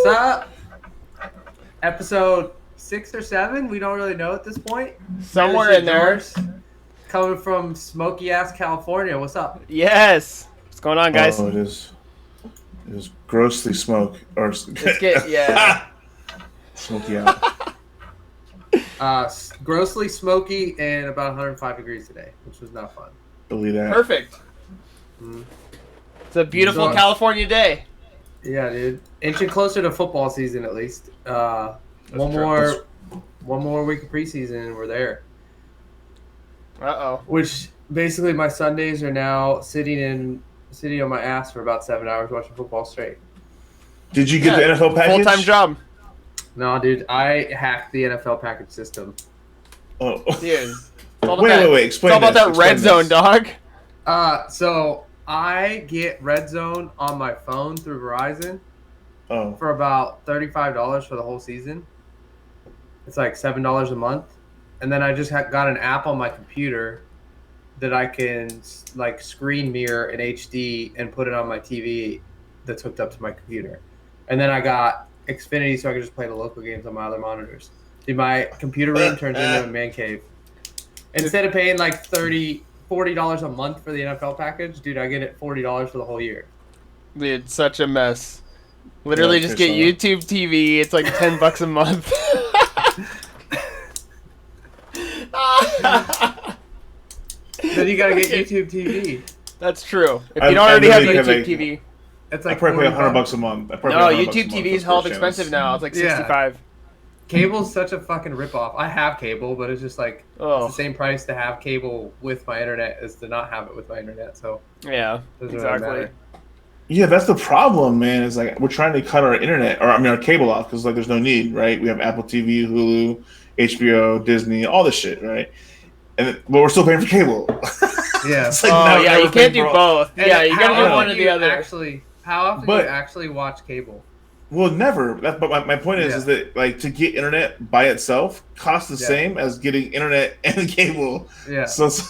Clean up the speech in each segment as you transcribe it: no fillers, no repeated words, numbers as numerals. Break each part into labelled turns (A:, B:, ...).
A: up? Episode 6 or 7? We don't really know at this point.
B: Somewhere in there.
A: Coming from smoky ass California. What's up?
B: Yes. What's going on, guys?
C: Oh, it is grossly smoke or smoky out.
A: Grossly smoky and about 105 degrees today, which was not fun.
C: Believe that.
B: Perfect. It's a beautiful California day.
A: Yeah, dude. Inching closer to football season at least. One more week of preseason and we're there.
B: Uh-oh.
A: Which basically my Sundays are now sitting on my ass for about 7 hours watching football straight.
C: Did you get the NFL package?
B: Full-time job.
A: No, dude. I hacked the NFL package system.
C: Oh.
B: Dude.
C: Wait. Explain
B: It's all about that red zone, dog.
A: So I get red zone on my phone through Verizon for about $35 for the whole season. It's like $7 a month. And then I just got an app on my computer that I can like screen mirror in HD and put it on my TV that's hooked up to my computer. And then I got Xfinity so I can just play the local games on my other monitors. Dude, my computer room turns into a man cave. Instead of paying like $40 a month for the NFL package, dude, I get it $40 for the whole year.
B: Dude, such a mess. Literally just get YouTube TV. It's like $10 a month.
A: Then you gotta get YouTube TV.
B: That's true. If you don't already have YouTube TV.
A: It's like
C: I probably pay $100 a month.
B: No, YouTube TV is hell expensive now. It's like $65.
A: Yeah. Cable's such a fucking ripoff. I have cable, but it's just like it's the same price to have cable with my internet as to not have it with my internet. So
B: yeah, exactly.
C: Yeah, that's the problem, man. It's like we're trying to cut our internet, our cable off because like there's no need, right? We have Apple TV, Hulu, HBO, Disney, all this shit, right? But we're still paying for cable.
A: Yeah.
B: Like you can't do both. Yeah, you gotta do one or the other.
A: How often do you actually watch cable?
C: Well, never. But my point is that like to get internet by itself costs the same as getting internet and cable. Yeah. So it's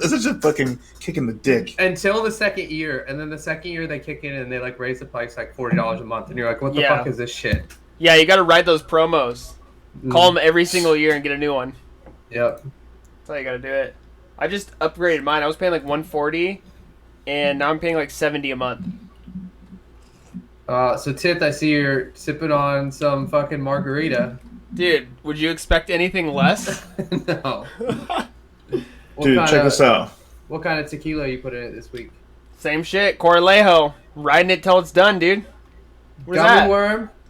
C: such a fucking kick in the dick.
A: Until the second year, and then the second year they kick in and they like raise the price like $40 a month, and you're like, what the fuck is this shit?
B: Yeah, you got to ride those promos. Call them every single year and get a new one.
A: Yep.
B: That's how you got to do it. I just upgraded mine. I was paying like $140, and now I'm paying like $70 a month.
A: So Tith, I see you're sipping on some fucking margarita.
B: Dude, would you expect anything less?
A: No.
C: Dude, check this out.
A: What kind of tequila you put in it this week?
B: Same shit. Corlejo. Riding it till it's done, dude. What is that?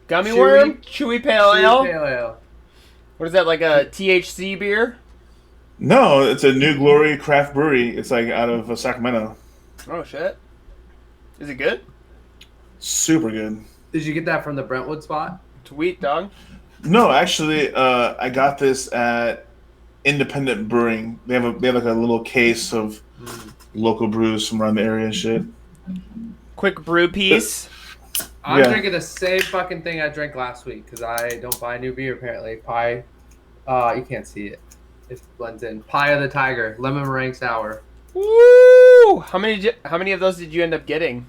B: Gummy worm? Chewy pale ale? What is that, like a THC beer?
C: No, it's a New Glory craft brewery. It's like out of Sacramento.
B: Oh, shit. Is it good?
C: Super good.
A: Did you get that from the Brentwood spot?
B: Sweet, dog.
C: No, actually, I got this at Independent Brewing. They have like a little case of local brews from around the area and shit.
B: Quick brew piece.
A: I'm drinking the same fucking thing I drank last week because I don't buy new beer apparently. Pie, you can't see it. It blends in. Pie of the Tiger, lemon meringue sour.
B: Woo! How many of those did you end up getting?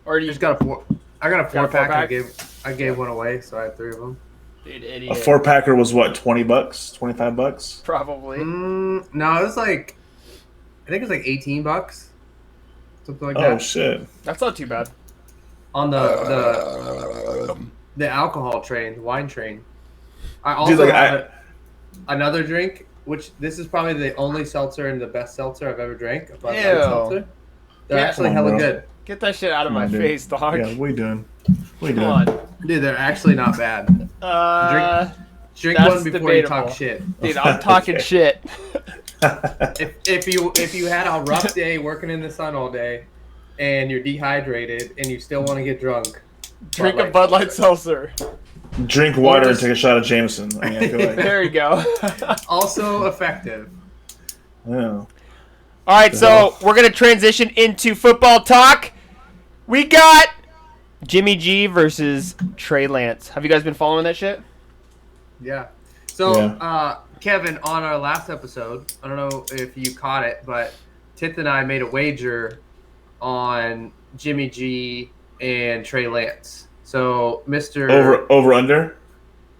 B: Or you
A: just got a four? I got a four pack. I gave one away, so I had 3 of them.
B: Dude, idiot.
C: A 4-packer was what, $20, $25?
B: Probably.
A: No, it was like, I think it was like $18, something like that.
C: Oh shit,
B: that's not too bad.
A: On the alcohol train, the wine train. I also have another drink, which this is probably the only seltzer and the best seltzer I've ever drank. Seltzer. They're actually hella good.
B: Get that shit out of my face, dog.
C: Yeah, what are you doing?
B: Come on.
A: Dude, they're actually not bad. Drink one before you talk shit.
B: Dude, I'm talking shit.
A: If you had a rough day working in the sun all day and you're dehydrated and you still want to get drunk,
B: drink a Bud Light seltzer.
C: Drink water and take a shot of Jameson. I mean, I feel like
B: there you go.
A: Also effective.
C: Yeah.
B: All right, so we're going to transition into football talk. We got Jimmy G versus Trey Lance. Have you guys been following that shit?
A: Yeah. So, Kevin, on our last episode, I don't know if you caught it, but Tith and I made a wager on Jimmy G and Trey Lance. So Mr.
C: Over under?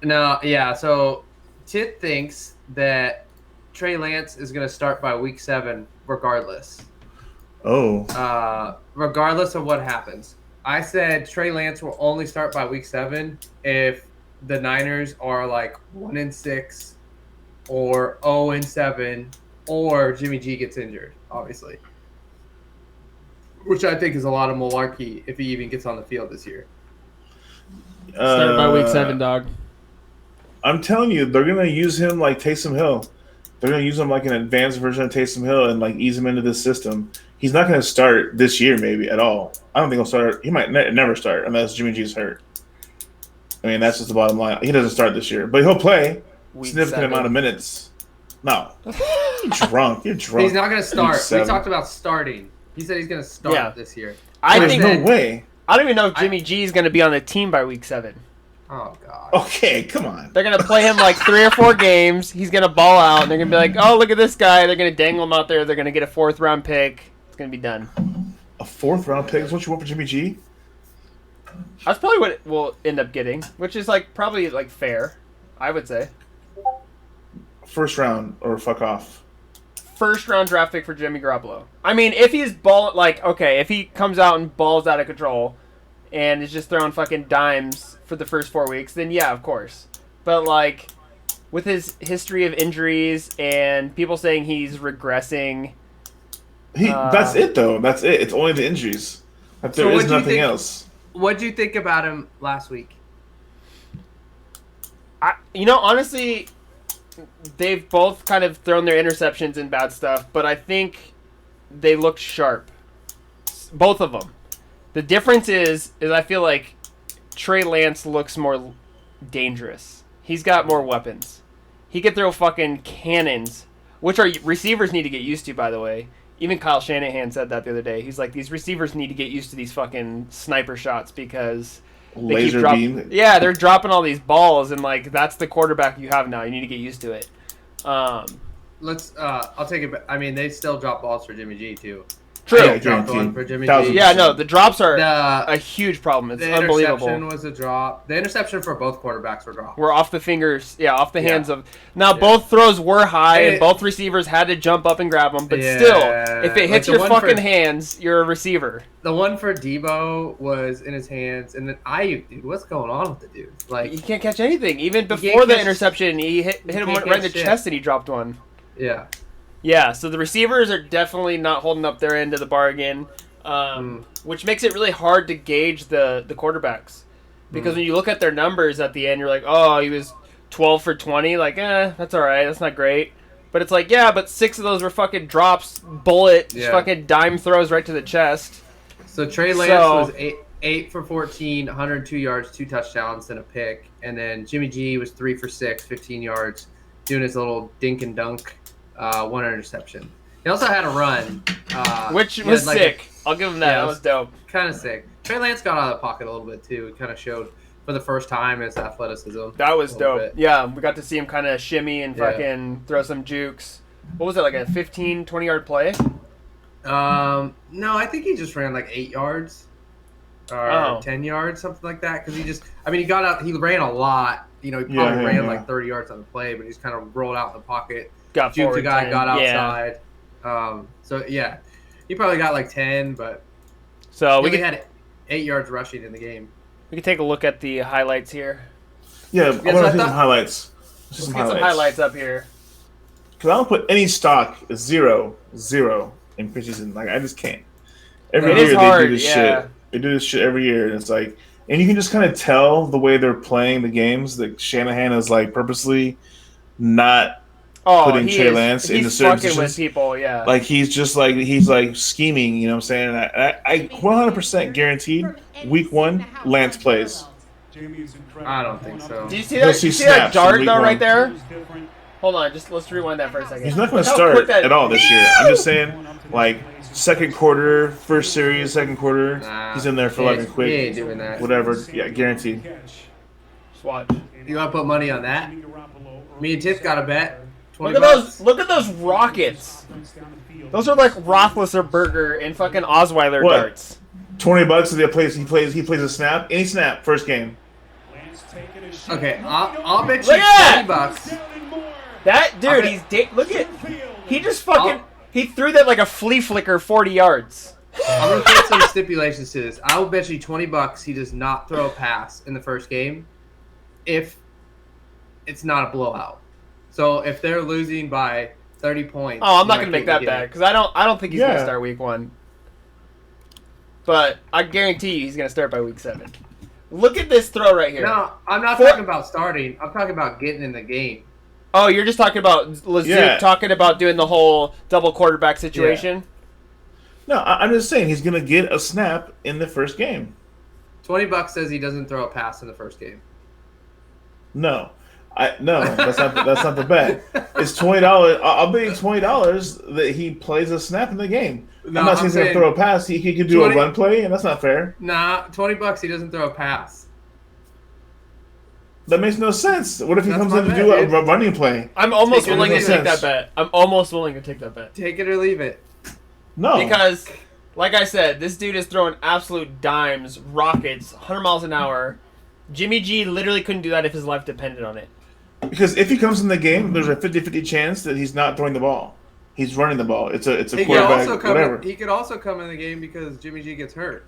A: No, yeah. So Tith thinks that Trey Lance is going to start by week 7 regardless.
C: Oh.
A: Regardless of what happens. I said Trey Lance will only start by week 7 if the Niners are like 1-6 or 0-7 or Jimmy G gets injured, obviously. Which I think is a lot of malarkey if he even gets on the field this year.
B: Start by week 7, dog.
C: I'm telling you, they're going to use him like Taysom Hill. They're going to use him like an advanced version of Taysom Hill and like ease him into this system. He's not going to start this year maybe at all. I don't think he'll start. He might never start unless Jimmy G's hurt. I mean, that's just the bottom line. He doesn't start this year, but he'll play a significant amount of minutes. No. You're drunk. You're drunk.
A: He's not going to start. We talked about starting. He said he's going to start this year.
C: There's no way.
B: I don't even know if Jimmy G is going to be on the team by week 7.
A: Oh, God.
C: Okay, come on.
B: They're going to play him like 3 or 4 games. He's going to ball out, and they're going to be like, oh, look at this guy. They're going to dangle him out there. They're going to get a 4th-round pick. It's going to be done.
C: A 4th-round pick is what you want for Jimmy G?
B: That's probably what we'll end up getting, which is like probably like fair, I would say.
C: 1st round or fuck off.
B: 1st-round draft pick for Jimmy Garoppolo. I mean, if he's if he comes out and balls out of control and is just throwing fucking dimes for the first 4 weeks, then yeah, of course. But like, with his history of injuries and people saying he's regressing,
C: that's it though. That's it. It's only the injuries. There is nothing else.
A: What did you think about him last week?
B: Honestly, they've both kind of thrown their interceptions and bad stuff, but I think they looked sharp. Both of them. The difference is I feel like Trey Lance looks more dangerous. He's got more weapons. He could throw fucking cannons, which our receivers need to get used to, by the way. Even Kyle Shanahan said that the other day. He's like, these receivers need to get used to these fucking sniper shots because they keep dropping. Yeah, they're dropping all these balls, and like that's the quarterback you have now. You need to get used to it.
A: I'll take it. I mean, they still drop balls for Jimmy G too.
B: True.
A: For Jimmy G.
B: Yeah, no, the drops are a huge problem. It's unbelievable.
A: The interception was a drop. The interception for both quarterbacks were dropped.
B: We're off the fingers, off the hands of. Now, both throws were high, and both receivers had to jump up and grab them. But still, if it hits your fucking hands, you're a receiver.
A: The one for Debo was in his hands, and then Ayuk, dude, what's going on with the dude? Like,
B: he can't catch anything. Even before the interception, he hit him right in the chest, and he dropped one.
A: Yeah.
B: Yeah, so the receivers are definitely not holding up their end of the bargain, which makes it really hard to gauge the quarterbacks. Because when you look at their numbers at the end, you're like, oh, he was 12 for 20. Like, that's all right. That's not great. But it's like, yeah, but 6 of those were fucking drops, fucking dime throws right to the chest.
A: So Trey Lance was 8 for 14, 102 yards, 2 touchdowns, and a pick. And then Jimmy G was 3 for 6, 15 yards, doing his little dink and dunk. 1 interception. He also had a run.
B: Which was sick. I'll give him that. That was dope.
A: Kind of sick. Trey Lance got out of the pocket a little bit, too. It kind of showed for the first time his athleticism.
B: That was dope. Bit. Yeah, we got to see him kind of shimmy and fucking throw some jukes. What was it, like a 15, 20-yard play?
A: No, I think he just ran like 8 yards. Or 10 yards, something like that. Because he got out. He ran a lot. He probably ran like 30 yards on the play, but he's kind of rolled out in the pocket.
B: Got
A: forward, the guy got outside. He probably got like 10, but we had 8 yards rushing in the game.
B: We can take a look at the highlights here.
C: Yeah, I want to see some highlights.
B: Let's get some highlights up here.
C: Because I don't put any stock 0 in preseason. Like, I just can't. Every year they do this shit. They do this shit every year, and it's like, and you can just kind of tell the way they're playing the games that Shanahan is like purposely not putting Trey Lance into certain positions.
B: With people, yeah.
C: Like he's scheming, you know what I'm saying? And I 100% guaranteed week 1 Lance plays.
A: I don't think so.
B: Do you see that? You see that dart though right there? Hold on, let's rewind that for a second.
C: He's not going to start at all this year. I'm just saying, like, second quarter, first series, second quarter, he's in there for like a quick,
A: he ain't doing that.
C: Whatever. Yeah, guaranteed.
B: Just watch.
A: You want to put money on that? Me and Tith got a bet.
B: Look at those rockets. Those are like Roethlisberger and fucking Osweiler darts.
C: $20 if he plays a snap, any snap, first game.
A: Okay, I'll bet you $20.
B: That dude, look at, he just fucking, he threw that like a flea flicker 40 yards.
A: I'm gonna put some stipulations to this. I will bet you $20 he does not throw a pass in the first game, if it's not a blowout. So if they're losing by 30 points,
B: oh, I'm not gonna make that bet because I don't think he's gonna start week 1. But I guarantee you he's gonna start by week 7. Look at this throw right here.
A: No, I'm not talking about starting. I'm talking about getting in the game.
B: Oh, you're just talking about Zook talking about doing the whole double quarterback situation?
C: Yeah. No, I'm just saying he's going to get a snap in the first game.
A: $20 says he doesn't throw a pass in the first game.
C: No. That's not the bet. It's $20. I'll bet you $20 that he plays a snap in the game. No, I'm not saying he's going to throw a pass. He could do a run play, and that's not fair.
A: Nah, $20 he doesn't throw a pass.
C: That makes no sense. What if he comes in to do a running play?
B: I'm almost willing to take that bet. I'm almost willing to take that bet.
A: Take it or leave it.
C: No.
B: Because, like I said, this dude is throwing absolute dimes, rockets, 100 miles an hour. Jimmy G literally couldn't do that if his life depended on it.
C: Because if he comes in the game, there's a 50-50 chance that he's not throwing the ball. He's running the ball. It's a quarterback, whatever.
A: He could also come in the game because Jimmy G gets hurt.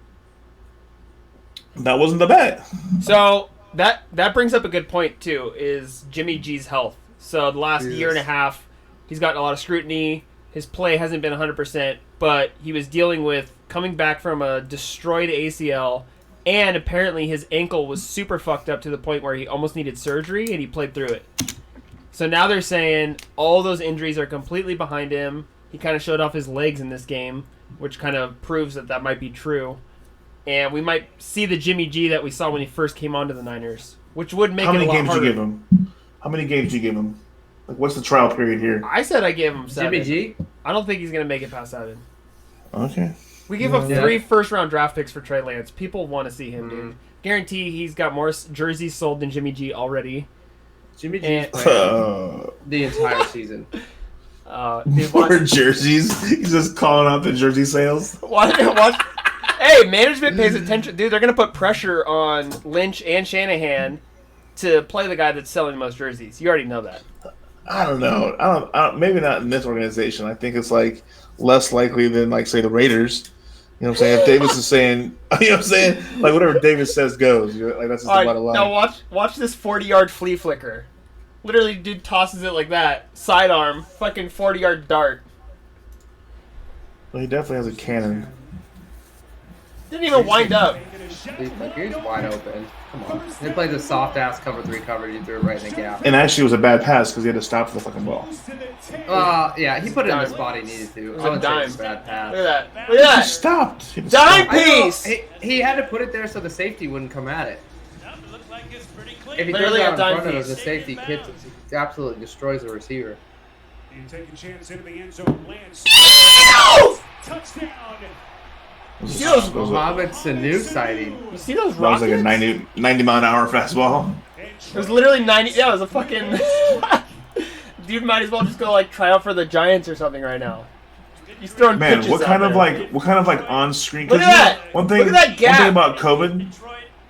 C: That wasn't the bet.
B: So that brings up a good point too. Is Jimmy G's health? So the last year and a half, he's gotten a lot of scrutiny. His play hasn't been 100%, but he was dealing with coming back from a destroyed ACL, and apparently his ankle was super fucked up to the point where he almost needed surgery, and he played through it. So now they're saying all those injuries are completely behind him. He kind of showed off his legs in this game, which kind of proves that might be true. And we might see the Jimmy G that we saw when he first came onto the Niners, which would make it a lot harder.
C: How many games did you give him? How many games did you give him? Like, what's the trial period here?
B: I said I gave him 7.
A: Jimmy G?
B: I don't think he's going to make it past 7.
C: Okay.
B: We gave up 3 first-round draft picks for Trey Lance. People want to see him, dude. Guarantee he's got more jerseys sold than Jimmy G already.
A: Jimmy G's playing the entire season.
C: More jerseys? He's just calling out the jersey sales?
B: Watch. Hey, management pays attention. Dude, they're going to put pressure on Lynch and Shanahan to play the guy that's selling the most jerseys. You already know that.
C: I don't know. I don't. Maybe not in this organization. I think it's like less likely than, like, say, the Raiders. You know what I'm saying? If Davis is saying, you know what I'm saying? Like, whatever Davis says goes. Like, that's just a lot of line.
B: Now watch this 40-yard flea flicker. Literally, dude tosses it like that. Sidearm. Fucking 40-yard dart.
C: Well, he definitely has a cannon.
B: Didn't even wind up.
A: He's wide open. Come on. They played the soft-ass cover 3 coverage. He threw it right in the gap.
C: And actually, it was a bad pass because he had to stop for the fucking ball.
A: Yeah, he put it in the spot he needed to.
B: It was a dime.
A: Bad pass.
B: Look at that. Look at that.
C: He stopped.
B: Dime piece!
A: He had to put it there so the safety wouldn't come at it. If he
B: Literally
A: throws it
B: a
A: out
B: dime
A: in front
B: piece.
A: of the safety, kid absolutely destroys the receiver.
D: And taking a chance into the end zone. Lance. Touchdown.
B: You see those
A: Mohamed Sanu sighting?
B: You see those
C: rockets? That was like a 90 mile an hour fastball.
B: It was literally 90. Yeah, it was a fucking. Dude might as well just go like try out for the Giants or something right now. He's throwing pitches
C: what kind of like on screen?
B: Look at that!
C: One thing,
B: look at that gap.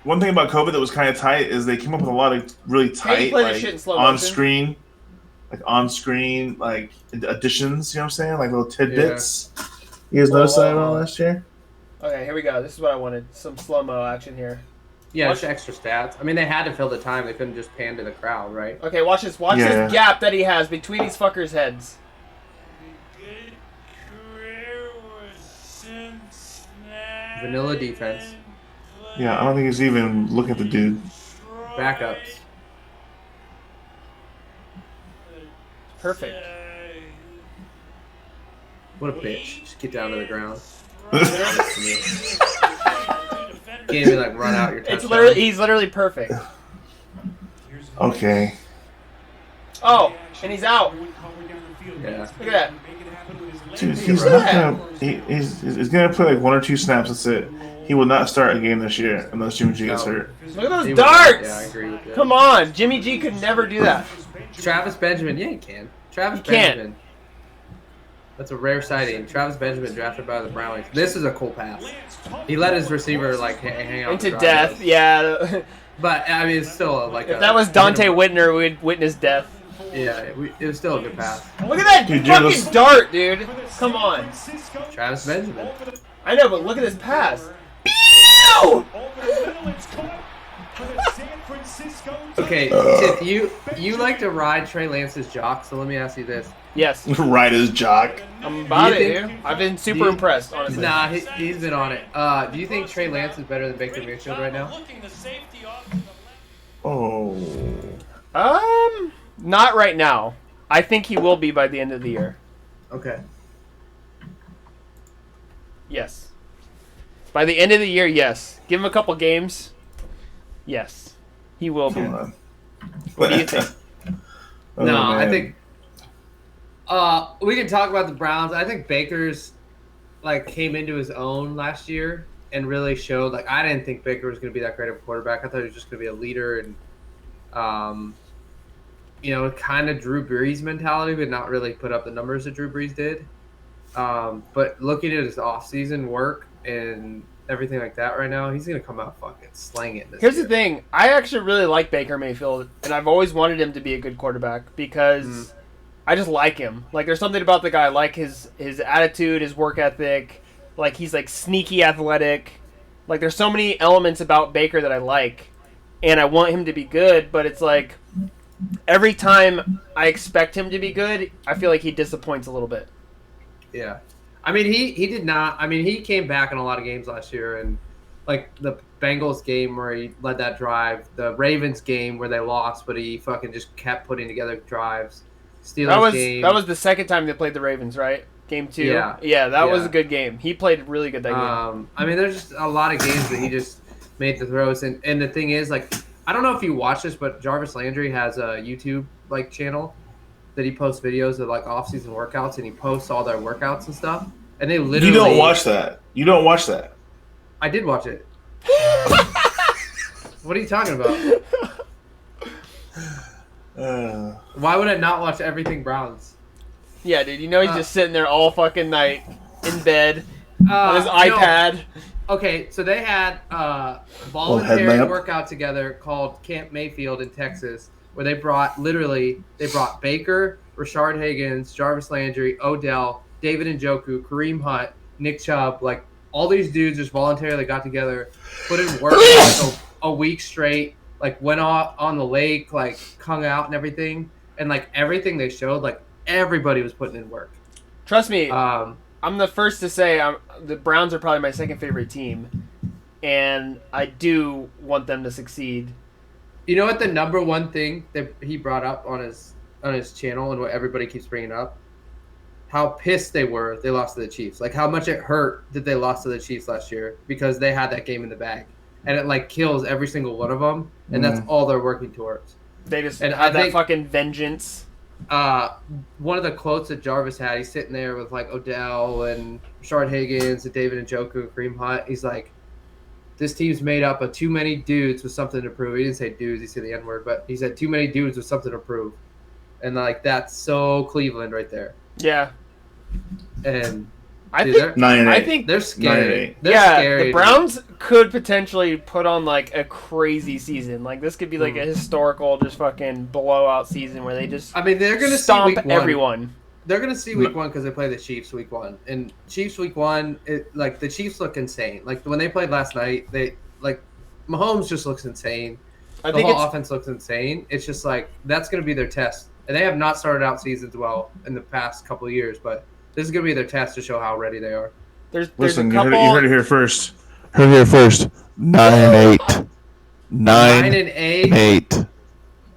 C: One thing about COVID that was kind of tight is they came up with a lot of really tight on screen like additions. You know what I'm saying? Like little tidbits. Yeah. You guys noticed that at all last year?
B: Okay, here we go. This is what I wanted. Some slow-mo action here.
A: Yeah, just extra stats. I mean, they had to fill the time. They couldn't just pan to the crowd, right?
B: Okay, watch this. Watch this gap that he has between these fuckers' heads.
A: Vanilla defense.
C: Yeah, I don't think he's even looking at the dude.
A: Backups.
B: Perfect.
A: What a bitch. Just get down to the ground. Can't even like run out your touchdown.
B: He's literally perfect.
C: Okay.
B: Oh, and he's out.
A: Yeah.
B: Look at that.
C: Dude, he's gonna play like 1 or 2 snaps. That's it. He will not start a game this year unless Jimmy G gets hurt.
B: Look at those darts!
A: Yeah, I agree with that.
B: Come on, Jimmy G could never do that.
A: Travis Benjamin, yeah, he can. Benjamin. That's a rare sighting. Travis Benjamin drafted by the Browns. This is a cool pass. He let his receiver like hang out
B: into death. Yeah.
A: But I mean, it's still like
B: if that was Dante Whitner, we'd witness death.
A: Yeah, it was still a good pass.
B: Look at that fucking dart, dude. Come on.
A: Travis Benjamin.
B: I know, but look at this pass.
A: Okay, Tith, you like to ride Trey Lance's jock, so let me ask you this.
B: Yes.
C: Ride his jock.
B: I'm about it, dude. I've been super impressed, honestly.
A: Nah, he's been on it. Do you think Trey Lance is better than Baker Mayfield right now?
C: Oh.
B: Not right now. I think he will be by the end of the year.
A: Okay.
B: Yes. By the end of the year, yes. Give him a couple games. Yes. He will be. What do you think?
A: No, I think we can talk about the Browns. I think Baker's like came into his own last year and really showed. Like I didn't think Baker was going to be that great of a quarterback. I thought he was just going to be a leader and kind of Drew Brees mentality, but not really put up the numbers that Drew Brees did. But looking at his offseason work and everything like that right now, he's going to come out fucking slanging this
B: Here's
A: year.
B: the thing. I actually really like Baker Mayfield, and I've always wanted him to be a good quarterback because I just like him. Like, there's something about the guy. I like his attitude, his work ethic. Like, he's, like, sneaky athletic. Like, there's so many elements about Baker that I like, and I want him to be good, but it's like every time I expect him to be good, I feel like he disappoints a little bit.
A: Yeah. I mean, he did not. I mean, he came back in a lot of games last year, and like the Bengals game where he led that drive, the Ravens game where they lost, but he fucking just kept putting together drives. Steelers game.
B: That was the second time they played the Ravens, right? Game 2. Yeah, that was a good game. He played really good that game.
A: I mean, there's just a lot of games that he just made the throws, and the thing is, like, I don't know if you watch this, but Jarvis Landry has a YouTube like channel that he posts videos of like off-season workouts, and he posts all their workouts and stuff. And they literally.
C: You don't watch that. You don't watch that.
A: I did watch it. What are you talking about? Why would I not watch everything Browns?
B: Yeah, dude. You know he's just sitting there all fucking night in bed on his iPad.
A: Okay, so they had a voluntary workout together called Camp Mayfield in Texas, where they brought Baker, Rashard Higgins, Jarvis Landry, Odell, David Njoku, Kareem Hunt, Nick Chubb, like all these dudes just voluntarily got together, put in work for like a week straight, like went out on the lake, like hung out and everything, and like everything they showed, like everybody was putting in work.
B: Trust me, I'm the first to say the Browns are probably my second favorite team, and I do want them to succeed.
A: You know what the number one thing that he brought up on his channel and what everybody keeps bringing up? How pissed they were they lost to the Chiefs. Like how much it hurt that they lost to the Chiefs last year because they had that game in the bag. And it like kills every single one of them, and that's all they're working towards.
B: They just have that fucking vengeance.
A: One of the quotes that Jarvis had, he's sitting there with like Odell and Rashard Higgins and David Njoku and Kareem Hunt. He's like, this team's made up of too many dudes with something to prove. He didn't say dudes, he said the N-word, but he said too many dudes with something to prove. And like that's so Cleveland right there.
B: Yeah.
A: And
B: I think
A: they're scary.
B: They're scary. The Browns could potentially put on like a crazy season. Like this could be like a historical, just fucking blowout season where they just.
A: I mean, they're gonna
B: stomp
A: see week
B: everyone.
A: They're gonna see week 1 because they play the Chiefs week 1, and Chiefs week 1, like the Chiefs look insane. Like when they played last night, they like Mahomes just looks insane. The whole offense looks insane. It's just like that's gonna be their test, and they have not started out seasons well in the past couple of years, but. This is going to be their test to show how ready they are.
C: Listen, you heard it here first. 9-8. 9-8.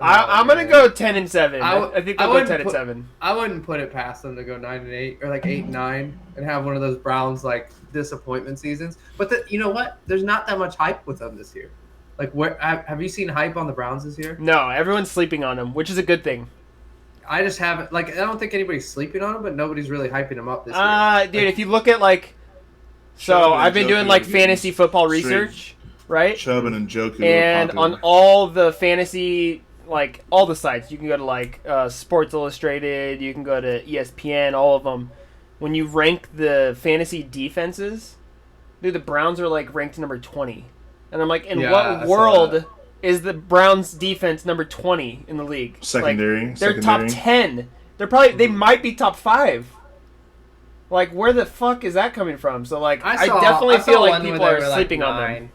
B: I'm going to go 10-7. I think they'll go 10-7.
A: I wouldn't put it past them to go 9-8 or like 8-9 and have one of those Browns like disappointment seasons. But you know what? There's not that much hype with them this year. Like, have you seen hype on the Browns this year?
B: No, everyone's sleeping on them, which is a good thing.
A: I just haven't, like, I don't think anybody's sleeping on him, but nobody's really hyping him up this year.
B: Dude, if you look at, like, so I've been doing, like, fantasy football research, right?
C: Chubb and Njoku.
B: And on all the fantasy, like, all the sites, you can go to, like, Sports Illustrated, you can go to ESPN, all of them. when you rank the fantasy defenses, dude, the Browns are like ranked number 20. And I'm like, in what world is the Browns defense number 20 in the league?
C: Secondary.
B: Like, they're top 10. They might be top 5. Like, where the fuck is that coming from? So, like, I definitely feel like people are sleeping on them.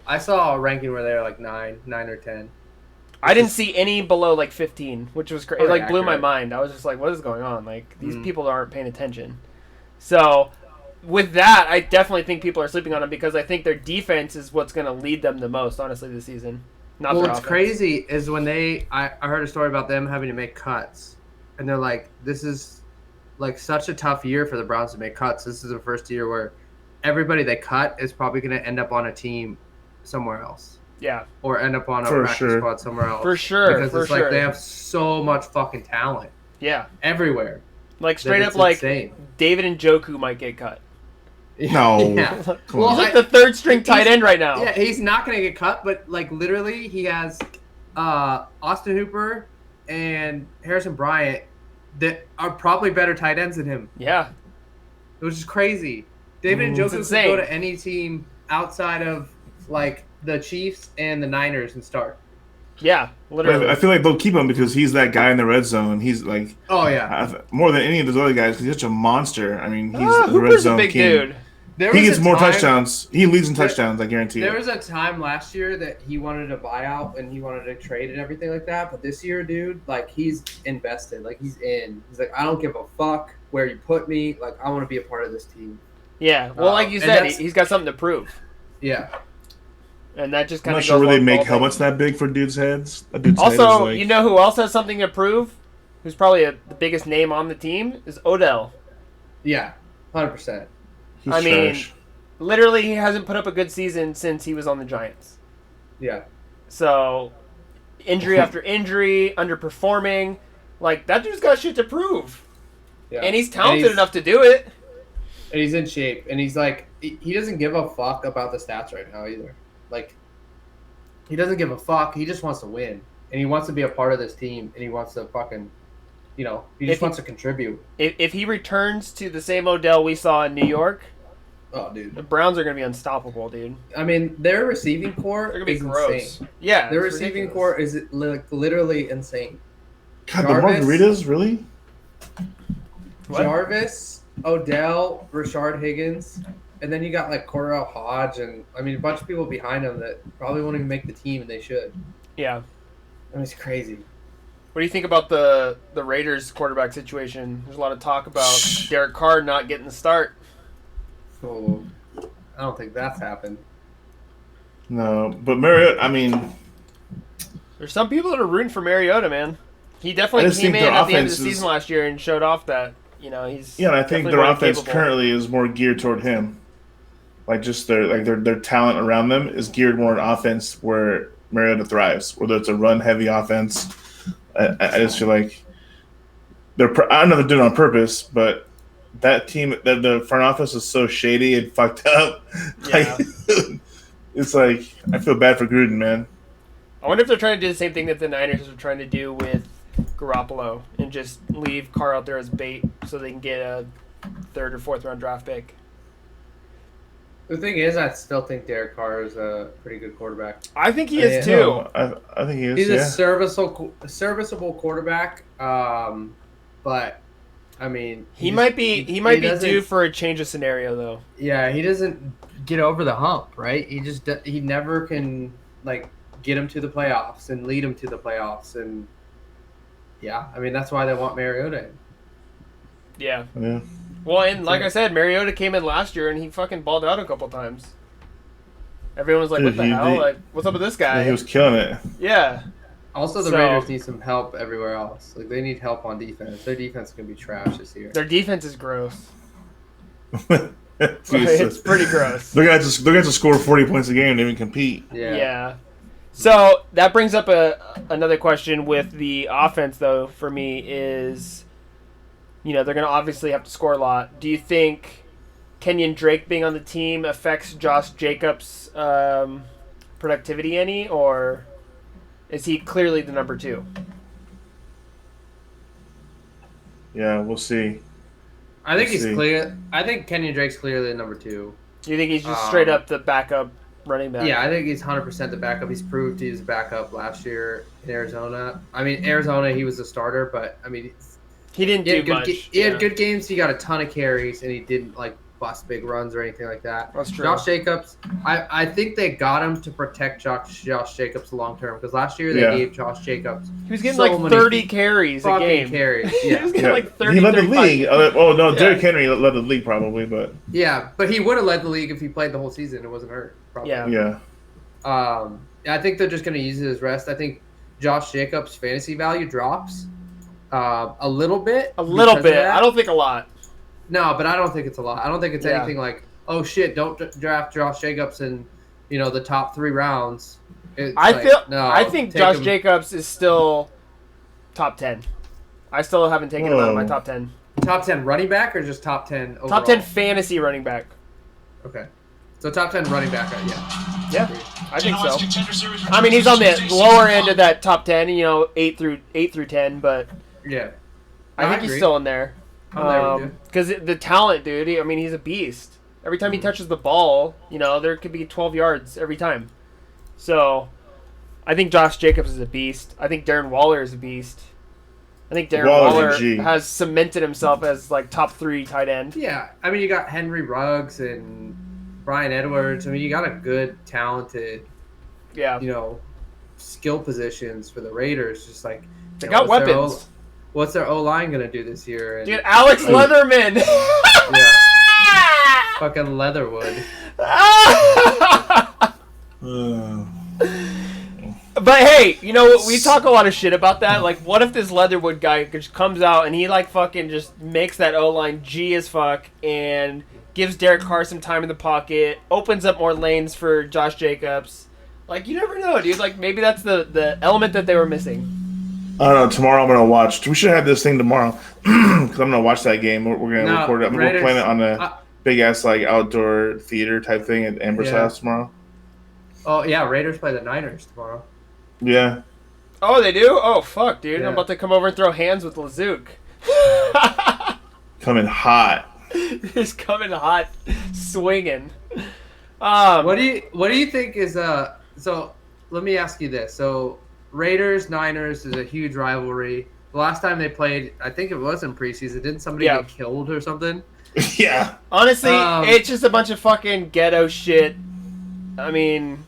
A: I saw a ranking where they were like 9 or 10.
B: I didn't see any below like 15, which was crazy. It like blew my mind. I was just like, what is going on? Like, these people aren't paying attention. So, with that, I definitely think people are sleeping on them because I think their defense is what's going to lead them the most, honestly, this season. Not their offense.
A: What's crazy is when I heard a story about them having to make cuts, and they're like, this is like such a tough year for the Browns to make cuts. This is the first year where everybody they cut is probably going to end up on a team somewhere else.
B: Yeah.
A: Or end up on a practice squad somewhere else.
B: For sure.
A: Because it's like they have so much fucking talent.
B: Yeah.
A: Everywhere.
B: Like straight up like insane. David Njoku might get cut.
C: No.
A: Yeah.
B: Well, he's like the third string tight end right now.
A: Yeah, he's not going to get cut, but like literally he has Austin Hooper and Harrison Bryant that are probably better tight ends than him.
B: Yeah.
A: Which is crazy. David Njoku could go to any team outside of like the Chiefs and the Niners and start.
B: Yeah, literally.
C: I feel like they'll keep him because he's that guy in the red zone. He's like, more than any of those other guys because he's such a monster. I mean, he's the red zone
B: big
C: king.
B: Dude.
C: He gets more touchdowns. He leads in touchdowns, I guarantee.
A: There was a time last year that he wanted a buyout and he wanted to trade and everything like that. But this year, dude, like he's invested. Like he's in. He's like, I don't give a fuck where you put me. Like I want to be a part of this team.
B: Yeah. Well, like you said, he's got something to prove.
A: Yeah.
B: And that just kind
C: I'm
B: of
C: not sure where they make helmets that big for dudes' heads. That dude's head is like...
B: you know who else has something to prove? Who's probably the biggest name on the team is Odell.
A: Yeah, 100%.
B: I mean, literally, he hasn't put up a good season since he was on the Giants.
A: Yeah.
B: So, injury after injury, underperforming. Like, that dude's got shit to prove. Yeah. And he's talented enough to do it.
A: And he's in shape. And he's like, he doesn't give a fuck about the stats right now either. Like, he doesn't give a fuck. He just wants to win. And he wants to be a part of this team. And he wants to fucking, he just wants to contribute.
B: If he returns to the same Odell we saw in New York,
A: oh, dude,
B: the Browns are going to be unstoppable, dude.
A: I mean, their receiving core is insane.
B: Yeah.
A: Their receiving core is literally insane.
C: God, the margaritas, really?
A: What? Jarvis, Odell, Rashard Higgins. And then you got like Cordell Hodge and a bunch of people behind him that probably won't even make the team and they should.
B: Yeah.
A: It's crazy.
B: What do you think about the Raiders quarterback situation? There's a lot of talk about Derek Carr not getting the start.
A: Oh, I don't think that's happened.
C: No, but Mariota,
B: there's some people that are rooting for Mariota, man. He definitely came in at the end of the season last year and showed off that, he's
C: and I think their offense currently is more geared toward him. Like just their talent around them is geared more in offense where Mariota thrives. Whether it's a run heavy offense, I just feel like I don't know if they're doing it on purpose, but that team, the front office is so shady and fucked up.
B: Yeah.
C: It's like I feel bad for Gruden, man.
B: I wonder if they're trying to do the same thing that the Niners are trying to do with Garoppolo and just leave Carr out there as bait so they can get a 3rd or 4th round draft pick.
A: The thing is, I still think Derek Carr is a pretty good quarterback.
B: I think he is too.
C: I think he is.
A: He's a serviceable quarterback, but
B: he might be due for a change of scenario though.
A: Yeah, he doesn't get over the hump, right? He never can get him to the playoffs and lead him to the playoffs, and that's why they want Mariota in.
B: Yeah.
C: Yeah.
B: Well, and like I said, Mariota came in last year and he fucking balled out a couple times. Everyone was like, "What the hell? What's up with this guy?"
C: Yeah, he was killing it.
B: Yeah.
A: Also, the Raiders need some help everywhere else. They need help on defense. Their defense is gonna be trash this year.
B: Their defense is gross. It's pretty gross.
C: They're going to score 40 points a game and even compete.
B: Yeah. So that brings up another question with the offense, though. For me, is they're going to obviously have to score a lot. Do you think Kenyon Drake being on the team affects Josh Jacobs' productivity any, or is he clearly the number 2?
C: Yeah, we'll see.
A: I think he's clear. I think Kenyon Drake's clearly the number 2.
B: You think he's just straight up the backup running back?
A: Yeah, I think he's 100% the backup. He's proved he was a backup last year in Arizona. I mean, Arizona, he was a starter, but I mean,
B: he didn't do much.
A: He had good games. He got a ton of carries, and he didn't bust big runs or anything like that.
B: That's true.
A: Josh Jacobs, I think they got him to protect Josh Jacobs long term because last year they gave Josh Jacobs.
B: He was getting 30 carries a game.
A: Carries.
B: Yeah. He was getting 30.
C: He led the league. Derrick Henry led the league probably, but
A: but he would have led the league if he played the whole season and wasn't hurt. Probably.
B: Yeah.
A: I think they're just going to use it as rest. I think Josh Jacobs' fantasy value drops a little bit.
B: A little bit. I don't think a lot.
A: No, but I don't think it's a lot. I don't think it's anything like, oh shit, don't draft Josh Jacobs in, the top 3 rounds.
B: I think Josh Jacobs is still top 10. I still haven't taken him out of my top 10.
A: Top 10 running back or just top 10 overall?
B: Top 10 fantasy running back.
A: Okay. So top 10 running back,
B: yeah. I think so. I mean, he's on the lower end of that top 10, 8 through 10, but
A: yeah.
B: I think he's still in there. Because the talent, dude. I mean, he's a beast. Every time he touches the ball, there could be 12 yards every time. So, I think Josh Jacobs is a beast. I think Darren Waller is a beast. I think Darren Waller has cemented himself as top 3 tight end.
A: Yeah, I mean, you got Henry Ruggs and Bryan Edwards. I mean, you got a good, talented, skill positions for the Raiders. Just
B: they got weapons.
A: What's their O-line going to do this year?
B: Dude, Alex Leatherman.
A: Yeah. Fucking Leatherwood.
B: But hey, we talk a lot of shit about that. What if this Leatherwood guy just comes out and he fucking just makes that O-line G as fuck and gives Derek Carr some time in the pocket, opens up more lanes for Josh Jacobs. You never know, dude. Maybe that's the element that they were missing.
C: I don't know. Tomorrow I'm going to watch. We should have this thing tomorrow because I'm going to watch that game. We're going to record it. We're playing it on a big-ass outdoor theater type thing at Amber's house tomorrow.
A: Oh, yeah. Raiders play the Niners tomorrow.
C: Yeah.
B: Oh, they do? Oh, fuck, dude. Yeah. I'm about to come over and throw hands with Zook.
C: Coming hot.
B: He's coming hot, swinging.
A: What do you think is so let me ask you this. So Raiders, Niners is a huge rivalry. The last time they played, I think it was in preseason. Didn't somebody get killed or something?
C: Yeah.
B: Honestly, it's just a bunch of fucking ghetto shit. I mean,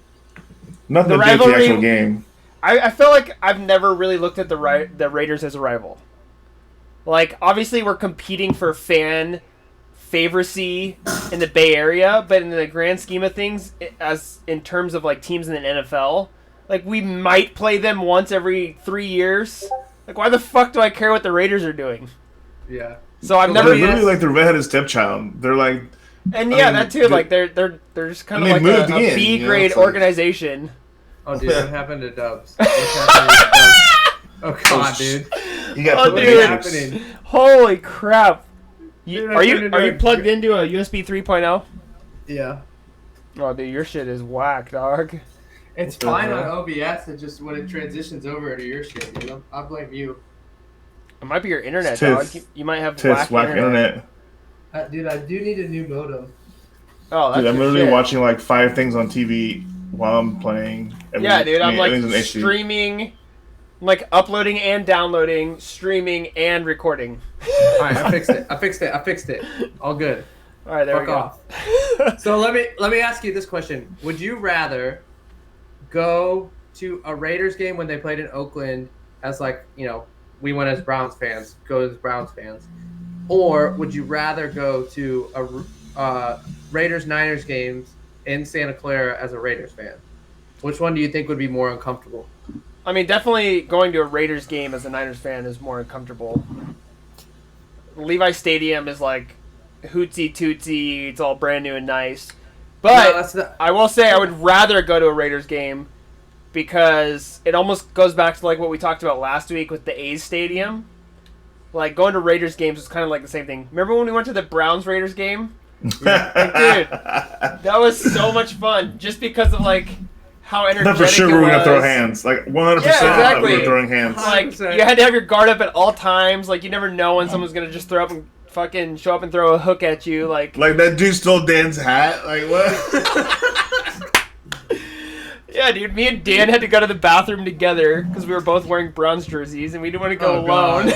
C: nothing to do with the actual game.
B: I feel like I've never really looked at the Raiders as a rival. Obviously, we're competing for fan favoricy in the Bay Area, but in the grand scheme of things, as in terms of teams in the NFL. We might play them once every 3 years. Why the fuck do I care what the Raiders are doing?
A: Yeah.
B: So I've never.
C: They're literally the redheaded stepchild. They're
B: that too. They're just kind of a B grade organization.
A: Oh, dude, what happened to Dubz? Oh god, dude.
C: You got
A: happening.
B: Holy crap! Are you plugged into a USB 3.0?
A: Yeah.
B: Oh, dude, your shit is whack, dog.
A: It's fine on OBS. It's just when it transitions over to your shit, I blame you.
B: It might be your internet,
C: Tith.
B: dog. You might have
C: whack internet.
A: Dude, I do need a new modem.
B: Oh, that's
C: I'm literally watching 5 things on TV while I'm playing.
B: Dude, I'm streaming, uploading and downloading, streaming and recording.
A: All right, I fixed it. All good.
B: All right, there we go.
A: Off. So let me ask you this question: would you rather go to a Raiders game when they played in Oakland as we went as Browns fans, go as Browns fans, or would you rather go to a Raiders-Niners games in Santa Clara as a Raiders fan? Which one do you think would be more uncomfortable?
B: I mean, definitely going to a Raiders game as a Niners fan is more uncomfortable. Levi Stadium is hootsy tootsy, it's all brand new and nice. But I will say I would rather go to a Raiders game because it almost goes back to what we talked about last week with the A's stadium. Going to Raiders games was kind of the same thing. Remember when we went to the Browns Raiders game? Dude, that was so much fun just because of how energetic
C: for sure
B: it
C: we're
B: was.
C: gonna throw hands. 100%
B: exactly.
C: we were throwing hands.
B: You had to have your guard up at all times. You never know when someone's gonna just throw up and fucking show up and throw a hook at you. Like
C: that dude stole Dan's hat. Like, what?
B: Yeah, dude. Me and Dan had to go to the bathroom together because we were both wearing Browns jerseys and we didn't want to go alone.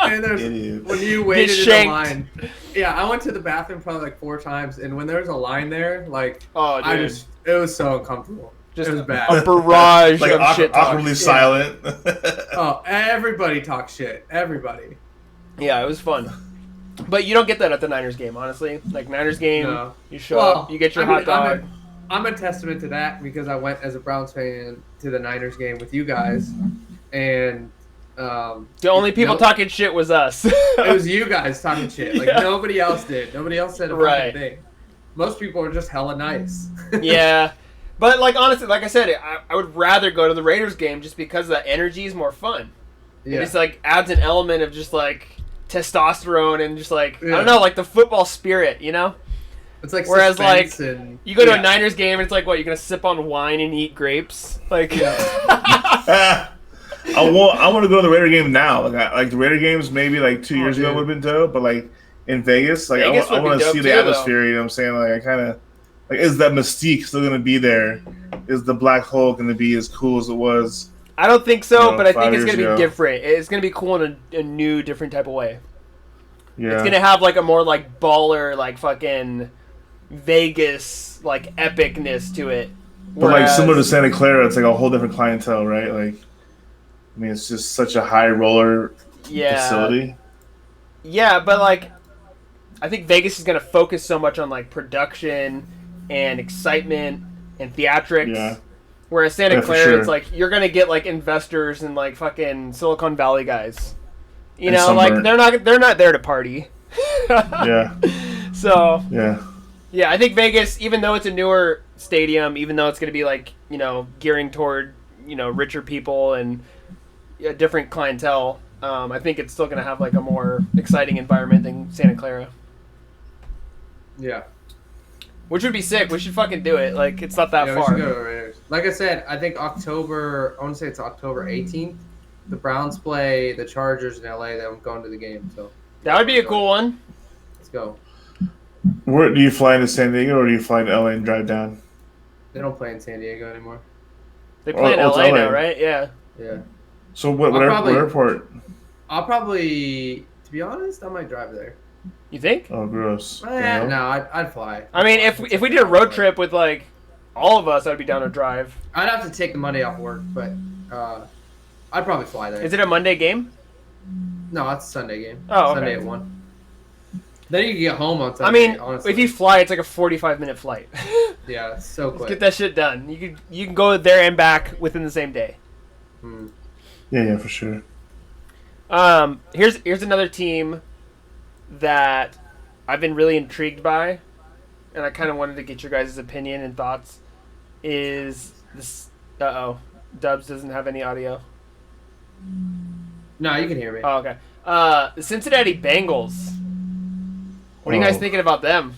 A: And when you waited in the line. Yeah, I went to the bathroom probably like 4 times, and when there was a line there, like, it was so uncomfortable. It was bad.
B: A barrage
C: like
B: of shit talk.
C: Awkwardly silent.
A: Everybody talks shit. Everybody.
B: Yeah, it was fun. But you don't get that at the Niners game, honestly. Like, Niners game, you show up, you get your hot dog.
A: I'm a testament to that because I went as a Browns fan to the Niners game with you guys, and
B: the only people talking shit was us.
A: It was you guys talking shit. Like, nobody else did. Nobody else said a fucking thing. Most people were just hella nice.
B: Yeah. But, like, honestly, like I said, I would rather go to the Raiders game just because the energy is more fun. Yeah. It just, like, adds an element of just, like, testosterone and just, like, I don't know, like, the football spirit, you know?
A: It's like,
B: whereas, like, you go to a Niners game and it's like, what, you're going to sip on wine and eat grapes? Like,
C: I want to go to the Raider game now. Like the Raider games, maybe like 2 years ago would have been dope, but like in Vegas, like I want to see the atmosphere. You know what I'm saying? Like, I kind of like, is that mystique still going to be there? Is the black hole going to be as cool as it was?
B: I don't think so, but I think it's going to be different. It's going to be cool in a new, different type of way. Yeah, it's going to have like a more like baller, like fucking Vegas like epicness to it.
C: But like similar to Santa Clara, it's like a whole different clientele, right? Like, I mean, it's just such a high roller facility.
B: Yeah, but like, I think Vegas is going to focus so much on like production and excitement and theatrics. Yeah. Whereas Santa Clara, it's like you're going to get like investors and like fucking Silicon Valley guys. You know, sunburn. Like they're not there to party.
C: Yeah.
B: So.
C: Yeah.
B: Yeah, I think Vegas, even though it's a newer stadium, even though it's going to be like, you know, gearing toward, you know, richer people and a different clientele, I think it's still going to have like a more exciting environment than Santa Clara.
A: Yeah.
B: Which would be sick. We should fucking do it. Like, it's not that far.
A: We should go to Raiders. Like I said, I think October 18th, the Browns play the Chargers in LA. Then I'm going to the game. So
B: that would be a cool one.
A: Let's go.
C: Where do you fly into San Diego or do you fly into LA and drive down?
A: They don't play in San Diego anymore.
B: They play in LA now, right? Yeah.
A: Yeah.
C: So what airport?
A: I'll probably, to be honest, I might drive there.
B: You think?
C: Oh, gross.
A: No, I'd fly.
B: I mean, if we did a road trip with like all of us, I'd be down to drive.
A: I'd have to take the Monday off work, but I'd probably fly there.
B: Is it a Monday game?
A: No, it's a Sunday game.
B: Oh, okay.
A: Sunday at 1. Then you can get home on Sunday.
B: I mean, honestly. If you fly, it's like a 45-minute flight.
A: Yeah, it's so quick.
B: Let's get that shit done. You can go there and back within the same day.
C: Yeah, for sure.
B: Here's another team that I've been really intrigued by, and I kind of wanted to get your guys' opinion and thoughts. Is this? Dubz doesn't have any audio.
A: No, you can hear me.
B: Oh, okay. The Cincinnati Bengals. What are you guys thinking about them?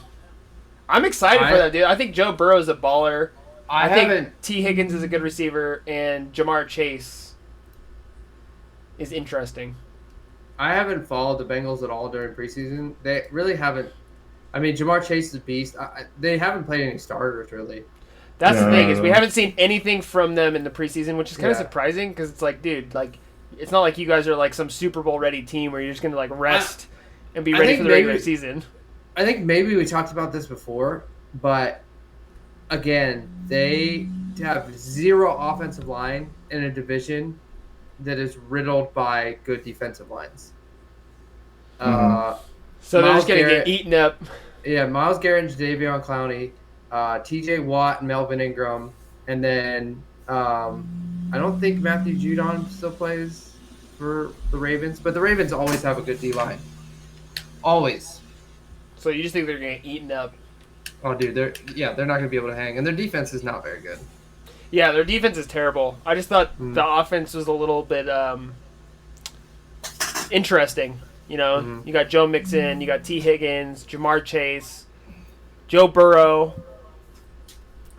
B: I'm excited for that, dude. I think Joe Burrow is a baller. I think T. Higgins is a good receiver, and Jamar Chase is interesting.
A: I haven't followed the Bengals at all during preseason. They really haven't. I mean, Jamar Chase is a beast. They haven't played any starters, really.
B: That's the thing, is we haven't seen anything from them in the preseason, which is kind of surprising because it's like, dude, like, it's not like you guys are like some Super Bowl ready team where you're just going to like rest and be ready for the regular season.
A: I think maybe we talked about this before, but again, they have zero offensive line in a division that is riddled by good defensive lines.
B: So they're just going to get eaten up.
A: Yeah, Myles Garrett and Jadeveon Clowney, T.J. Watt and Melvin Ingram, and then I don't think Matthew Judon still plays for the Ravens, but the Ravens always have a good D-line. Always.
B: So you just think they're going to get eaten up?
A: Oh, dude, they're not going to be able to hang, and their defense is not very good.
B: Yeah, their defense is terrible. I just thought the offense was a little bit interesting. You know, you got Joe Mixon, you got T. Higgins, Jamar Chase, Joe Burrow.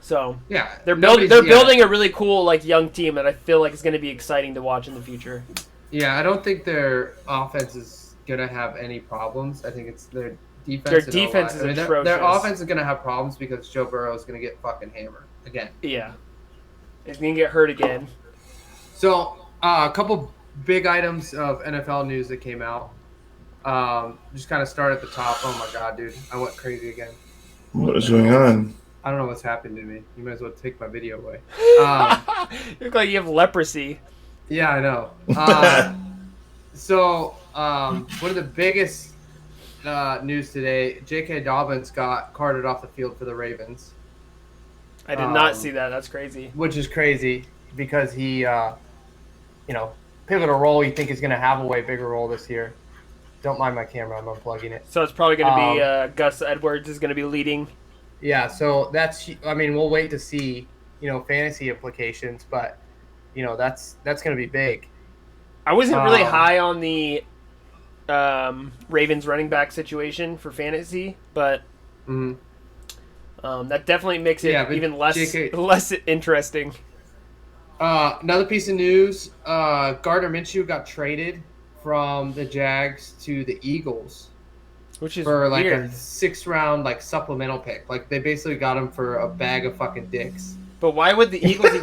B: So
A: yeah,
B: they're building a really cool like young team that I feel like is going to be exciting to watch in the future.
A: Yeah, I don't think their offense is gonna have any problems. I think it's their defense.
B: Their defense is atrocious.
A: Their offense is gonna have problems because Joe Burrow is gonna get fucking hammered again.
B: Yeah, he's gonna get hurt again.
A: So a couple big items of NFL news that came out. Just kind of start at the top. Oh my god, dude, I went crazy again.
C: What is going on?
A: I don't know what's happened to me. You might as well take my video away.
B: You look like you have leprosy.
A: Yeah, I know. So one of the biggest news today, J.K. Dobbins got carted off the field for the Ravens.
B: I did not see that. That's crazy.
A: Which is crazy because he, pivotal role. You think he's going to have a way bigger role this year. Don't mind my camera. I'm unplugging it.
B: So it's probably going to be Gus Edwards is going to be leading.
A: Yeah, so we'll wait to see, fantasy implications, but, that's going to be big.
B: I wasn't really high on the Ravens running back situation for fantasy, but that definitely makes it even less interesting.
A: Another piece of news, Garner Mitchu got traded from the Jags to the Eagles.
B: Which is
A: for like
B: weird.
A: a 6th round like supplemental pick. Like they basically got him for a bag of fucking dicks.
B: But why would the Eagles even?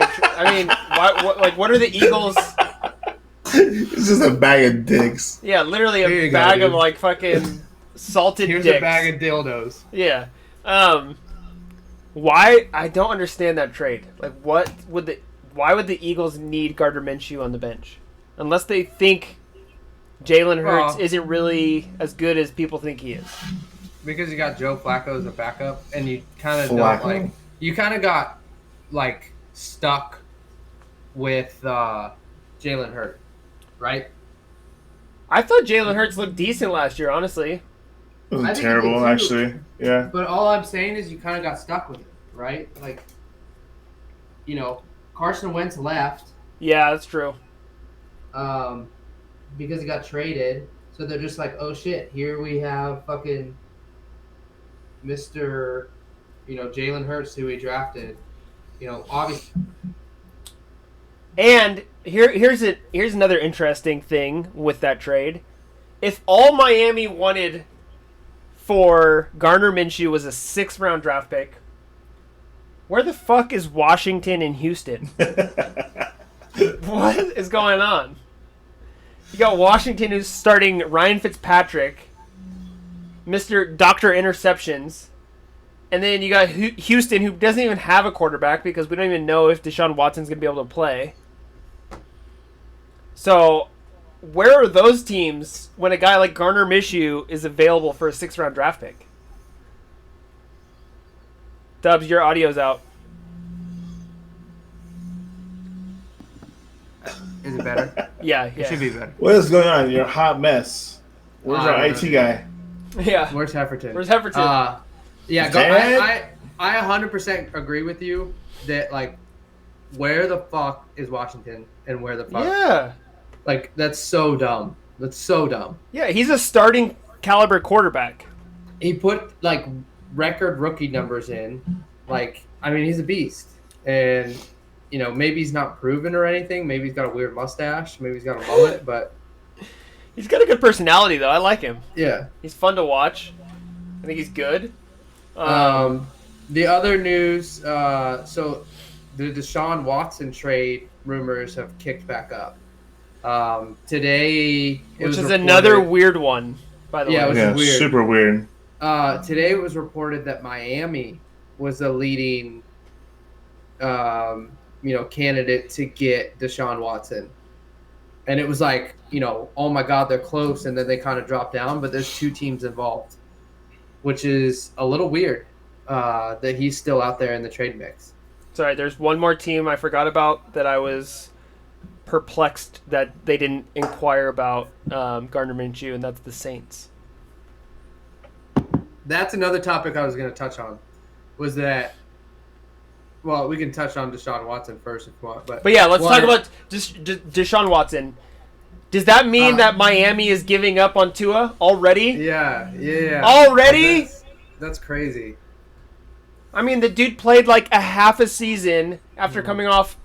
B: What are the Eagles?
C: It's just a bag of dicks.
B: Yeah, literally a bag of like fucking salted
A: Here's
B: dicks.
A: a bag of dildos.
B: Yeah. Why? I don't understand that trade. Like, why would the Eagles need Gardner Minshew on the bench? Unless they think Jalen Hurts isn't really as good as people think he is.
A: Because you got Joe Flacco as a backup, and you kind of got like stuck with Jalen Hurts, right?
B: I thought Jalen Hurts looked decent last year, honestly.
C: It wasn't terrible, actually. Yeah.
A: But all I'm saying is you kind of got stuck with it, right? Like, Carson Wentz left.
B: Yeah, that's true.
A: Because he got traded, so they're just like, oh shit, here we have fucking Mr. Jalen Hurts, who we drafted. Obviously.
B: And here's another interesting thing with that trade. If all Miami wanted for Garner Minshew was a 6th round draft pick, where the fuck is Washington and Houston? What is going on? You got Washington who's starting Ryan Fitzpatrick, Mr. Dr. Interceptions, and then you got Houston who doesn't even have a quarterback because we don't even know if Deshaun Watson's going to be able to play. So, where are those teams when a guy like Garner Minshew is available for a 6th round draft pick? Dubz, your audio's out.
A: Is it better?
B: Yeah.
A: It should be better.
C: What is going on? You're a hot mess. Where's our IT guy?
B: Yeah.
A: Where's Hefferton?
B: Yeah,
A: I 100% agree with you that, like, where the fuck is Washington and where the fuck?
B: Yeah.
A: Like, that's so dumb. That's so dumb.
B: Yeah, he's a starting caliber quarterback.
A: He put, like, record rookie numbers in. Like, I mean, he's a beast. And, maybe he's not proven or anything. Maybe he's got a weird mustache. Maybe he's got a mullet, but...
B: He's got a good personality, though. I like him.
A: Yeah.
B: He's fun to watch. I think he's good.
A: The other news, so the Deshaun Watson trade rumors have kicked back up. Today...
B: Which is another weird one, by the way.
A: Which is weird.
C: Super weird.
A: Today it was reported that Miami was the leading... candidate to get Deshaun Watson. And it was like, oh my God, they're close. And then they kind of dropped down, but there's 2 teams involved, which is a little weird that he's still out there in the trade mix.
B: Sorry, there's one more team I forgot about that I was perplexed that they didn't inquire about Gardner Minshew, and that's the Saints.
A: That's another topic I was going to touch on, was that... Well, we can touch on Deshaun Watson first if you want. But
B: yeah, let's talk about Deshaun Watson. Does that mean that Miami is giving up on Tua already?
A: Yeah.
B: Already?
A: That's crazy.
B: I mean, the dude played like a half a season after coming off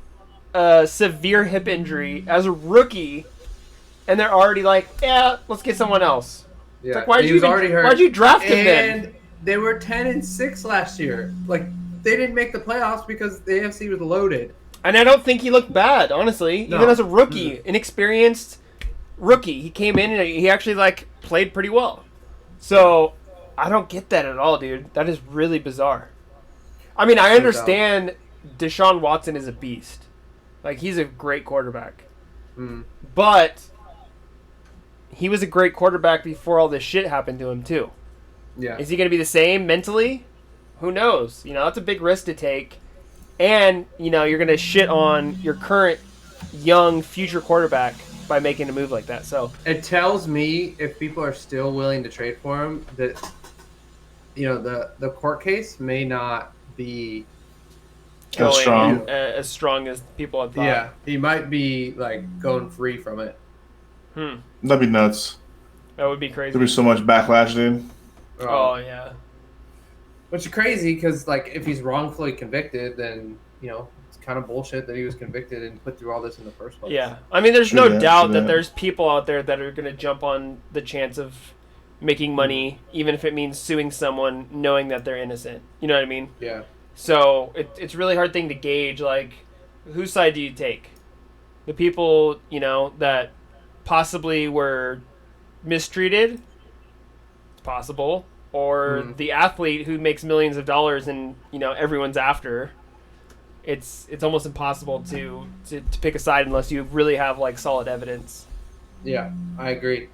B: a severe hip injury as a rookie, and they're already like, yeah, let's get someone else.
A: Yeah.
B: It's like, why'd you draft him then?
A: And they were 10-6 last year. Like, they didn't make the playoffs because the AFC was loaded.
B: And I don't think he looked bad, honestly. No. Even as a rookie, inexperienced rookie, he came in and he actually like played pretty well. So I don't get that at all, dude. That is really bizarre. I mean, I understand Deshaun Watson is a beast. Like, he's a great quarterback. But he was a great quarterback before all this shit happened to him, too.
A: Yeah.
B: Is he going to be the same mentally? Who knows? You know, that's a big risk to take. And, you know, you're going to shit on your current young future quarterback by making a move like that. So
A: it tells me, if people are still willing to trade for him, that, you know, the court case may not be
C: as
B: strong as people had thought.
A: Yeah, he might be like going free from it.
C: That'd be nuts.
B: That would be crazy.
C: There'd be so much backlash, dude.
B: Oh yeah.
A: Which is crazy because, like, if he's wrongfully convicted, then, you know, it's kind of bullshit that he was convicted and put through all this in the first place.
B: Yeah, I mean, there's no doubt that there's people out there that are going to jump on the chance of making money, even if it means suing someone knowing that they're innocent. You know what I mean?
A: Yeah.
B: So it's a really hard thing to gauge. Like, whose side do you take? The people, you know, that possibly were mistreated? It's possible. Or the athlete who makes millions of dollars and, you know, everyone's after. It's almost impossible to pick a side unless you really have, like, solid evidence.
A: Yeah, I agree.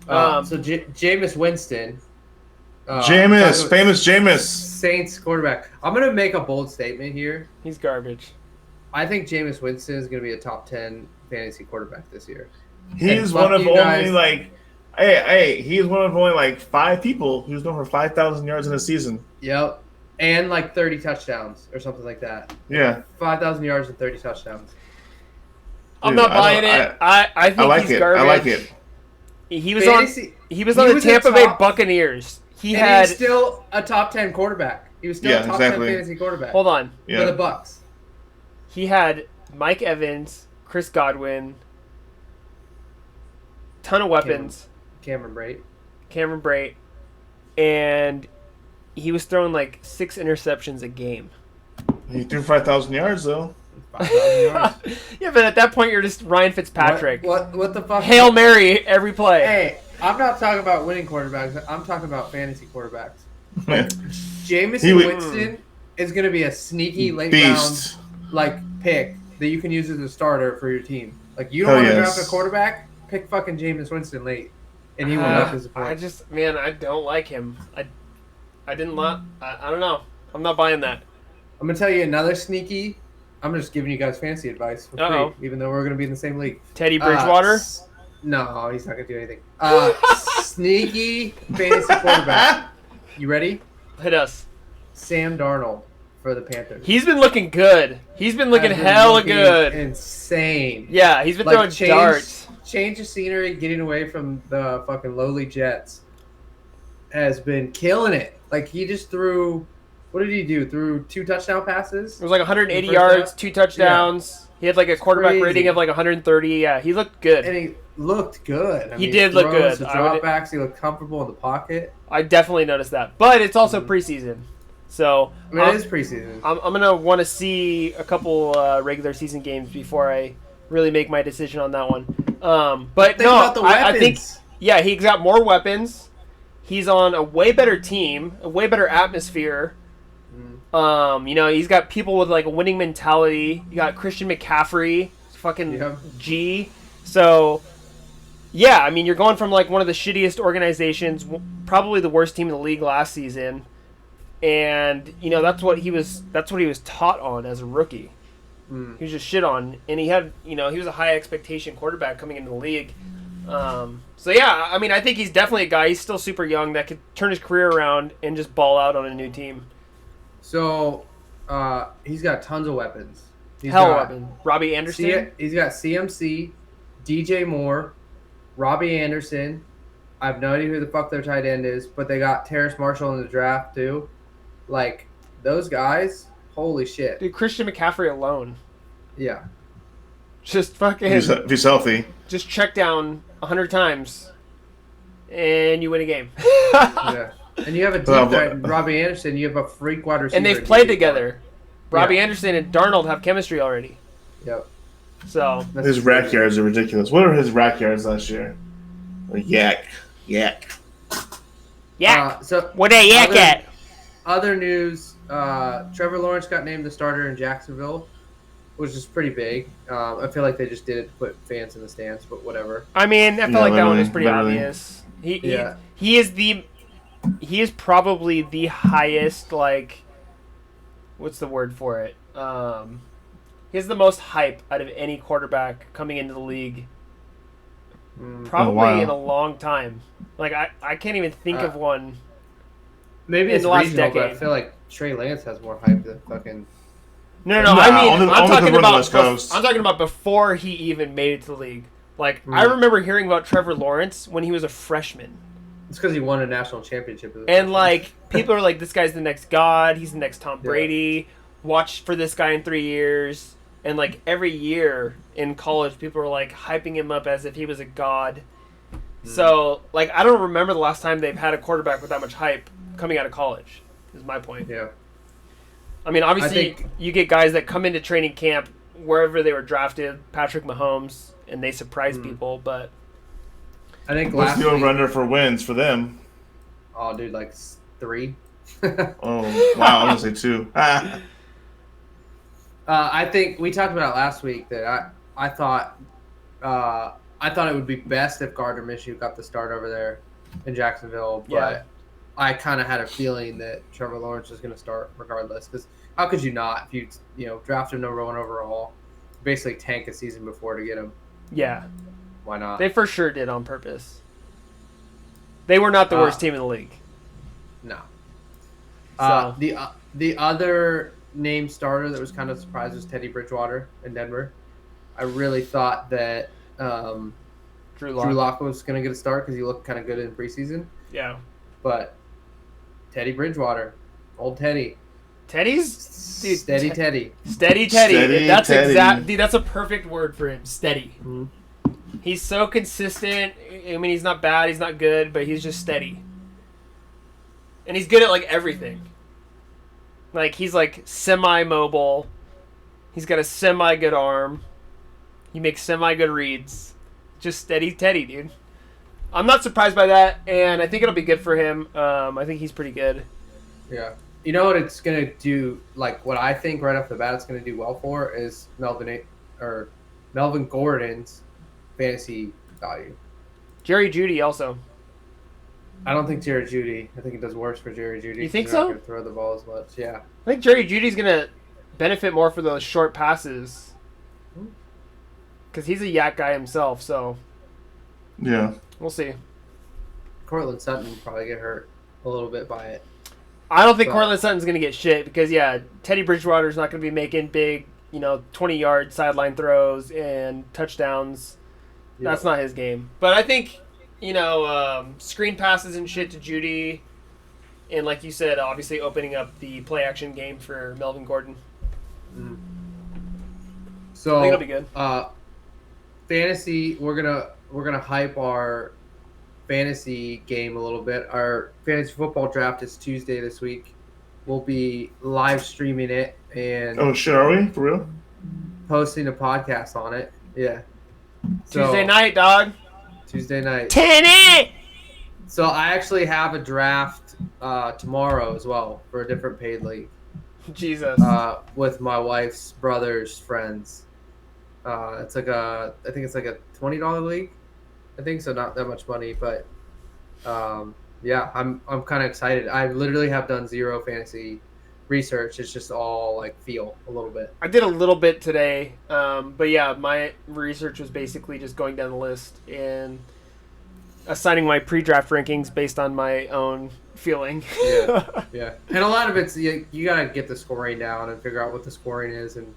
A: So Jameis Winston.
C: Famous Jameis.
A: Saints quarterback. I'm going to make a bold statement here.
B: He's garbage.
A: I think Jameis Winston is going to be a top 10 fantasy quarterback this year.
C: He's one of only, like... Hey, he's one of only like 5 people who's going for 5,000 yards in a season.
A: Yep. And like 30 touchdowns or something like that.
C: Yeah.
A: 5,000 yards and 30 touchdowns.
B: I'm not buying it. I think he's garbage.
C: I like it.
B: He was on the Tampa Bay Buccaneers. He was
A: still a top 10 quarterback. He was still a top 10 fantasy quarterback.
B: Hold on.
A: For the Bucs.
B: He had Mike Evans, Chris Godwin, ton of weapons.
A: Cameron
B: Brate. And he was throwing like 6 interceptions a game.
C: He threw 5,000 yards, though.
A: 5,000 yards.
B: Yeah, but at that point, you're just Ryan Fitzpatrick.
A: What the fuck?
B: Hail Mary every play.
A: Hey, I'm not talking about winning quarterbacks. I'm talking about fantasy quarterbacks. Jameis Winston is going to be a sneaky late round like pick that you can use as a starter for your team. Like, you don't want to draft a quarterback, pick fucking Jameis Winston late. And he will not disappoint.
B: I don't like him. I don't know. I'm not buying that.
A: I'm gonna tell you another sneaky. I'm just giving you guys fantasy advice for free, even though we're gonna be in the same league.
B: Teddy Bridgewater?
A: No, he's not gonna do anything. Sneaky fantasy quarterback. You ready?
B: Hit us.
A: Sam Darnold for the Panthers.
B: He's been looking good. He's been looking hella good.
A: Insane.
B: Yeah, he's been throwing darts.
A: Change of scenery, getting away from the fucking lowly Jets has been killing it. Like, he just threw, what did he do? Threw 2 touchdown passes?
B: It was like 180 yards, 2 touchdowns. Yeah. He had like a quarterback rating of like 130. Yeah, he looked good.
A: And he looked good.
B: He did look good.
A: The dropbacks, he looked comfortable in the pocket.
B: I definitely noticed that. But it's also preseason. So
A: it is preseason.
B: I'm going to want to see a couple regular season games before I really make my decision on that one. But no, I think he's got more weapons. He's on a way better team, a way better atmosphere. You know, he's got people with like a winning mentality. You got Christian McCaffrey, fucking G. So yeah, I mean, you're going from like one of the shittiest organizations, probably the worst team in the league last season, and you know that's what he was taught on as a rookie. He was just shit on, and he had, you know, he was a high expectation quarterback coming into the league. So yeah, I mean, I think he's definitely a guy. He's still super young that could turn his career around and just ball out on a new team.
A: So, he's got tons of weapons.
B: Weapon. Robbie Anderson.
A: He's got CMC, DJ Moore, Robbie Anderson. I have no idea who the fuck their tight end is, but they got Terrace Marshall in the draft too. Like, those guys, holy shit.
B: Dude, Christian McCaffrey alone.
A: Yeah.
B: Just fucking.
C: If he's healthy.
B: Just check down 100 times, and you win a game.
A: Yeah. And you have a deep threat, Robbie Anderson. You have a freak wide receiver.
B: And they've played together. Robbie Anderson and Darnold have chemistry already.
A: Yep.
B: So
C: his rack yards are ridiculous. What were his rack yards last year? Yak.
A: So
B: what a yak at?
A: Other news: Trevor Lawrence got named the starter in Jacksonville, which is pretty big. I feel like they just did it to put fans in the stands, but whatever.
B: I mean, I feel like that one is pretty obvious. He is probably the highest, like, what's the word for it? He has the most hype out of any quarterback coming into the league. Probably in a long time. Like, I can't even think of one.
A: Maybe it's
B: the last
A: regional,
B: decade.
A: but I feel like Trey Lance has more hype than fucking.
B: No. I'm talking about before he even made it to the league. Like, I remember hearing about Trevor Lawrence when he was a freshman.
A: It's because he won a national championship.
B: And, like, people are like, this guy's the next god. He's the next Tom Brady. Watch for this guy in 3 years. And, like, every year in college, people are, like, hyping him up as if he was a god. So, like, I don't remember the last time they've had a quarterback with that much hype coming out of college, is my point.
A: Yeah.
B: I mean, obviously, you get guys that come into training camp wherever they were drafted, Patrick Mahomes, and they surprise people, but...
A: I think
C: what's the over-under for wins for them?
A: Oh, dude, like 3.
C: Oh, wow, I'm going to say 2.
A: I think we talked about it last week that I thought it would be best if Garner Mitchu got the start over there in Jacksonville, but I kind of had a feeling that Trevor Lawrence was going to start regardless. Because how could you not if you draft him number 1 overall, basically tank a season before to get him?
B: Yeah,
A: why not?
B: They for sure did on purpose. They were not the worst team in the league.
A: No.
B: So.
A: The other named starter that was kind of surprised was Teddy Bridgewater in Denver. I really thought that Drew Lock was going to get a start because he looked kind of good in preseason.
B: Yeah.
A: But Teddy Bridgewater, old Teddy.
B: Teddy's dude,
A: steady Teddy.
B: Steady Teddy.
C: Steady
B: that's
C: Teddy.
B: Dude, that's a perfect word for him. Steady.
A: Mm-hmm.
B: He's so consistent. I mean, he's not bad, he's not good, but he's just steady. And he's good at like everything. Like he's like semi-mobile. He's got a semi-good arm. He makes semi-good reads. Just steady Teddy, dude. I'm not surprised by that, and I think it'll be good for him. I think he's pretty good.
A: Yeah. You know what it's going to do, like what I think right off the bat it's going to do well for is Melvin Gordon's fantasy value.
B: Jerry Jeudy also.
A: I don't think Jerry Jeudy. I think it does worse for Jerry Jeudy.
B: You think
A: He's
B: so?
A: not going to throw the ball as much. Yeah.
B: I think Jerry Judy's going to benefit more for those short passes. Because he's a yak guy himself, so.
C: Yeah.
B: We'll see.
A: Cortland Sutton will probably get hurt a little bit by it.
B: I don't think Cortland Sutton's going to get shit because, Teddy Bridgewater's not going to be making big, 20-yard sideline throws and touchdowns. Yeah. That's not his game. But I think, screen passes and shit to Jeudy and, like you said, obviously opening up the play-action game for Melvin Gordon.
A: Mm-hmm. So,
B: I think it'll be good.
A: Fantasy, we're gonna hype our fantasy game a little bit. Our fantasy football draft is Tuesday this week. We'll be live streaming it and
C: oh shit, are we for real?
A: Posting a podcast on it. Yeah.
B: Tuesday night, dog.
A: Tuesday night.
B: 10-8!
A: So I actually have a draft tomorrow as well for a different paid league.
B: Jesus.
A: With my wife's brother's friends. I think it's like a $20 league. I think so, not that much money, but I'm kind of excited. I literally have done zero fantasy research. It's just all like feel a little bit.
B: I did a little bit today, but my research was basically just going down the list and assigning my pre-draft rankings based on my own feeling.
A: Yeah. And a lot of it's you gotta get the scoring down and figure out what the scoring is and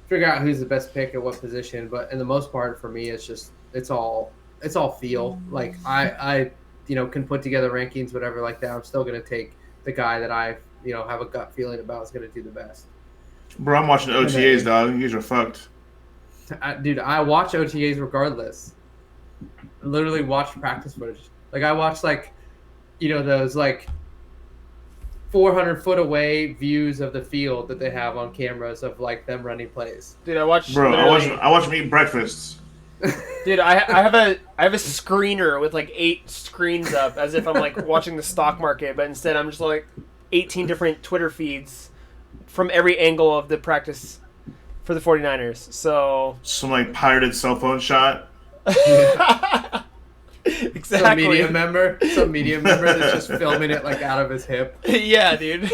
A: figure out who's the best pick at what position. But in the most part, for me, it's all feel. Like I can put together rankings, whatever like that. I'm still gonna take the guy that I have a gut feeling about is gonna do the best.
C: Bro, I'm watching OTAs, dog. You guys are fucked.
A: Dude, I watch OTAs regardless. I literally watch practice footage. Like I watch those 400-foot away views of the field that they have on cameras of like them running plays.
B: Dude, I watch
C: them eat breakfast.
B: Dude, I have a screener with like 8 screens up as if I'm like watching the stock market, but instead I'm just like 18 different Twitter feeds from every angle of the practice for the 49ers. So
C: some like pirated cell phone shot.
B: Exactly.
A: Some media member that's just filming it like out of his hip.
B: Yeah, dude.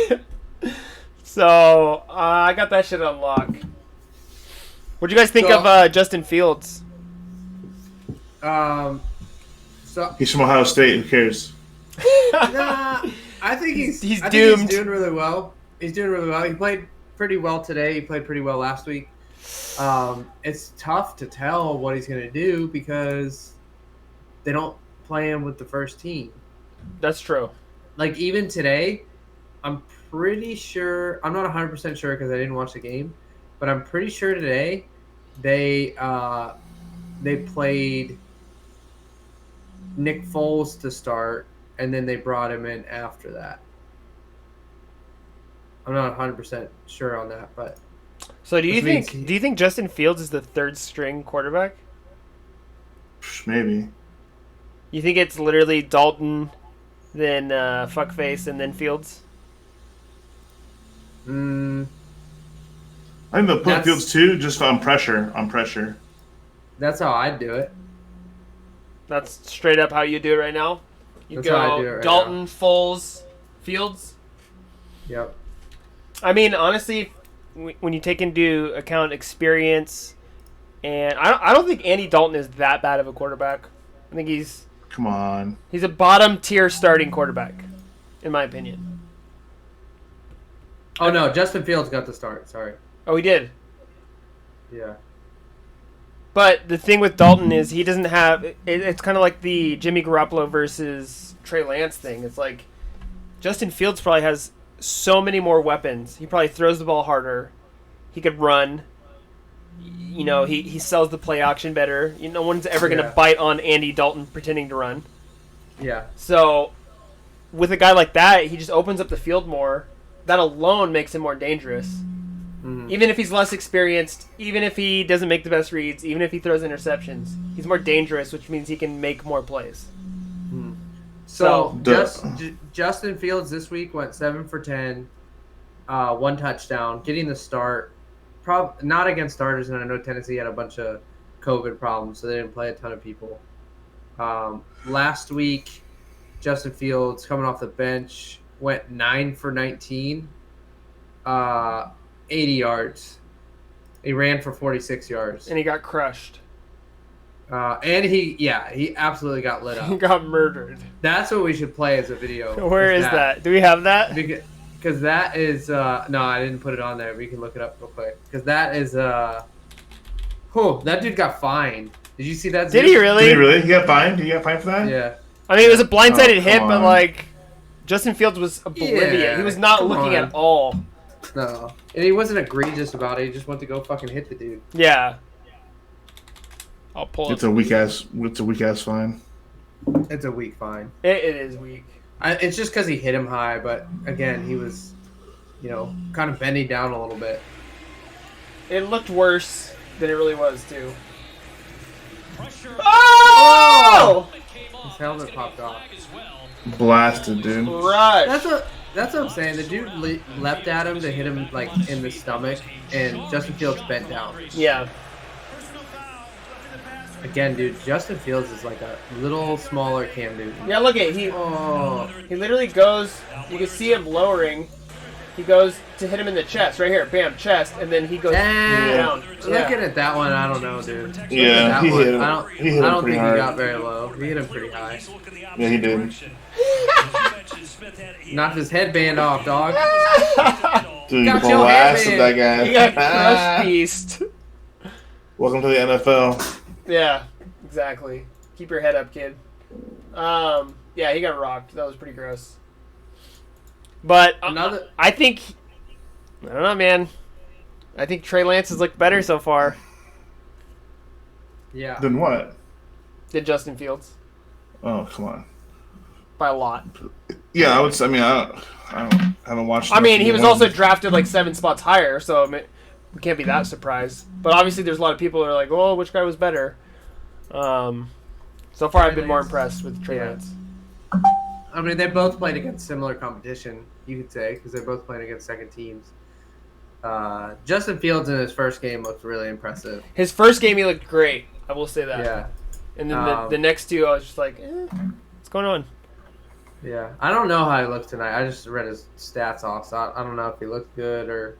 B: So I got that shit on lock. What'd you guys think of Justin Fields?
A: So
C: he's from Ohio State. Who cares?
A: Nah, I think he's
B: doomed.
A: He's doing really well. He played pretty well today. He played pretty well last week. It's tough to tell what he's going to do because they don't play him with the first team.
B: That's true.
A: Like even today, I'm pretty sure. I'm not 100% sure because I didn't watch the game, but I'm pretty sure today they played Nick Foles to start, and then they brought him in after that. I'm not 100% sure on that, but
B: so do you think Justin Fields is the third string quarterback?
C: Maybe.
B: You think it's literally Dalton, then Fuckface, and then Fields?
C: I think they'll put Fields too, just on pressure.
A: That's how I'd do it.
B: That's straight up how you do it right now?
A: That's how I do it right
B: Dalton,
A: now.
B: Foles, Fields?
A: Yep.
B: I mean, honestly, when you take into account experience, and I don't think Andy Dalton is that bad of a quarterback. I think he's a bottom tier starting quarterback, in my opinion.
A: Oh no, Justin Fields got the start. Sorry.
B: Oh, he did.
A: Yeah.
B: But the thing with Dalton is he doesn't have. It's kind of like the Jimmy Garoppolo versus Trey Lance thing. It's like Justin Fields probably has so many more weapons. He probably throws the ball harder. He could run. You know, he sells the play action better. No one's ever going to bite on Andy Dalton pretending to run.
A: Yeah.
B: So with a guy like that, he just opens up the field more. That alone makes him more dangerous. Mm-hmm. Even if he's less experienced, even if he doesn't make the best reads, even if he throws interceptions, he's more dangerous, which means he can make more plays.
A: Mm-hmm. So Justin Fields this week went 7 for 10, 1 touchdown, getting the start. Not against starters, and I know Tennessee had a bunch of COVID problems, so they didn't play a ton of people. Last week, Justin Fields, coming off the bench, went 9 for 19, 80 yards. He ran for 46 yards.
B: And he got crushed.
A: And he absolutely got lit up.
B: He got murdered.
A: That's what we should play as a video.
B: Where is that? Do we have that?
A: Because that is no, I didn't put it on there. We can look it up real quick. Because that is that dude got fined. Did you see that?
B: Did he really?
C: He got fined? Did he get fined for that?
A: Yeah.
B: I mean, it was a blindsided hit, but like Justin Fields was oblivious.
A: Yeah,
B: he was not looking at all.
A: No, and he wasn't egregious about it. He just went to go fucking hit the dude.
B: Yeah. I'll pull it.
C: It's a weak ass fine.
A: It's a weak fine.
B: It is weak.
A: It's just because he hit him high, but again, he was, kind of bending down a little bit.
B: It looked worse than it really was, too.
A: Oh! His helmet popped off.
C: Blasted, dude.
B: Right.
A: That's what I'm saying. The dude leapt at him to hit him like in the stomach, and Justin Fields bent down.
B: Yeah.
A: Again, dude, Justin Fields is like a little smaller Cam Newton.
B: Yeah, look at he literally goes. You can see him lowering. He goes to hit him in the chest, right here, bam, chest, and then he goes down.
A: Looking at that one, I don't know, dude.
C: Yeah, he hit him.
A: I don't think he got very low. He hit him pretty high.
C: Yeah, he did.
A: Knocked his headband off, dog.
C: Dude,
A: Got your
C: blasted that guy.
B: He got crushed beast.
C: Welcome to the NFL.
B: Yeah, exactly. Keep your head up, kid. Yeah, he got rocked. That was pretty gross. But I think, I don't know, man. I think Trey Lance has looked better so far.
A: Yeah.
C: Then what?
B: Than Justin Fields
C: Oh, come on.
B: by a lot.
C: Yeah, I haven't watched.
B: I mean, he was also
C: one.
B: drafted like 7 spots higher, so I mean, we can't be that surprised. But obviously, there's a lot of people that are like, "Oh, which guy was better?" So far, I've been more impressed with Trey Lance.
A: I mean, they both played against similar competition, you could say, because they're both playing against second teams. Justin Fields in his first game looked really impressive.
B: His first game, he looked great. I will say that.
A: Yeah.
B: And then the next two, I was just like, what's going on?
A: Yeah. I don't know how he looked tonight. I just read his stats off, so I don't know if he looked good or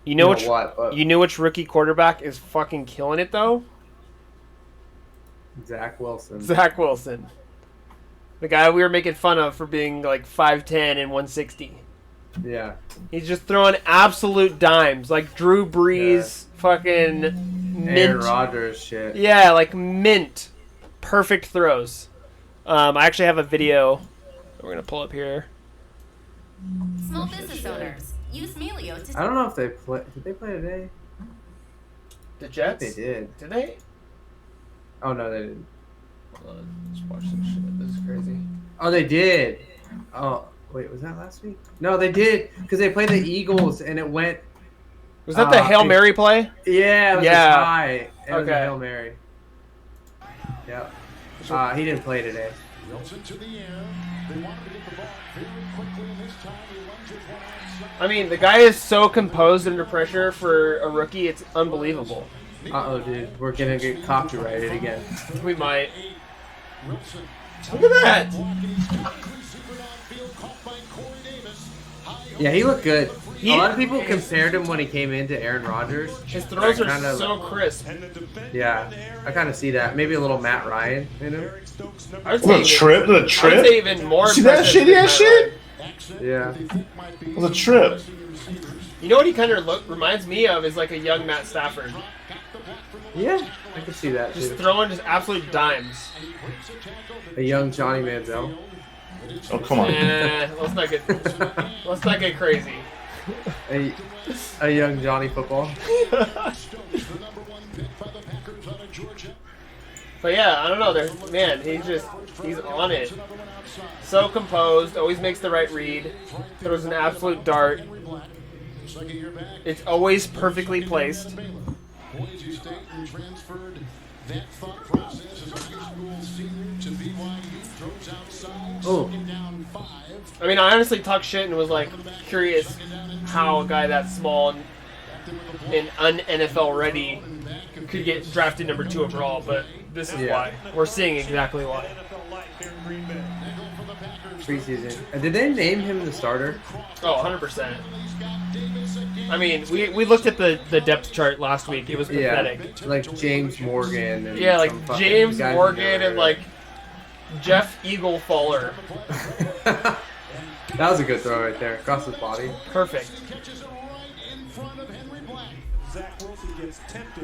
B: You know which rookie quarterback is fucking killing it, though?
A: Zach Wilson.
B: Zach Wilson. The guy we were making fun of for being like 5'10 and 160.
A: Yeah.
B: He's just throwing absolute dimes. Like Drew Brees, fucking mint.
A: Aaron Rodgers shit.
B: Yeah, like mint. Perfect throws. I actually have a video we're going to pull up here.
E: Small business owners, use Melio to...
A: I don't know if they play. Did they play today?
B: The Jets?
A: They did.
B: Did they?
A: Oh, no, they didn't.
B: Hold on. Let's watch some shit. This is crazy.
A: Oh, they did. Oh, wait, was that last week? No, they did, because they played the Eagles, and it went...
B: Was that the Hail Mary play?
A: Yeah, it was a tie. It was a Hail Mary. Yep. He didn't play today.
B: I mean, the guy is so composed under pressure for a rookie, it's unbelievable.
A: Uh-oh, dude. We're going to get copyrighted again.
B: We might. Look at that!
A: Yeah, he looked good. A lot of people compared him when he came into Aaron Rodgers.
B: His throws are so crisp.
A: Yeah, I kind of see that. Maybe a little Matt Ryan in him.
C: The trip?
B: I would say even more.
C: See that shitty ass shit?
A: Yeah.
C: It was a trip.
B: You know what he kind of reminds me of is like a young Matt Stafford.
A: Yeah, I can see that
B: Just
A: too.
B: throwing just absolute dimes.
A: A young Johnny Manziel.
C: Oh, come on.
B: Let's not get crazy.
A: A young Johnny Football.
B: But yeah, I don't know. Man, he's on it. So composed, always makes the right read. Throws an absolute dart. It's always perfectly placed.
A: Oh.
B: I mean, I honestly talked shit and was like curious how a guy that small and un-NFL ready could get drafted number 2 overall, but this is why. We're seeing exactly why.
A: Preseason. Did they name him the starter?
B: Oh, 100%. I mean, we looked at the depth chart last week. It was pathetic.
A: Yeah, like James Morgan. And
B: like James Morgan and like Jeff Eaglefaller.
A: That was a good throw right there, across his body.
B: Perfect.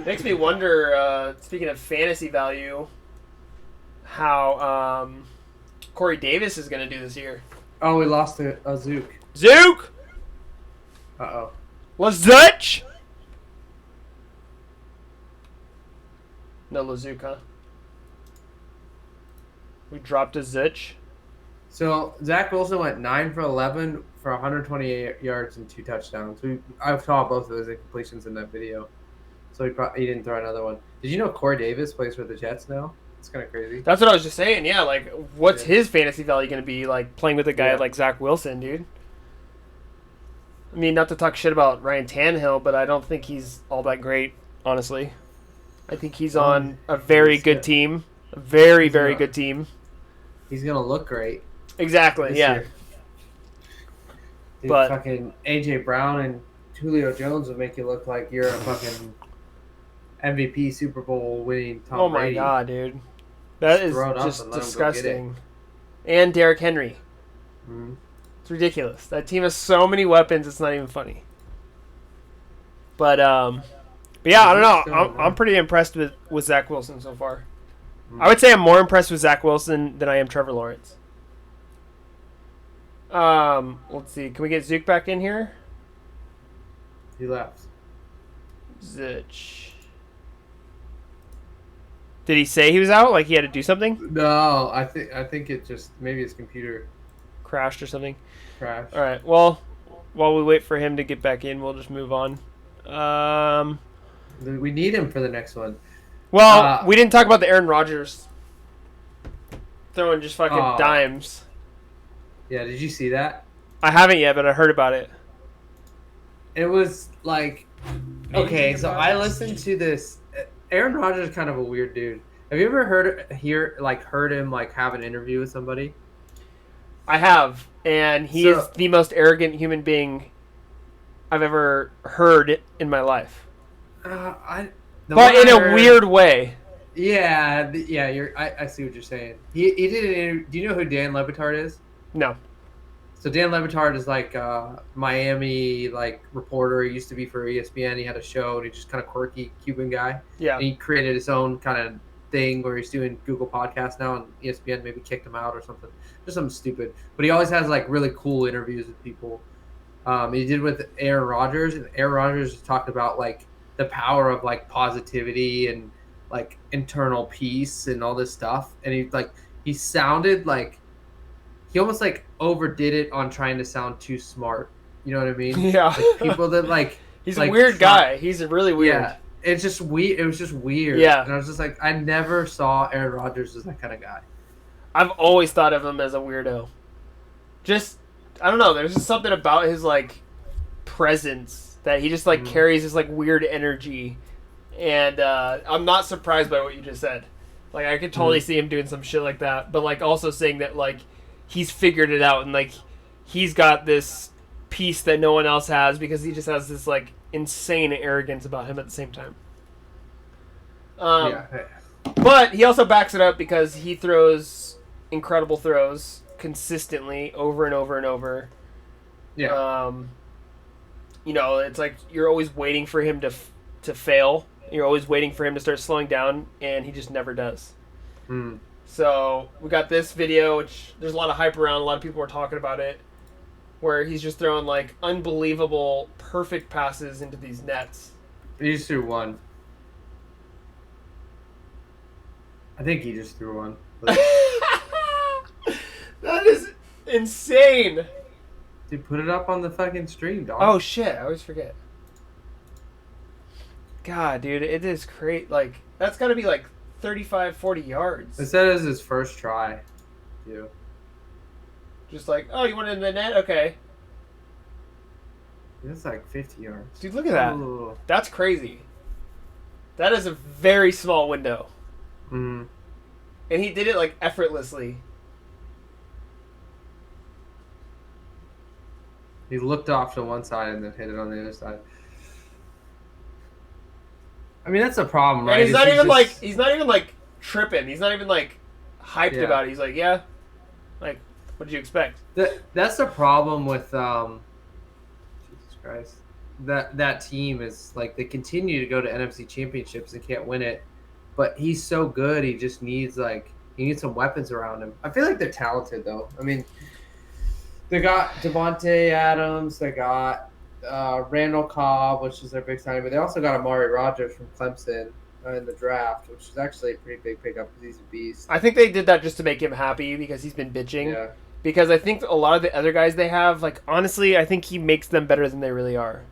B: Makes me wonder, speaking of fantasy value, how Corey Davis is going to do this year.
A: Oh, we lost to Zook.
B: Zook!
A: Uh-oh.
B: Lazuch! No Lazook, huh? We dropped a Zitch.
A: So, Zach Wilson went 9 for 11 for 128 yards and 2 touchdowns. I saw both of those incompletions in that video. So he didn't throw another one. Did you know Corey Davis plays for the Jets now? It's kind of crazy.
B: That's what I was just saying. Yeah, like, what's his fantasy value going to be, like, playing with a guy like Zach Wilson, dude? I mean, not to talk shit about Ryan Tannehill, but I don't think he's all that great, honestly. I think he's on a very good team. A very, very good team.
A: He's going to look great.
B: Exactly, yeah.
A: Dude, but fucking A.J. Brown and Julio Jones will make you look like you're a fucking MVP Super Bowl winning Tom Brady.
B: Oh my god, dude. That is just disgusting. And Derrick Henry.
A: Mm-hmm.
B: It's ridiculous. That team has so many weapons, it's not even funny. But yeah, I don't know. I'm pretty impressed with Zach Wilson so far. Mm-hmm. I would say I'm more impressed with Zach Wilson than I am Trevor Lawrence. Let's see. Can we get Zook back in here?
A: He left.
B: Zitch. Did he say he was out? Like he had to do something?
A: No, I think it just maybe his computer
B: Crashed or something.
A: crashed.
B: All right. Well, while we wait for him to get back in, we'll just move on.
A: We need him for the next one.
B: Well, we didn't talk about the Aaron Rodgers throwing just fucking dimes.
A: Yeah, did you see that?
B: I haven't yet, but I heard about it.
A: It was like, okay, so I listened to this. Aaron Rodgers is kind of a weird dude. Have you ever heard him like have an interview with somebody?
B: I have, and he is the most arrogant human being I've ever heard in my life. But in a weird way.
A: Yeah, I see what you're saying. He did an interview. Do you know who Dan Le Batard is?
B: No.
A: So Dan Le Batard is like a Miami like reporter. He used to be for ESPN. He had a show, and he's just kind of quirky Cuban guy.
B: Yeah.
A: And he created his own kind of thing where he's doing Google Podcasts now, and ESPN maybe kicked him out or something. Just something stupid. But he always has like really cool interviews with people. He did with Aaron Rodgers, and Aaron Rodgers talked about like the power of like positivity and like internal peace and all this stuff. And he sounded like he almost like overdid it on trying to sound too smart. You know what I mean?
B: Yeah.
A: Like, people that like
B: he's
A: like,
B: a weird guy. He's really weird.
A: Yeah. It's just weird. It was just weird.
B: Yeah.
A: And I was just like, I never saw Aaron Rodgers as that kind of guy.
B: I've always thought of him as a weirdo. Just, I don't know. There's just something about his like presence that he just like carries this like weird energy, and I'm not surprised by what you just said. Like I could totally see him doing some shit like that, but like also saying that like he's figured it out and like he's got this peace that no one else has because he just has this like insane arrogance about him at the same time. But he also backs it up because he throws incredible throws consistently over and over and over.
A: Yeah.
B: You know, it's like you're always waiting for him to fail. You're always waiting for him to start slowing down, and he just never does. So we got this video, which there's a lot of hype around. A lot of people are talking about it, where he's just throwing like unbelievable, perfect passes into these nets.
A: He just threw one. I think he just threw one.
B: That is insane.
A: Dude, put it up on the fucking stream, dog.
B: Oh shit, I always forget. God, dude, it is great. Like, that's gotta be like 35, 40 yards.
A: It said it was his first try, too.
B: Just like, oh, you went in the net? Okay.
A: It's like 50 yards.
B: Dude, look at that.
A: Ooh.
B: That's crazy. That is a very small window.
A: Mm-hmm.
B: And he did it like effortlessly.
A: He looked off to one side and then hit it on the other side. I mean, that's the problem, right?
B: And he's not even like tripping. He's not even like hyped about it. He's like, yeah. Like, what did you expect?
A: That's the problem with Jesus Christ. That team is like they continue to go to NFC championships and can't win it. But he's so good, he just needs some weapons around him. I feel like they're talented though. I mean, they got Devontae Adams, they got Randall Cobb, which is their big signing, but they also got Amari Rodgers from Clemson in the draft, which is actually a pretty big pickup because he's a beast.
B: I think they did that just to make him happy because he's been bitching.
A: Yeah.
B: Because I think a lot of the other guys they have, like, honestly, I think he makes them better than they really are.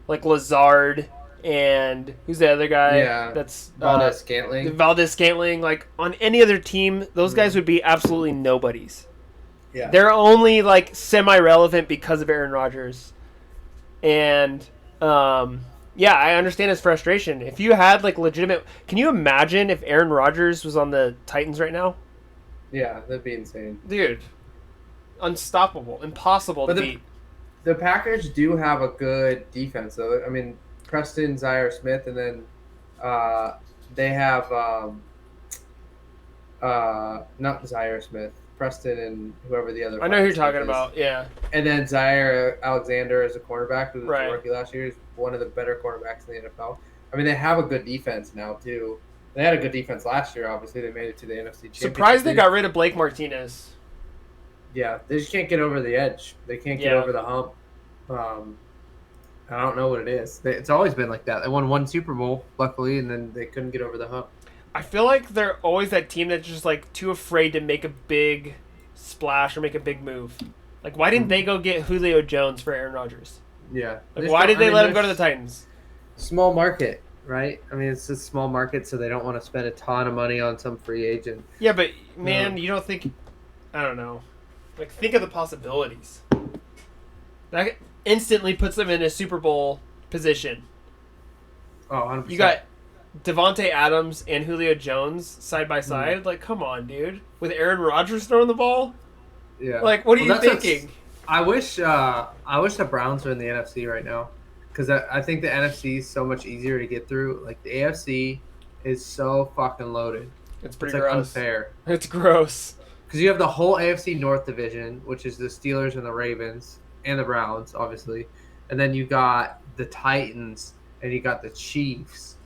B: Like Lazard and who's the other guy?
A: Yeah.
B: That's
A: Valdez-Scantling.
B: Valdez-Scantling. Like, on any other team, those guys would be absolutely nobodies.
A: Yeah.
B: They're only, like, semi-relevant because of Aaron Rodgers. And, yeah, I understand his frustration. If you had, like, legitimate... Can you imagine if Aaron Rodgers was on the Titans right now?
A: Yeah, that'd be insane.
B: Dude. Unstoppable. Impossible to beat.
A: The Packers do have a good defense, though. I mean, Preston, Zaire Smith, and then they have... not Zaire Smith. Preston and whoever the other.
B: I know who you're talking about. Yeah.
A: And then Zaire Alexander as a cornerback, who was
B: right.
A: a rookie last year, is one of the better cornerbacks in the NFL. I mean, they have a good defense now too. They had a good defense last year. Obviously, they made it to the NFC Championship.
B: Surprised they got rid of Blake Martinez.
A: Yeah, they just can't get over the edge. They can't get over the hump. I don't know what it is. It's always been like that. They won one Super Bowl, luckily, and then they couldn't get over the hump.
B: I feel like they're always that team that's just like too afraid to make a big splash or make a big move. Like, why didn't they go get Julio Jones for Aaron Rodgers?
A: Yeah.
B: Like, why did they let him go to the Titans?
A: Small market, right? I mean, it's a small market, so they don't want to spend a ton of money on some free agent.
B: Yeah, but man, you don't think? I don't know. Like, think of the possibilities. That instantly puts them in a Super Bowl position.
A: Oh, 100%.
B: You got Devontae Adams and Julio Jones side by side. Like, come on, dude. With Aaron Rodgers throwing the ball.
A: Yeah.
B: Like, what are you thinking?
A: I wish the Browns were in the NFC right now, because I think the NFC is so much easier to get through. Like, the AFC is so fucking loaded.
B: It's pretty
A: like
B: gross.
A: Unfair.
B: It's gross.
A: Because you have the whole AFC North division, which is the Steelers and the Ravens and the Browns, obviously, and then you got the Titans and you got the Chiefs.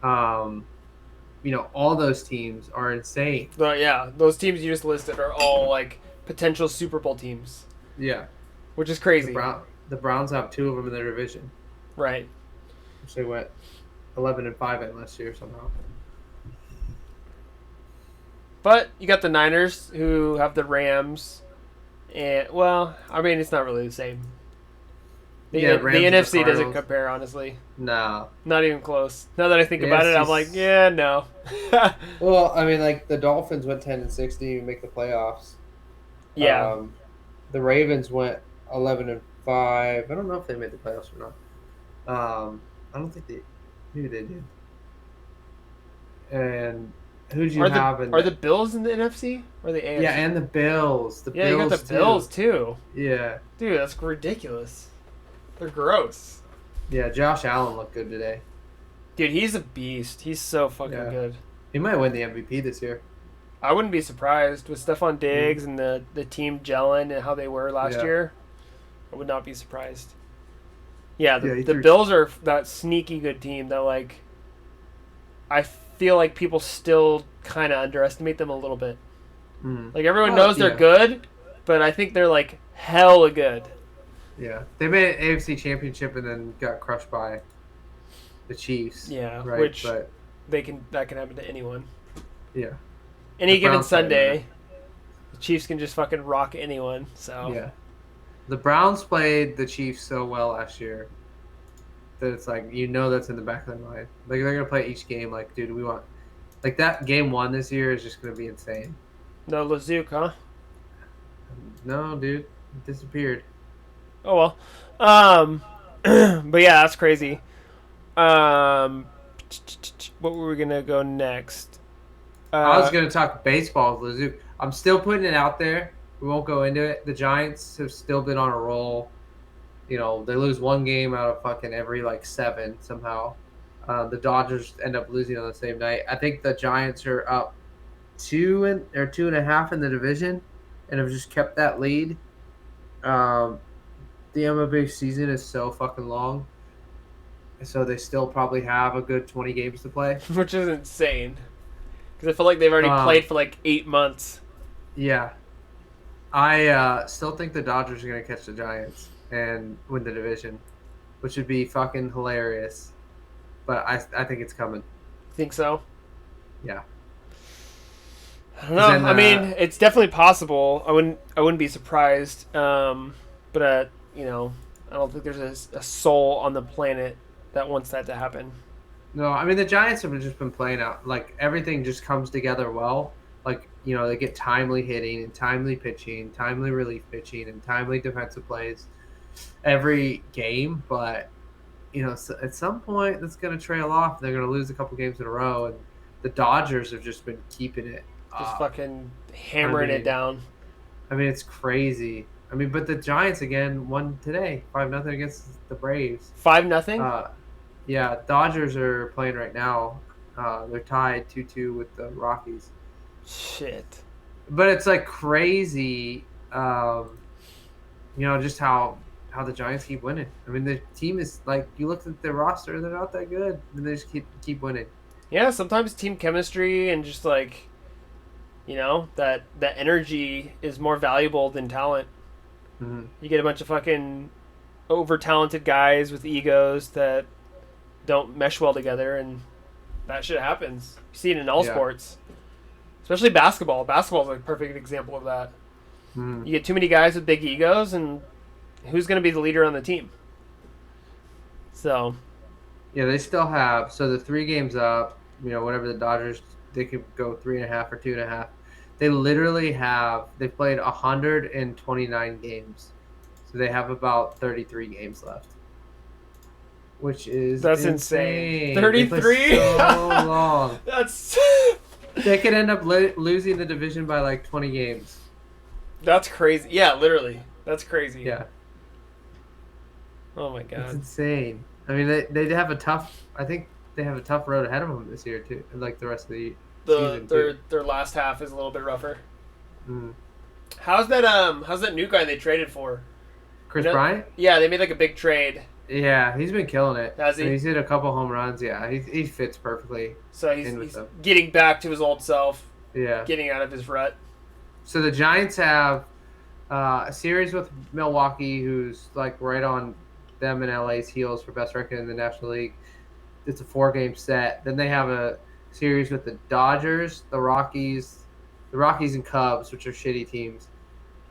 A: All those teams are insane.
B: But yeah, those teams you just listed are all like potential Super Bowl teams.
A: Yeah,
B: which is crazy.
A: The Browns have 2 of them in their division.
B: Right.
A: Which they went 11-5 in last year somehow.
B: But you got the Niners, who have the Rams, and it's not really the same. The NFC doesn't compare, honestly.
A: No,
B: not even close. Now that I think about it, I'm like, yeah, no.
A: Well, I mean, like, the Dolphins went 10-6, didn't even make the playoffs.
B: Yeah.
A: The Ravens went 11-5. I don't know if they made the playoffs or not. I don't think maybe they did. And who'd you have?
B: Are the Bills in the NFC or the AFC?
A: Yeah, and the Bills.
B: You got the Bills too.
A: Yeah.
B: Dude, that's ridiculous. They're gross.
A: Yeah, Josh Allen looked good today.
B: Dude, he's a beast. He's so fucking good.
A: He might win the MVP this year.
B: I wouldn't be surprised with Stephon Diggs and the team gelling and how they were last year. I would not be surprised. Yeah, the Bills are that sneaky good team that, like, I feel like people still kind of underestimate them a little bit. Like, everyone knows they're good, but I think they're, like, hella good.
A: Yeah. They made an AFC Championship and then got crushed by the Chiefs.
B: Yeah,
A: right?
B: that can happen to anyone.
A: Yeah.
B: Any given Sunday, the Chiefs can just fucking rock anyone. So
A: yeah. The Browns played the Chiefs so well last year that it's like, that's in the back of their mind. Like, they're going to play each game like, dude, we want... Like, that game 1 this year is just going to be insane.
B: No Zook, huh?
A: No, dude. It disappeared.
B: Oh, well. But yeah, that's crazy. What were we going to go next?
A: I was going to talk baseball with Zook. I'm still putting it out there. We won't go into it. The Giants have still been on a roll. They lose 1 game out of fucking every, 7 somehow. The Dodgers end up losing on the same night. I think the Giants are up 2.5 in the division and have just kept that lead. The MLB season is so fucking long. So they still probably have a good 20 games to play.
B: Which is insane. Because I feel like they've already played for 8 months.
A: Yeah. I still think the Dodgers are going to catch the Giants and win the division, which would be fucking hilarious. But I think it's coming.
B: Think so?
A: Yeah.
B: I don't know. I mean, it's definitely possible. I wouldn't be surprised. But I don't think there's a soul on the planet that wants that to happen.
A: No, I mean, the Giants have just been playing out. Everything just comes together well. They get timely hitting and timely pitching, timely relief pitching, and timely defensive plays every game. But, at some point, that's going to trail off. They're going to lose a couple games in a row. And the Dodgers have just been keeping it
B: just fucking hammering it down.
A: I mean, it's crazy. I mean, but the Giants, again, won today, 5-0 against the Braves.
B: 5-0?
A: Yeah, Dodgers are playing right now. They're tied 2-2 with the Rockies.
B: Shit.
A: But it's crazy, just how the Giants keep winning. I mean, the team is you look at their roster, they're not that good, and they just keep winning.
B: Yeah, sometimes team chemistry and just that energy is more valuable than talent.
A: Mm-hmm.
B: You get a bunch of fucking over talented guys with egos that don't mesh well together, and that shit happens. You see it in all
A: Yeah.
B: sports, especially basketball. Basketball is a perfect example of that.
A: Mm.
B: You get too many guys with big egos, and who's going to be the leader on the team? So,
A: Yeah, they still have. So the 3 games up, whatever the Dodgers, they could go 3.5 or 2.5. They literally they've played 129 games. So they have about 33 games left. Which is
B: that's insane.
A: They
B: 33?
A: play so long.
B: That's
A: They could end up losing the division by like 20 games.
B: that's crazy. Yeah, literally. That's crazy.
A: Yeah.
B: Oh my
A: It's
B: god.
A: insane. I mean, they have a tough. I think they have a tough road ahead of them this year too, and like the rest of the season too.
B: Their last half is a little bit rougher.
A: Mm.
B: How's that new guy they traded for?
A: Chris Bryant?
B: Yeah, they made like a big trade.
A: Yeah, he's been killing it.
B: Has he?
A: And he's hit a couple home runs. Yeah, he fits perfectly.
B: So
A: in
B: he's
A: with them.
B: getting back to his old self,
A: Yeah.
B: getting out of his rut.
A: So the Giants have a series with Milwaukee, who's like right on them and LA's heels for best record in the National League. It's a 4-game set. Then they have a series with the Dodgers, the Rockies and Cubs, which are shitty teams.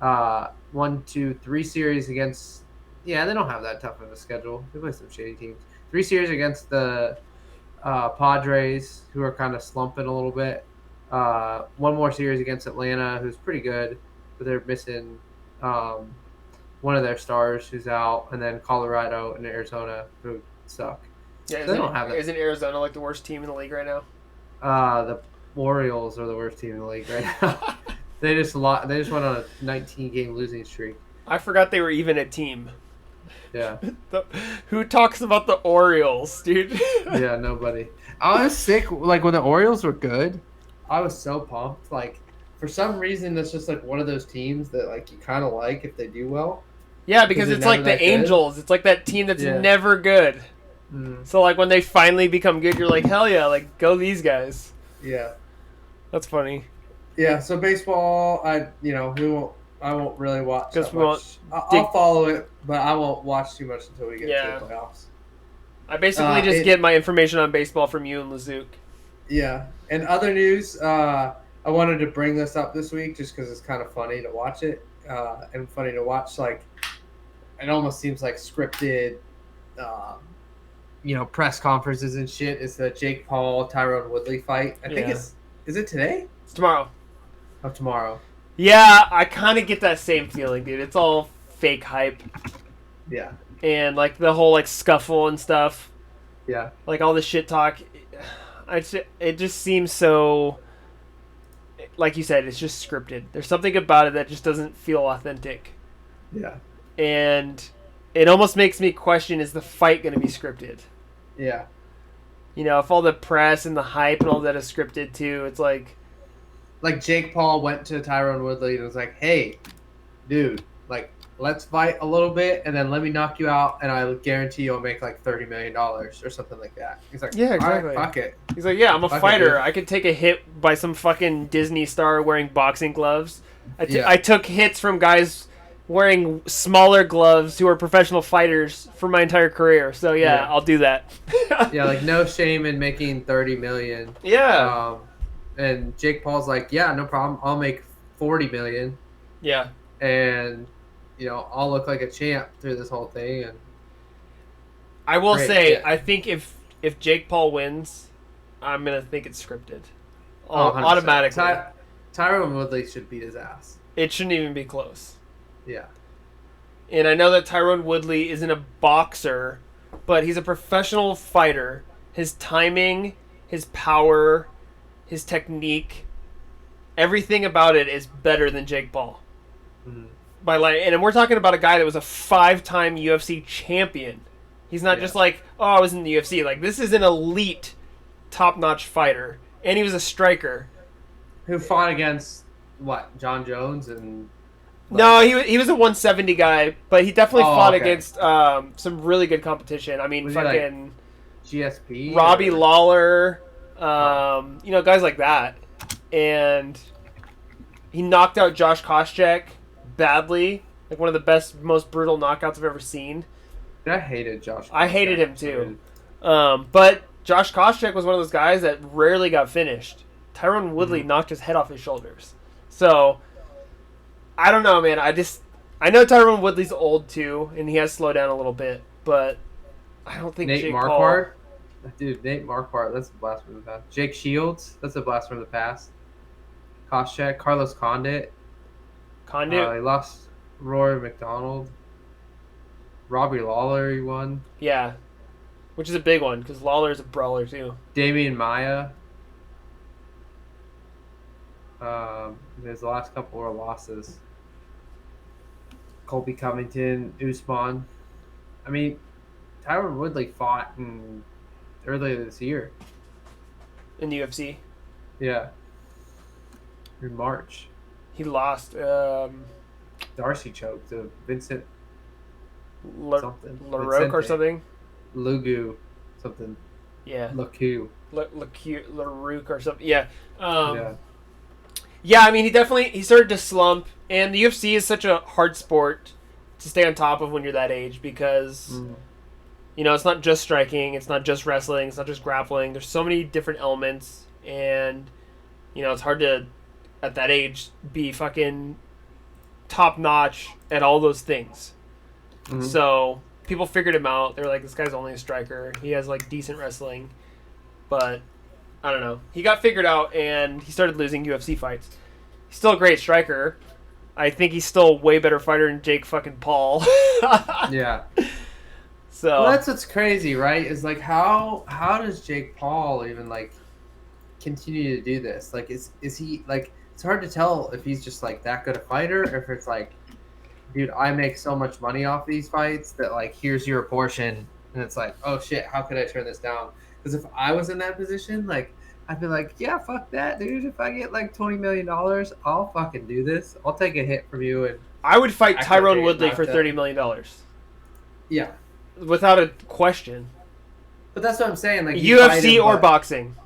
A: 1, 2, 3 series against. Yeah, they don't have that tough of a schedule. They play some shitty teams. 3 series against the Padres, who are kind of slumping a little bit. 1 more series against Atlanta, who's pretty good, but they're missing one of their stars who's out, and then Colorado and Arizona, who suck.
B: Yeah,
A: They don't have that.
B: Isn't Arizona like the worst team in the league right now?
A: The Orioles are the worst team in the league right now. They just went on a 19-game losing streak.
B: I forgot they were even a team.
A: Yeah.
B: Who talks about the Orioles, dude?
A: Yeah, nobody. I was sick. Like, when the Orioles were good, I was so pumped. Like, for some reason, that's just, like, one of those teams that, like, you kind of like if they do well.
B: Yeah, because
A: Is it
B: it's like
A: never
B: the
A: that good?
B: Angels. It's like that team that's
A: Yeah.
B: never good.
A: Mm,
B: So, like, when they finally become good, you're like, hell yeah, like, go these guys.
A: yeah.
B: That's funny.
A: Yeah, so baseball, I won't really watch
B: Guess
A: that
B: we won't
A: much. I'll follow it, but I won't watch too much until we get
B: Yeah.
A: to the playoffs.
B: I basically just get my information on baseball from you and Lazook.
A: Yeah. And other news, I wanted to bring this up this week just because it's kind of funny to watch it and funny to watch. Like, it almost seems like scripted, press conferences and shit. It's the Jake Paul, Tyrone Woodley fight. I think is it today?
B: It's tomorrow.
A: Or tomorrow?
B: Yeah, I kind of get that same feeling, dude. It's all fake hype.
A: Yeah.
B: And, like, the whole, like, scuffle and stuff.
A: Yeah.
B: Like, all the shit talk. It just seems so... Like you said, it's just scripted. There's something about it that just doesn't feel authentic.
A: Yeah.
B: And it almost makes me question, is the fight going to be scripted?
A: Yeah.
B: If all the press and the hype and all that is scripted, too, it's like...
A: Like, Jake Paul went to Tyrone Woodley and was like, hey, dude, like, let's fight a little bit and then let me knock you out and I guarantee you'll make like $30 million or something like that. He's like,
B: Yeah, exactly.
A: All right, fuck it.
B: He's like, yeah, I'm a
A: Fuck it,
B: fighter.
A: dude.
B: I could take a hit by some fucking Disney star wearing boxing gloves.
A: Yeah.
B: I took hits from guys wearing smaller gloves who are professional fighters for my entire career. So, yeah. I'll do that.
A: Yeah, like, no shame in making $30 million.
B: Yeah.
A: And Jake Paul's like, yeah, no problem. I'll make $40 million.
B: Yeah.
A: And, I'll look like a champ through this whole thing. And
B: I will
A: Great,
B: say,
A: yeah.
B: I think if Jake Paul wins, I'm going to think it's scripted.
A: 100%.
B: Automatically.
A: Tyrone Woodley should beat his ass.
B: It shouldn't even be close.
A: Yeah.
B: And I know that Tyrone Woodley isn't a boxer, but he's a professional fighter. His timing, his power, his technique, everything about it is better than Jake Paul.
A: Mhm.
B: And we're talking about a guy that was a 5-time UFC champion. He's not just like, oh, I was in the UFC. Like, this is an elite, top-notch fighter. And he was a striker.
A: Who fought against, what, John Jones and...
B: No, he was a 170 guy, but he definitely fought
A: okay.
B: against some really good competition. I mean,
A: Was he,
B: fucking
A: GSP?
B: Robbie
A: or-
B: Lawler, guys like that. And he knocked out Josh Koscheck badly. Like, one of the best, most brutal knockouts I've ever seen.
A: I hated Josh.
B: I hated him, too. But Josh Koscheck was one of those guys that rarely got finished. Tyron Woodley knocked his head off his shoulders. So, I don't know, man. I know Tyron Woodley's old, too, and he has slowed down a little bit, but I don't think
A: Nate Marquardt? Dude, Nate Marquardt, that's a blast from the past. Jake Shields, that's a blast from the past. Koscheck, Carlos Condit. He lost Rory McDonald. Robbie Lawler, he won.
B: Yeah, which is a big one, because Lawler's a brawler, too.
A: Damian Maya. There's the last couple of losses. Colby Covington, Usman. I mean, Tyron Woodley fought earlier this year.
B: In the UFC?
A: Yeah. In March.
B: He lost.
A: Darcy choked to Vincent something.
B: LaRoque or something?
A: Lugu something.
B: Yeah.
A: LaRoque
B: or something. Yeah.
A: Yeah.
B: Yeah, I mean, he started to slump, and the UFC is such a hard sport to stay on top of when you're that age because, you know, it's not just striking, it's not just wrestling, it's not just grappling. There's so many different elements, and, you know, it's hard to, at that age, be fucking top-notch at all those things. So, people figured him out. They were like, this guy's only a striker. He has, like, decent wrestling, but I don't know. He got figured out, and he started losing UFC fights. He's still a great striker. I think he's still a way better fighter than Jake fucking Paul.
A: Yeah.
B: So
A: well, that's what's crazy, right? Is like how does Jake Paul even like continue to do this? Like is he like it's hard to tell if he's just like that good a fighter or if it's like, dude, I make so much money off these fights that like here's your portion, and it's like, oh shit, how could I turn this down? Because if I was in that position, like, I'd be like, yeah, fuck that, dude. If I get like $20 million, I'll fucking do this. I'll take a hit from you. And
B: I would fight Tyron Woodley for $30 million.
A: Yeah.
B: Without a question.
A: But that's what I'm saying. Like
B: UFC or boxing.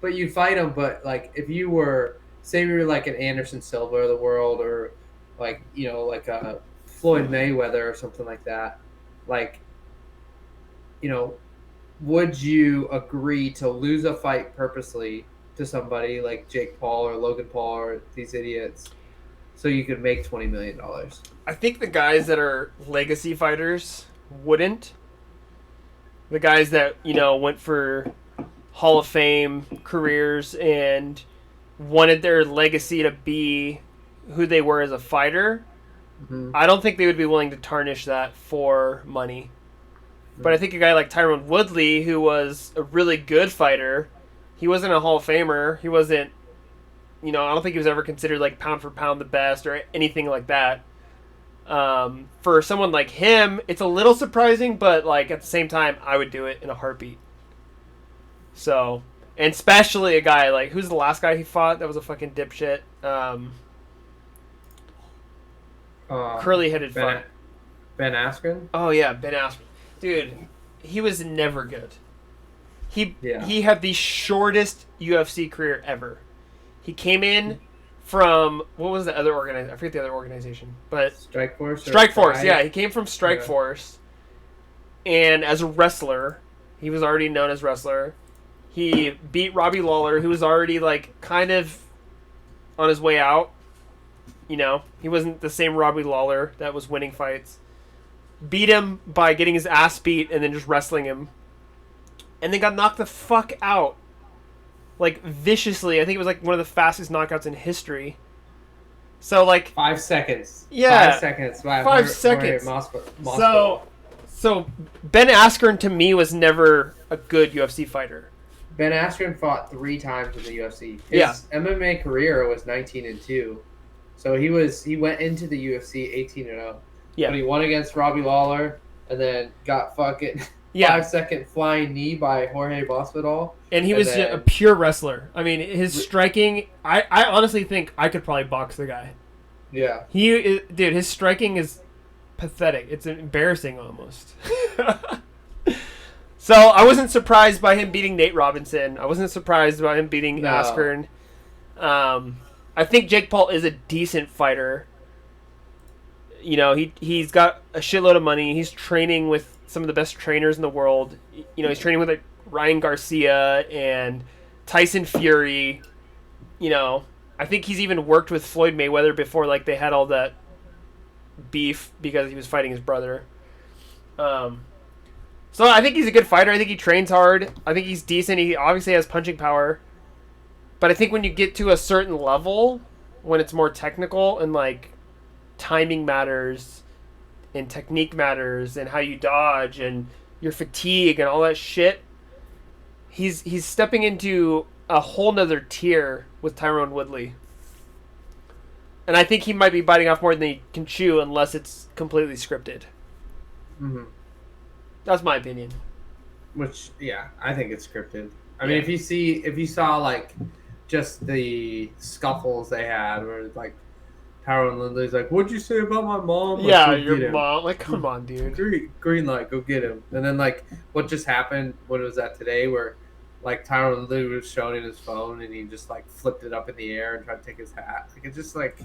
A: But you fight him, but like if you were, say we were like an Anderson Silva of the world or like, you know, like a Floyd Mayweather or something like that, like, you know, would you agree to lose a fight purposely to somebody like Jake Paul or Logan Paul or these idiots so you could make $20 million?
B: I think the guys that are legacy fighters wouldn't. The guys that, you know, went for Hall of Fame careers and wanted their legacy to be who they were as a fighter, I don't think they would be willing to tarnish that for money. But I think a guy like Tyron Woodley, who was a really good fighter, he wasn't a Hall of Famer. He wasn't, you know, I don't think he was ever considered like pound for pound the best or anything like that. For someone like him, it's a little surprising, but like at the same time, I would do it in a heartbeat. So, and especially a guy like, who's the last guy he fought that was a fucking dipshit? Curly-headed fight.
A: Ben Askren?
B: Oh yeah, Ben Askren. Dude, he was never good. He had the shortest UFC career ever. He came in from, what was the other organization? I forget the other organization. But Strikeforce, yeah. He came from Strikeforce. And as a wrestler, he was already known as wrestler. He beat Robbie Lawler, who was already like kind of on his way out. You know, he wasn't the same Robbie Lawler that was winning fights. Beat him by getting his ass beat and then just wrestling him. And then got knocked the fuck out. Like, viciously. I think it was like one of the fastest knockouts in history. So, like...
A: 5 seconds.
B: Yeah.
A: 5 seconds.
B: 5 seconds. So, Ben Askren to me was never a good UFC fighter.
A: Ben Askren fought 3 times in the UFC. His MMA career was 19-2. So he went into the UFC 18-0. Yeah. But he won against Robbie Lawler and then got fucking 5-second flying knee by Jorge Masvidal.
B: And he was a pure wrestler. I mean, his striking, I honestly think I could probably box the guy.
A: Yeah.
B: Dude, his striking is pathetic. It's embarrassing almost. So I wasn't surprised by him beating Nate Robinson. I wasn't surprised by him beating Askren. I think Jake Paul is a decent fighter. You know, he's got a shitload of money. He's training with some of the best trainers in the world. You know, he's training with like Ryan Garcia and Tyson Fury. You know, I think he's even worked with Floyd Mayweather before, like they had all that beef because he was fighting his brother. So I think he's a good fighter. I think he trains hard. I think he's decent. He obviously has punching power. But I think when you get to a certain level, when it's more technical and like timing matters and technique matters and how you dodge and your fatigue and all that shit, he's stepping into a whole nother tier with Tyrone Woodley. And I think he might be biting off more than he can chew unless it's completely scripted.
A: Mm-hmm.
B: That's my opinion.
A: Which, yeah, I think it's scripted. I mean, if you saw like just the scuffles they had, where like Tyrone Woodley's like, "What'd you say about my mom?" Like,
B: yeah, your mom. Like, come on, dude.
A: Green light, go get him. And then like, what just happened? What was that today? Where like Tyrone Woodley was showing his phone and he just like flipped it up in the air and tried to take his hat. Like, it's just like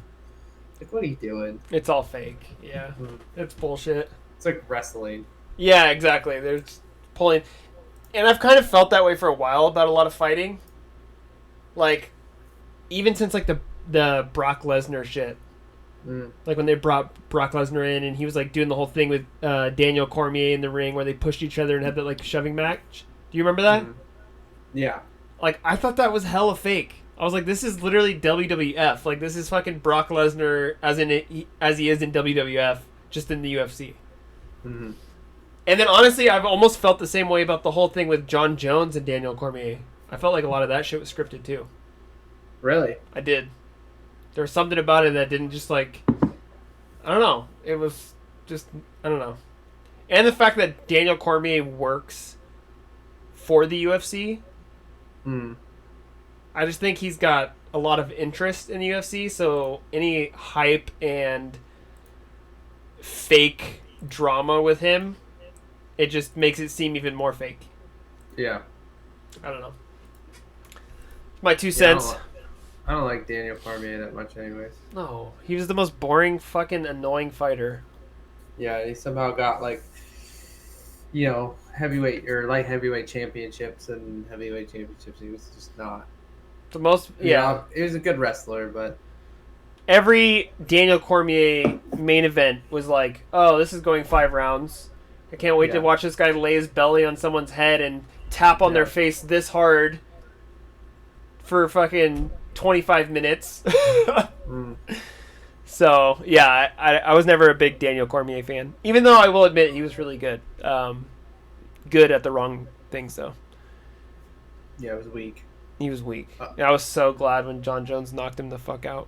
A: what are you doing?
B: It's all fake. Yeah, it's bullshit.
A: It's like wrestling.
B: Yeah, exactly. They're just pulling, and I've kind of felt that way for a while about a lot of fighting. Like, even since like the Brock Lesnar shit. Like when they brought Brock Lesnar in and he was like doing the whole thing with Daniel Cormier in the ring where they pushed each other and had that like shoving match. Do you remember that?
A: Yeah.
B: Like, I thought that was hella fake. I was like, this is literally WWF. Like, this is fucking Brock Lesnar as he is in WWF, just in the UFC.
A: Mm-hmm.
B: And then honestly, I've almost felt the same way about the whole thing with John Jones and Daniel Cormier. I felt like a lot of that shit was scripted too.
A: Really?
B: I did. There was something about it that didn't just like, I don't know. It was just, I don't know. And the fact that Daniel Cormier works for the UFC. I just think he's got a lot of interest in the UFC, so any hype and fake drama with him, it just makes it seem even more fake.
A: Yeah.
B: I don't know. My 2 cents.
A: I don't like Daniel Cormier that much anyways.
B: No. He was the most boring, fucking annoying fighter.
A: Yeah, he somehow got like, you know, heavyweight or light heavyweight championships and heavyweight championships. He was just not.
B: The most, yeah.
A: He was a good wrestler, but
B: every Daniel Cormier main event was like, oh, this is going 5 rounds. I can't wait to watch this guy lay his belly on someone's head and tap on their face this hard for fucking 25 minutes. So, yeah, I was never a big Daniel Cormier fan. Even though I will admit he was really good. Good at the wrong things, though.
A: Yeah, it was weak.
B: He was weak. I was so glad when John Jones knocked him the fuck out.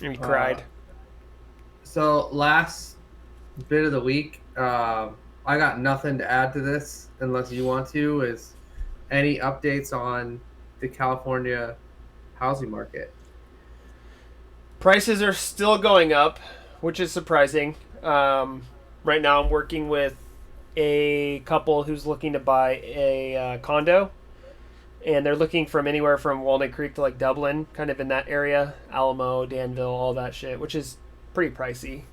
B: And he cried.
A: So, last bit of the week, I got nothing to add to this unless you want to, is any updates on the California housing market?
B: Prices are still going up, which is surprising. Right now I'm working with a couple who's looking to buy a condo, and they're looking from anywhere from Walnut Creek to like Dublin, kind of in that area, Alamo, Danville, all that shit, which is pretty pricey.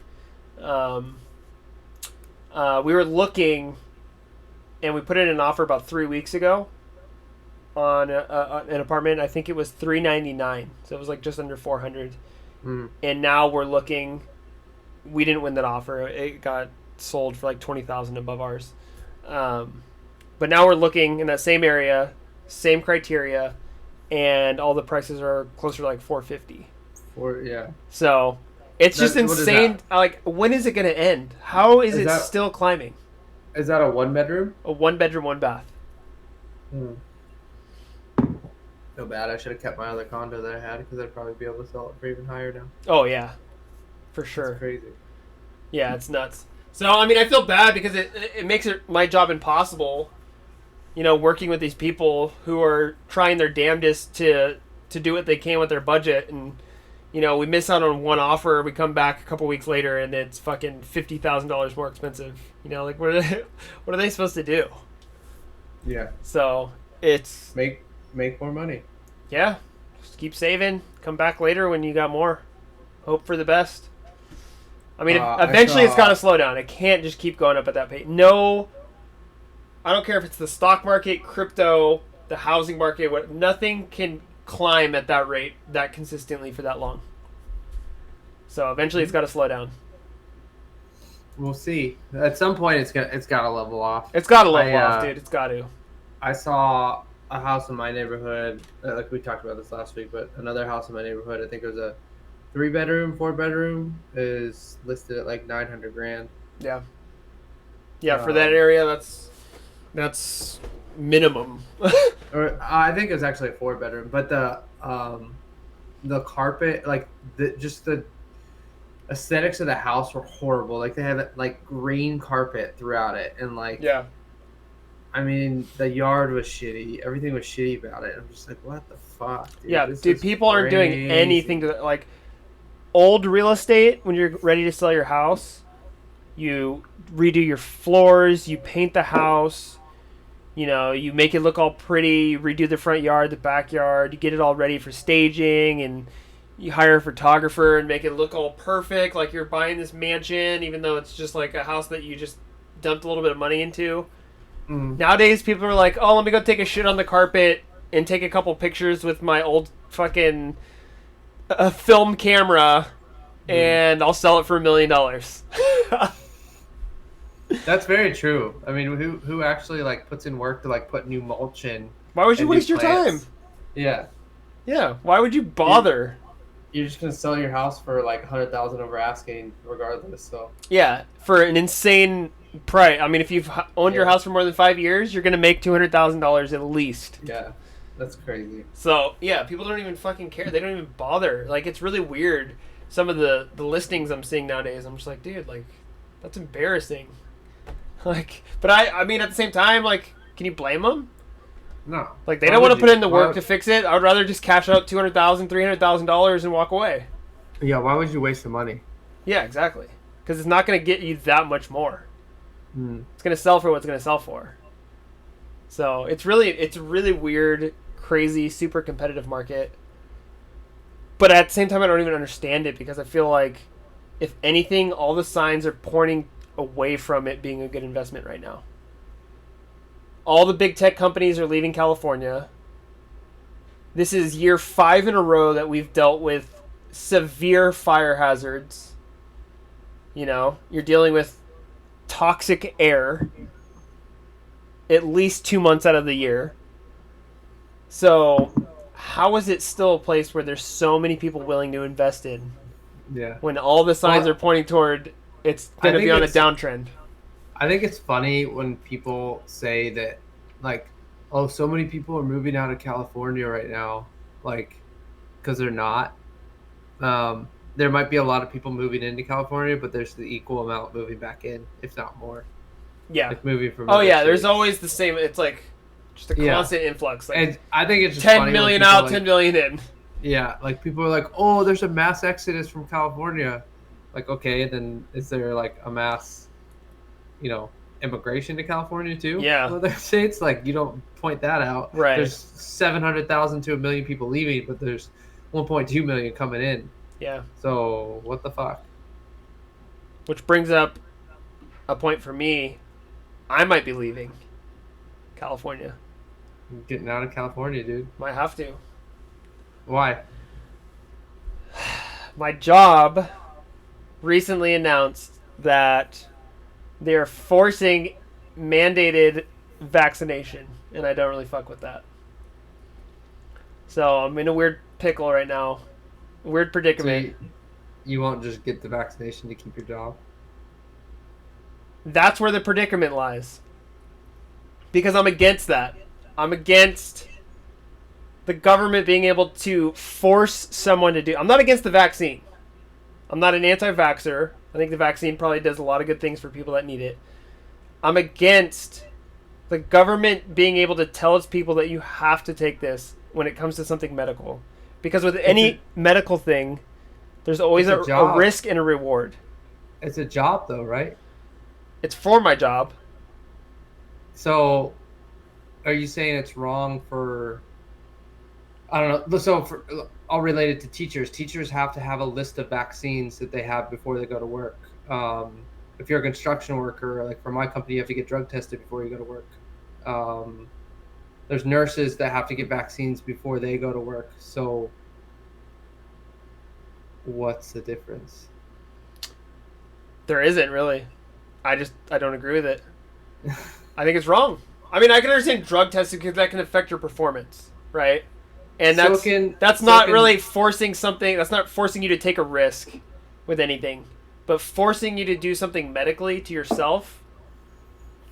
B: We were looking, and we put in an offer about 3 weeks ago on an apartment. I think it was $399, so it was like just under $400. And now we're looking. We didn't win that offer. It got sold for like $20,000 above ours. But now we're looking in that same area, same criteria, and all the prices are closer to like $450. So it's just insane. Like, when is it going to end? How is it still climbing?
A: Is that a 1-bedroom?
B: A 1-bedroom, 1-bath.
A: So bad. I should have kept my other condo that I had because I'd probably be able to sell it for even higher now.
B: Oh yeah, for sure.
A: It's crazy.
B: Yeah, it's nuts. So I mean, I feel bad because it makes my job impossible. You know, working with these people who are trying their damnedest to do what they can with their budget, and you know, we miss out on one offer. We come back a couple weeks later, and it's fucking $50,000 more expensive. You know, like what are they supposed to do?
A: Yeah.
B: So it's
A: make more money.
B: Yeah, just keep saving. Come back later when you got more. Hope for the best. I mean, eventually it's got to slow down. It can't just keep going up at that pace. No, I don't care if it's the stock market, crypto, the housing market. Nothing can climb at that rate that consistently for that long. So eventually, it's got to slow down.
A: We'll see. At some point, it's got to level off.
B: It's got to level off, dude. It's got to.
A: I saw a house in my neighborhood, like we talked about this last week, but another house in my neighborhood, I think it was a 3-bedroom, 4-bedroom, is listed at like $900,000.
B: Yeah. Yeah, for that area, that's minimum.
A: Or I think it was actually a 4-bedroom, but the carpet, like just the aesthetics of the house were horrible. Like they had like green carpet throughout it, and like I mean the yard was shitty. Everything was shitty about it. I'm just like, what the fuck, dude?
B: Yeah, dude, people aren't doing anything to like old real estate. When you're ready to sell your house, you redo your floors, you paint the house, you make it look all pretty, redo the front yard, the backyard, you get it all ready for staging, and you hire a photographer and make it look all perfect, like you're buying this mansion, even though it's just like a house that you just dumped a little bit of money into. Nowadays, people are like, oh, let me go take a shit on the carpet and take a couple pictures with my old fucking film camera, and I'll sell it for $1 million.
A: That's very true. I mean, who actually like puts in work to like put new mulch in?
B: Why would you waste your time?
A: Yeah.
B: Yeah. Why would you bother?
A: You're just gonna sell your house for like $100,000 over asking, regardless. So.
B: Yeah, for an insane price. I mean, if you've owned your house for more than 5 years, you're gonna make $200,000 at least.
A: Yeah, that's crazy.
B: So yeah, people don't even fucking care. They don't even bother. Like, it's really weird. Some of the listings I'm seeing nowadays, I'm just like, dude, like, that's embarrassing. Like, but I mean, at the same time, like, can you blame them?
A: No.
B: Like, they don't want to put in the work to fix it. I would rather just cash out $200,000, $300,000 and walk away.
A: Yeah, why would you waste the money?
B: Yeah, exactly. Because it's not going to get you that much more. It's going to sell for what it's going to sell for. So it's a really weird, crazy, super competitive market. But at the same time, I don't even understand it, because I feel like, if anything, all the signs are pointing away from it being a good investment right now. All the big tech companies are leaving California. This is year 5 in a row that we've dealt with severe fire hazards. You're dealing with toxic air at least 2 months out of the year. So how is it still a place where there's so many people willing to invest in?
A: Yeah.
B: When all the signs are pointing toward it's going to be on a downtrend.
A: I think it's funny when people say that, like, oh, so many people are moving out of California right now, like, because they're not. There might be a lot of people moving into California, but there's the equal amount moving back in, if not more.
B: Yeah.
A: Like moving from.
B: Oh yeah, there's always the same. It's like just a constant influx. Like,
A: and I think it's just
B: 10 million out, like, 10 million in.
A: Yeah, like people are like, oh, there's a mass exodus from California. Like, okay, then is there like a mass, immigration to California too?
B: Yeah.
A: Other states, like, you don't point that out.
B: Right.
A: There's 700,000 to 1 million people leaving, but there's 1.2 million coming in.
B: Yeah.
A: So what the fuck?
B: Which brings up a point for me. I might be leaving California.
A: I'm getting out of California, dude.
B: Might have to.
A: Why?
B: My job recently announced that they're forcing mandated vaccination, and I don't really fuck with that. So I'm in a weird pickle right now. Weird predicament.
A: So you won't just get the vaccination to keep your job?
B: That's where the predicament lies. Because I'm against that. I'm against the government being able to force someone to do... I'm not against the vaccine. I'm not an anti-vaxxer. I think the vaccine probably does a lot of good things for people that need it. I'm against the government being able to tell its people that you have to take this when it comes to something medical. Because with any medical thing, there's always a risk and a reward.
A: It's a job, though, right?
B: It's for my job.
A: So, are you saying it's wrong for... I don't know. So, I'll relate it to teachers. Teachers have to have a list of vaccines that they have before they go to work. If you're a construction worker, like for my company, you have to get drug tested before you go to work. There's nurses that have to get vaccines before they go to work. So what's the difference?
B: There isn't really. I don't agree with it. I think it's wrong. I mean, I can understand drug testing because that can affect your performance, right? And that's not really forcing something. That's not forcing you to take a risk with anything, but forcing you to do something medically to yourself.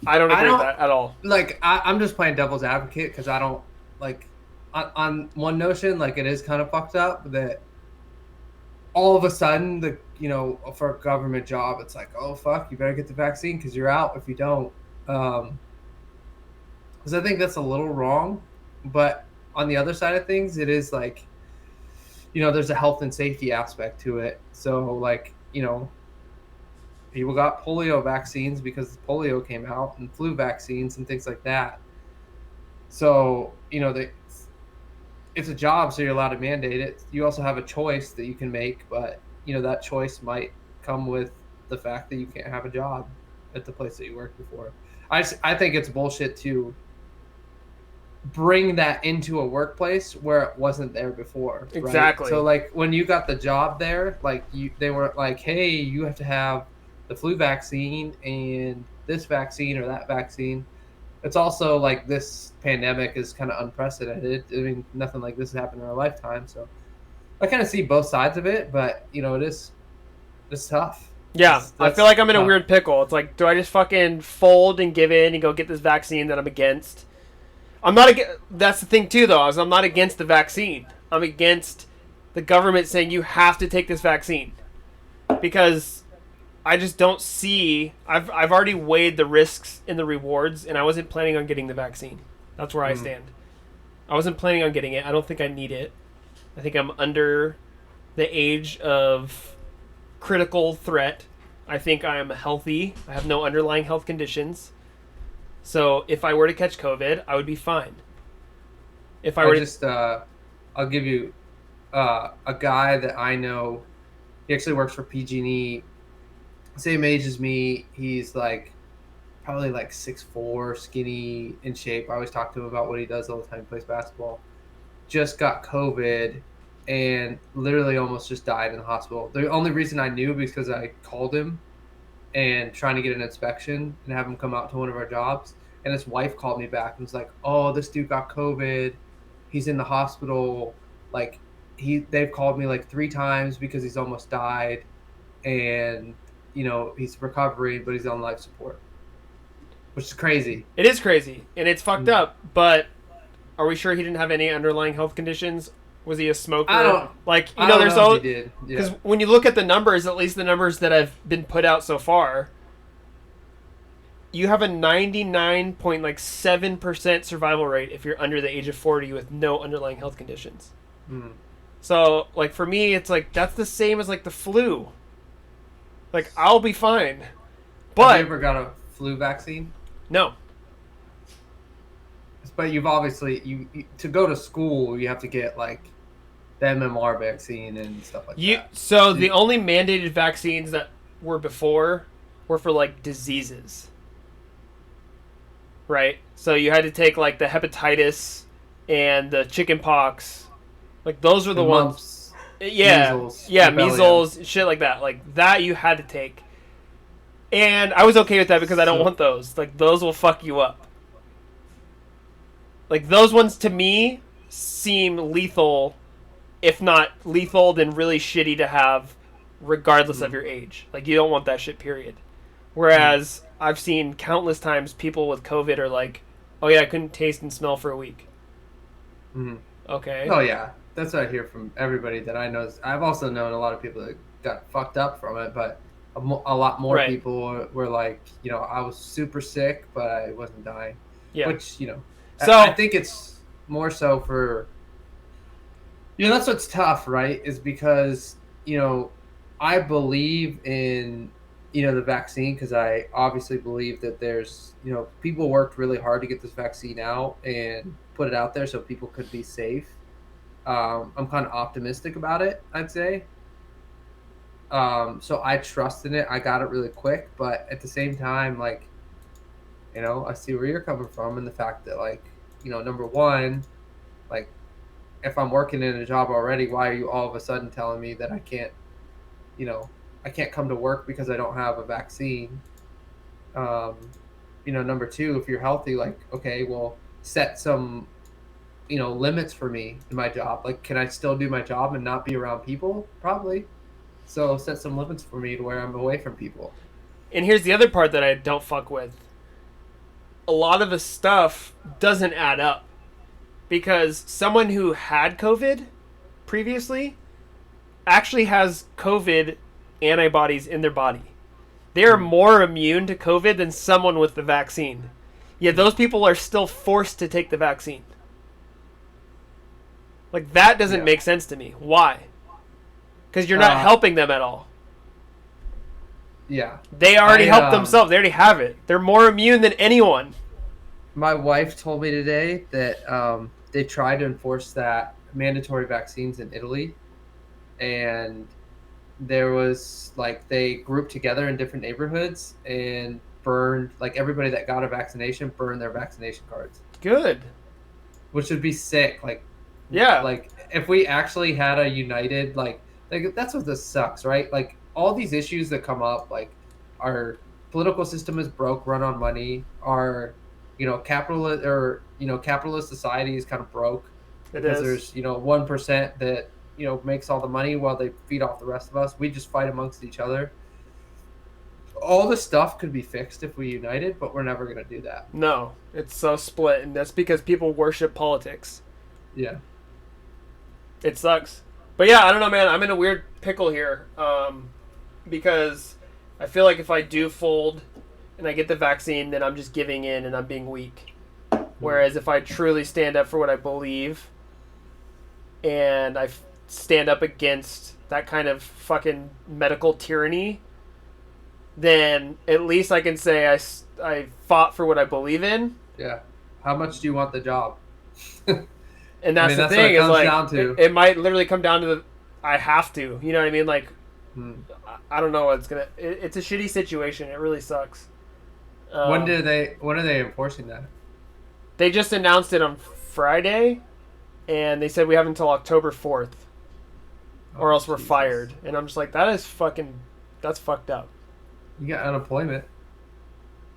B: I don't agree with that at all.
A: Like, I'm just playing devil's advocate because I don't like on one notion, like it is kind of fucked up that all of a sudden for a government job, it's like, oh fuck, you better get the vaccine because you're out if you don't. Because I think that's a little wrong, but on the other side of things, it is like, there's a health and safety aspect to it. So like, people got polio vaccines because polio came out and flu vaccines and things like that. So, it's a job, so you're allowed to mandate it. You also have a choice that you can make, but, that choice might come with the fact that you can't have a job at the place that you worked before. I think it's bullshit to bring that into a workplace where it wasn't there before. Right?
B: Exactly.
A: So, like, when you got the job there, like, they were like, hey, you have to have the flu vaccine and this vaccine or that vaccine. It's also like this pandemic is kind of unprecedented. I mean, nothing like this has happened in our lifetime. So I kind of see both sides of it, but it's tough.
B: Yeah, I feel like I'm in a weird pickle. It's like, do I just fucking fold and give in and go get this vaccine that I'm against? I'm not against. That's the thing too, though. Is I'm not against the vaccine. I'm against the government saying you have to take this vaccine because I just don't see. I've already weighed the risks and the rewards, and I wasn't planning on getting the vaccine. That's where I stand. I wasn't planning on getting it. I don't think I need it. I think I'm under the age of critical threat. I think I am healthy. I have no underlying health conditions. So if I were to catch COVID, I would be fine. If I were
A: I'll give you a guy that I know. He actually works for PG&E. Same age as me. He's like probably like 6'4", skinny, in shape. I always talk to him about what he does all the time. He plays basketball. Just got COVID and literally almost just died in the hospital. The only reason I knew was because I called him and trying to get an inspection and have him come out to one of our jobs. And his wife called me back and was like, oh, this dude got COVID. He's in the hospital. Like, they've called me like 3 times because he's almost died. And, he's recovering, but he's on life support. Which is crazy.
B: It is crazy. And it's fucked up. But are we sure he didn't have any underlying health conditions? Was he a smoker?
A: I don't
B: there's
A: know
B: always,
A: if he did.
B: because when you look at the numbers, at least the numbers that have been put out so far, you have a 99.7% survival rate if you're under the age of 40 with no underlying health conditions. So, like, for me, it's like that's the same as like the flu. Like, I'll be fine. But
A: have you ever got a flu vaccine?
B: No.
A: But you've obviously you to go to school, you have to get like the MMR vaccine and stuff like that.
B: So the only mandated vaccines that were before were for like diseases, right? So you had to take like the hepatitis and the chicken pox, like those were the ones.
A: Mumps,
B: measles, shit like that. Like that you had to take, and I was okay with that because I don't want those. Like those will fuck you up. Like, those ones, to me, seem lethal. If not lethal, then really shitty to have, regardless of your age. Like, you don't want that shit, period. Whereas, I've seen countless times people with COVID are like, oh, yeah, I couldn't taste and smell for a week. Okay.
A: Oh, yeah. That's what I hear from everybody that I know. I've also known a lot of people that got fucked up from it, but a lot more people were like, I was super sick, but I wasn't dying.
B: Yeah.
A: Which,
B: So
A: I think it's more so for, that's what's tough, right? Is because, I believe in, the vaccine because I obviously believe that there's, people worked really hard to get this vaccine out and put it out there so people could be safe. I'm kind of optimistic about it, I'd say. So I trust in it. I got it really quick, but at the same time, like, I see where you're coming from, and the fact that, like, number one, like, if I'm working in a job already, why are you all of a sudden telling me that I can't come to work because I don't have a vaccine? Number two, if you're healthy, like, okay, well, set some, limits for me in my job. Like, can I still do my job and not be around people? Probably. So set some limits for me to where I'm away from people.
B: And here's the other part that I don't fuck with. A lot of the stuff doesn't add up. Because someone who had COVID previously actually has COVID antibodies in their body. They are more immune to COVID than someone with the vaccine. Yet those people are still forced to take the vaccine. Like, that doesn't make sense to me. Why? Because you're not helping them at all.
A: Yeah.
B: They already helped themselves. They already have it. They're more immune than anyone.
A: My wife told me today that they tried to enforce that mandatory vaccines in Italy, and there was, like, they grouped together in different neighborhoods and burned, like, everybody that got a vaccination burned their vaccination cards.
B: Good.
A: Which would be sick. Like,
B: yeah.
A: Like, if we actually had a united, like that's what this sucks, right? Like, all these issues that come up, like, our political system is broke, run on money. Our capitalist society is kind of broke because there's 1% that makes all the money while they feed off the rest of us. We just fight amongst each other. All this stuff could be fixed if we united, but we're never going to do that.
B: No, it's so split, and that's because people worship politics.
A: Yeah,
B: it sucks. But yeah, I don't know, man. I'm in a weird pickle here because I feel like if I do fold and I get the vaccine, then I'm just giving in and I'm being weak. Whereas if I truly stand up for what I believe and I stand up against that kind of fucking medical tyranny, then at least I can say I fought for what I believe in.
A: Yeah. How much do you want the job?
B: And that's the thing. Is like it might literally come down to I have to. You know what I mean? Like, I don't know what it's gonna. It's a shitty situation. It really sucks.
A: When are they enforcing that?
B: They just announced it on Friday, and they said we have until October 4th, or else we're fired. And I'm just like, that's fucked up.
A: You got unemployment.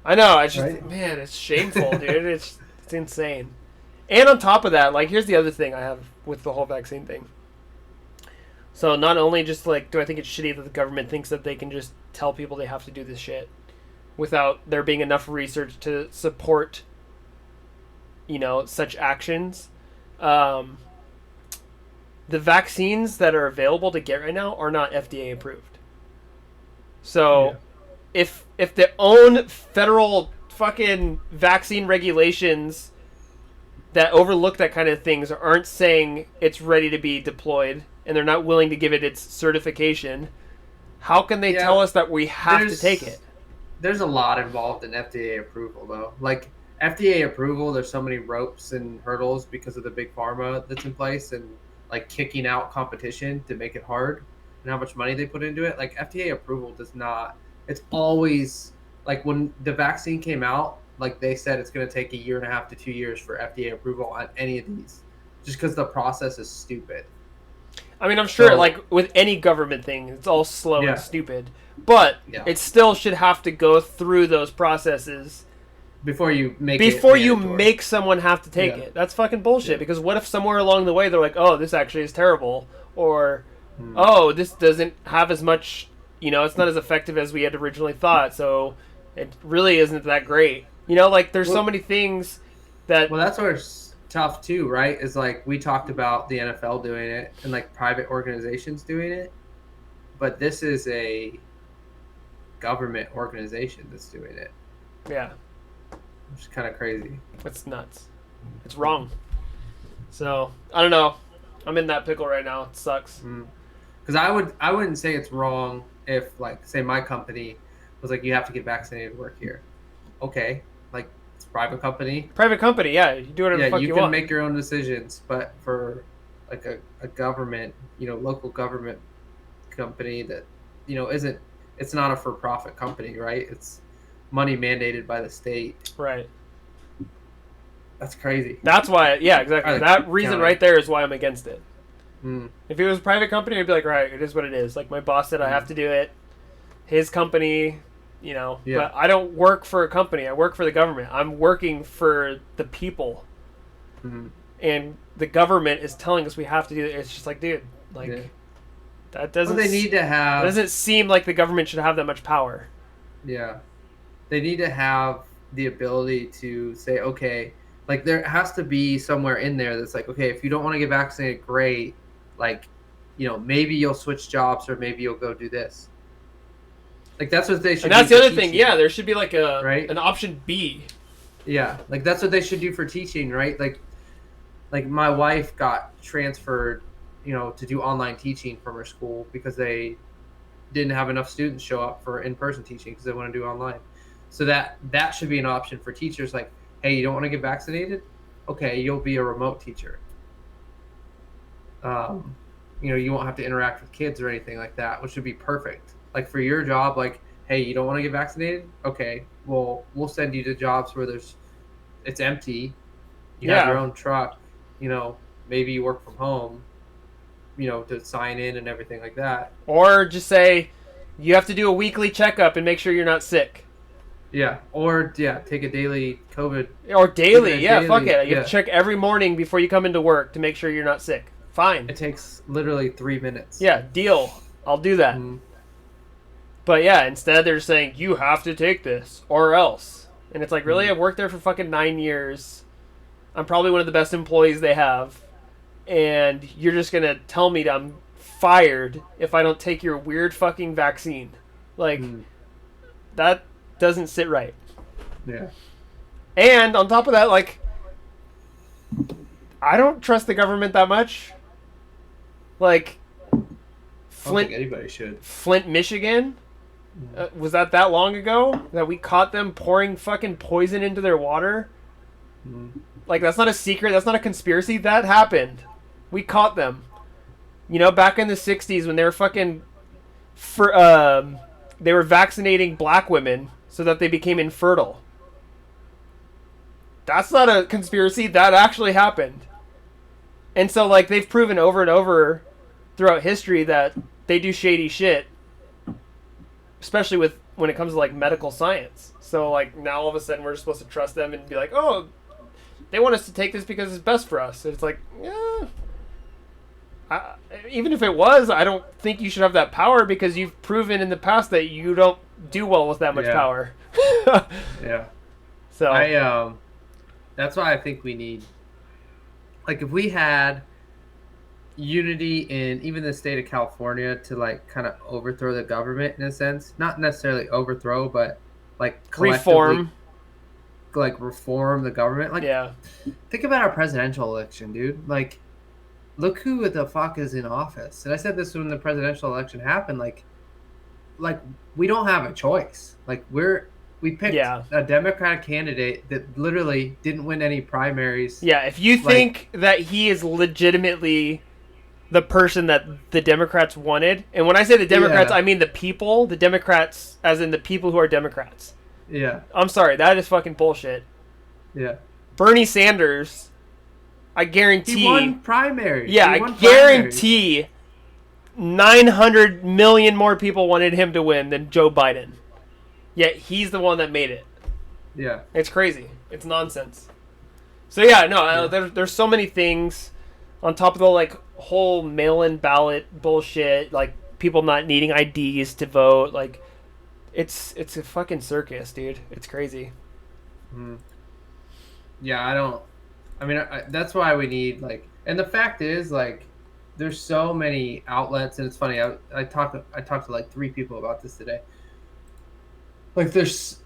B: I know. I just man, it's shameful, dude. It's insane. And on top of that, like, here's the other thing I have with the whole vaccine thing. So not only just, like, do I think it's shitty that the government thinks that they can just tell people they have to do this shit without there being enough research to support, such actions. The vaccines that are available to get right now are not FDA approved. So if their own federal fucking vaccine regulations that overlook that kind of things aren't saying it's ready to be deployed and they're not willing to give it its certification, how can they tell us that we have to take it?
A: There's a lot involved in FDA approval, though. Like, FDA approval, there's so many ropes and hurdles because of the big pharma that's in place and, like, kicking out competition to make it hard and how much money they put into it. Like, FDA approval does not... It's always... Like, when the vaccine came out, like, they said it's going to take 1.5 to 2 years for FDA approval on any of these, just because the process is stupid.
B: I mean, I'm sure, like, with any government thing, it's all slow and stupid. But it still should have to go through those processes
A: before you make
B: make someone have to take it. That's fucking bullshit. Because what if somewhere along the way they're like, oh, this actually is terrible, or oh, this doesn't have as much, it's not as effective as we had originally thought, so it really isn't that great. Like, there's so many things that...
A: Well, that's where it's tough, too, right? Is, like, we talked about the NFL doing it and, like, private organizations doing it. But this is a government organization that's doing it.
B: Yeah.
A: Which is kind of crazy.
B: It's nuts. It's wrong. So, I don't know. I'm in that pickle right now. It sucks.
A: Because I wouldn't say it's wrong if, like, say my company was like, you have to get vaccinated to work here. Okay. Like, it's a private company.
B: Private company, yeah. You do whatever the fuck you want.
A: You can make your own decisions. But for, like, a government, local government company that, isn't... It's not a for-profit company, right? It's money mandated by the state.
B: Right.
A: That's crazy.
B: That's why, yeah, exactly. That reason
A: county.
B: right there is why I'm against it.
A: Mm.
B: If it was a private company, I'd be like, right, it is what it is. Like my boss said, I have to do it. His company, you know.
A: Yeah.
B: But I don't work for a company. I work for the government. I'm working for the people. And the government is telling us we have to do it. It's just like, dude, like that doesn't.
A: Well, they need to have.
B: It doesn't seem like the government should have that much power.
A: Yeah, they need to have the ability to say, okay, like there has to be somewhere in there that's like, okay, if you don't want to get vaccinated, great. Like, you know, maybe you'll switch jobs or maybe you'll go do this. Like that's what they should.
B: And that's
A: do
B: the
A: for
B: other thing.
A: teaching.
B: Yeah, there should be like
A: Right?
B: an option B.
A: Yeah, like that's what they should do for teaching, right? Like my wife got transferred, you know, to do online teaching from her school because they didn't have enough students show up for in-person teaching because they want to do online. So that should be an option for teachers. Like, hey, you don't want to get vaccinated? Okay, you'll be a remote teacher. You know, you won't have to interact with kids or anything like that, which would be perfect. Like for your job, like, hey, you don't want to get vaccinated? Okay, well, we'll send you to jobs where it's empty. You have your own truck. You know, maybe you work from home, you know, to sign in and everything like that.
B: Or just say you have to do a weekly checkup and make sure you're not sick.
A: Yeah. Or, take a daily COVID.
B: Or daily. Yeah, fuck it. You
A: yeah.
B: have to check every morning before you come into work to make sure you're not sick. Fine.
A: It takes literally 3 minutes.
B: Yeah, deal. I'll do that. But yeah, instead they're saying, you have to take this or else. And it's like, really? I've worked there for fucking 9 years. I'm probably one of the best employees they have. And you're just going to tell me that I'm fired if I don't take your weird fucking vaccine. Like, that doesn't sit right.
A: Yeah.
B: And on top of that, like, I don't trust the government that much. Like,
A: I don't think anybody should.
B: Flint, Michigan? Was that long ago that we caught them pouring fucking poison into their water? Like, that's not a secret. That's not a conspiracy. That happened. We caught them. You know, back in the 60s when they were fucking... they were vaccinating black women so that they became infertile. That's not a conspiracy. That actually happened. And so, like, they've proven over and over throughout history that they do shady shit. Especially when it comes to, like, medical science. So, like, now all of a sudden we're supposed to trust them and be like, oh, they want us to take this because it's best for us. And it's like, yeah. Even if it was, I don't think you should have that power because you've proven in the past that you don't do well with that much power.
A: Yeah.
B: So
A: that's why I think we need, like, if we had unity in even the state of California to, like, kind of overthrow the government in a sense, not necessarily overthrow, but like
B: reform
A: the government. Like, think about our presidential election, dude. Like, look who the fuck is in office. And I said this when the presidential election happened. Like we don't have a choice. Like, we picked a Democratic candidate that literally didn't win any primaries.
B: Yeah, if you think that he is legitimately the person that the Democrats wanted, and when I say the Democrats, I mean the people, the Democrats, as in the people who are Democrats.
A: Yeah.
B: I'm sorry, that is fucking bullshit.
A: Yeah.
B: Bernie Sanders, I guarantee...
A: He won primaries.
B: Yeah, I guarantee 900 million more people wanted him to win than Joe Biden. Yet he's the one that made it.
A: Yeah.
B: It's crazy. It's nonsense. So yeah, no, there's so many things on top of the, like, whole mail-in ballot bullshit, like people not needing IDs to vote. Like, it's a fucking circus, dude. It's crazy.
A: Yeah, that's why we need, like, and the fact is, like, there's so many outlets, and it's funny, I talked to like 3 people about this today. Like, there's,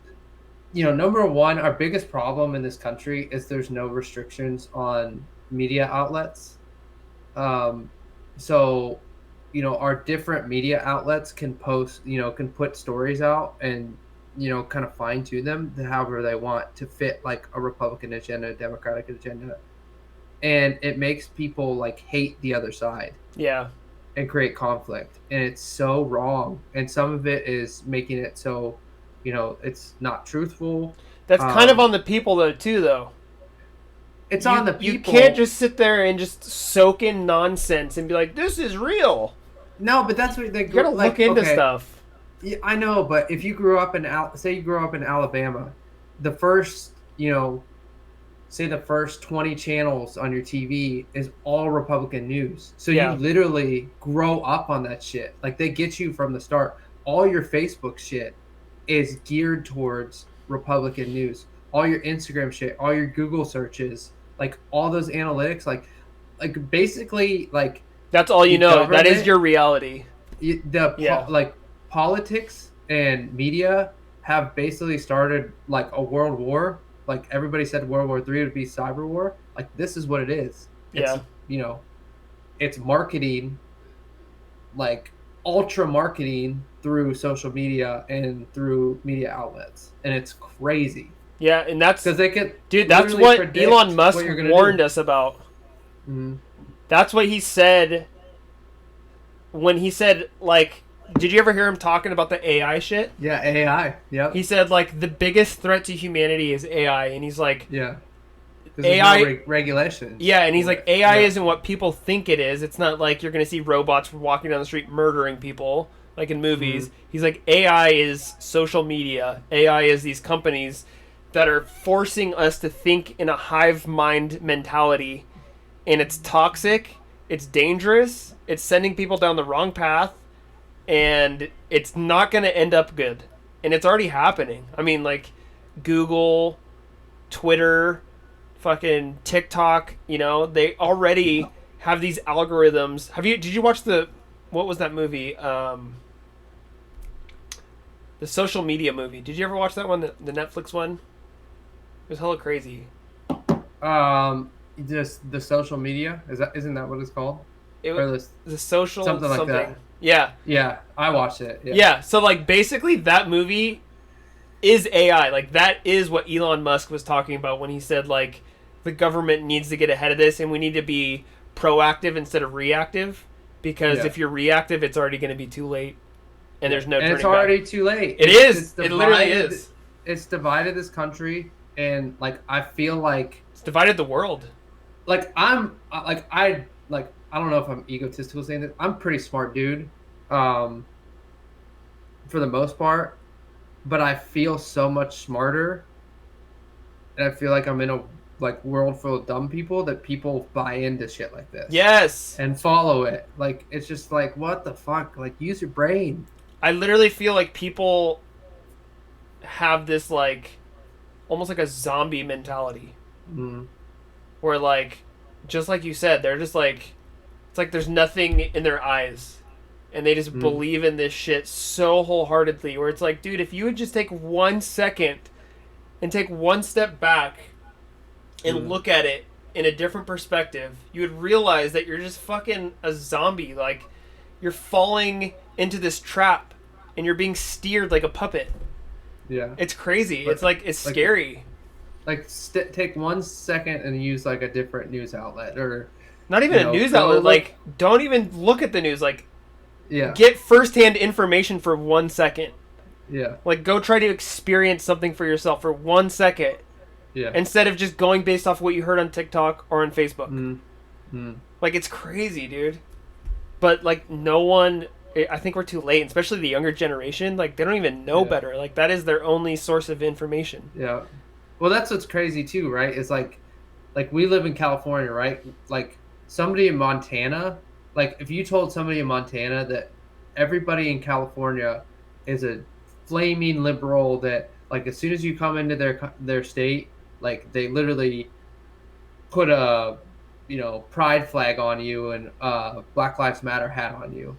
A: you know, number one, our biggest problem in this country is there's no restrictions on media outlets. So, you know, our different media outlets can post, you know, can put stories out and, you know, kind of fine tune them to however they want to fit, like, a Republican agenda, a Democratic agenda. And it makes people, like, hate the other side.
B: Yeah.
A: And create conflict. And it's so wrong. And some of it is making it so it's not truthful.
B: That's kind of on the people though too though.
A: It's on the people.
B: You can't just sit there and just soak in nonsense and be like, this is real.
A: No, but that's what they.
B: You gotta look into stuff.
A: Yeah, I know, but if you grew up in Alabama, the first, say the first 20 channels on your TV is all Republican news. So you literally grow up on that shit. Like they get you from the start. All your Facebook shit is geared towards Republican news. All your Instagram shit, all your Google searches, like all those analytics, like basically like
B: that's all you know. That is your reality.
A: Politics and media have basically started like a world war. Like everybody said World War III would be cyber war. Like this is what it is. It's, it's marketing, like ultra marketing through social media and through media outlets. And it's crazy.
B: Yeah, and that's
A: because they could,
B: dude. That's what Elon Musk warned us about.
A: Mm-hmm.
B: That's what he said when he said, like, did you ever hear him talking about the AI shit?
A: Yeah, AI. Yeah.
B: He said like the biggest threat to humanity is AI, and he's like,
A: AI no regulations.
B: Yeah, and he's like, AI isn't what people think it is. It's not like you're gonna see robots walking down the street murdering people like in movies. Mm-hmm. He's like, AI is social media. AI is these companies that are forcing us to think in a hive mind mentality, and it's toxic, it's dangerous, it's sending people down the wrong path, and it's not going to end up good. And it's already happening. I mean, like Google, Twitter, fucking TikTok, they already have these algorithms. Did you watch what was that movie? The social media movie. Did you ever watch that one, the Netflix one? It was hella crazy.
A: Just the social media isn't that what it's called?
B: The social
A: something like that.
B: Yeah,
A: I watched it.
B: Yeah, so like basically that movie is AI. Like that is what Elon Musk was talking about when he said like the government needs to get ahead of this and we need to be proactive instead of reactive, because if you're reactive, it's already going to be too late, and there's no. And turning
A: it's already
B: back.
A: Too late.
B: It is. It literally is.
A: It's divided this country. And like I feel like
B: it's divided the world.
A: Like I don't know if I'm egotistical saying that. I'm a pretty smart dude, for the most part, but I feel so much smarter, and I feel like I'm in a world full of dumb people that people buy into shit like this.
B: Yes.
A: And follow it. Like it's just like what the fuck? Like use your brain.
B: I literally feel like people have this like almost like a zombie mentality, where like, just like you said, they're just like, it's like there's nothing in their eyes, and they just believe in this shit so wholeheartedly. Where it's like, dude, if you would just take 1 second and take one step back and look at it in a different perspective, you would realize that you're just fucking a zombie. Like you're falling into this trap, and you're being steered like a puppet.
A: Yeah,
B: it's crazy. It's scary.
A: Like take 1 second and use like a different news outlet, or
B: not even a news outlet. Like don't even look at the news. Like
A: Yeah.
B: Get firsthand information for 1 second.
A: Yeah.
B: Like, go try to experience something for yourself for 1 second.
A: Yeah.
B: Instead of just going based off what you heard on TikTok or on Facebook.
A: Mm.
B: Like, it's crazy, dude. But, like, no one... I think we're too late, especially the younger generation. Like, they don't even know better. Like, that is their only source of information.
A: Yeah. Well, that's what's crazy, too, right? It's like we live in California, right? Like, somebody in Montana... Like, if you told somebody in Montana that everybody in California is a flaming liberal, that, like, as soon as you come into their state, like, they literally put a, pride flag on you and Black Lives Matter hat on you.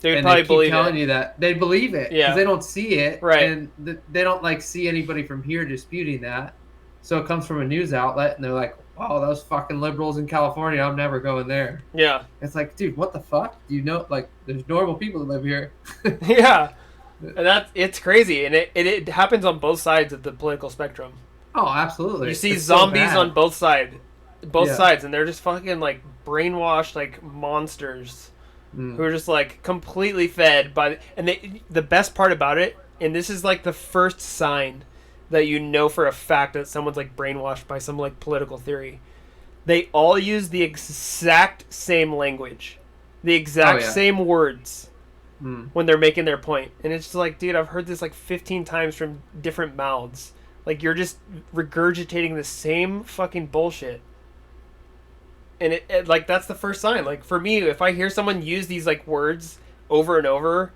B: They would probably believe it.
A: Telling you that. They believe it.
B: Yeah.
A: Because they don't see it.
B: Right.
A: And they don't, like, see anybody from here disputing that. So it comes from a news outlet, and they're like, wow, those fucking liberals in California, I'm never going there.
B: Yeah.
A: It's like, dude, what the fuck? Like, there's normal people that live here.
B: Yeah. And it's crazy. And it happens on both sides of the political spectrum.
A: Oh, absolutely.
B: You see zombies on both sides, and they're just fucking, like, brainwashed, like, monsters who are just, like, completely fed by... And the best part about it and this is like the first sign that you know for a fact that someone's like brainwashed by some like political theory. They all use the exact same language, the exact same words when they're making their point. And it's just like, dude, I've heard this like 15 times from different mouths. Like, you're just regurgitating the same fucking bullshit. And it like, that's the first sign. Like, for me, if I hear someone use these like words over and over,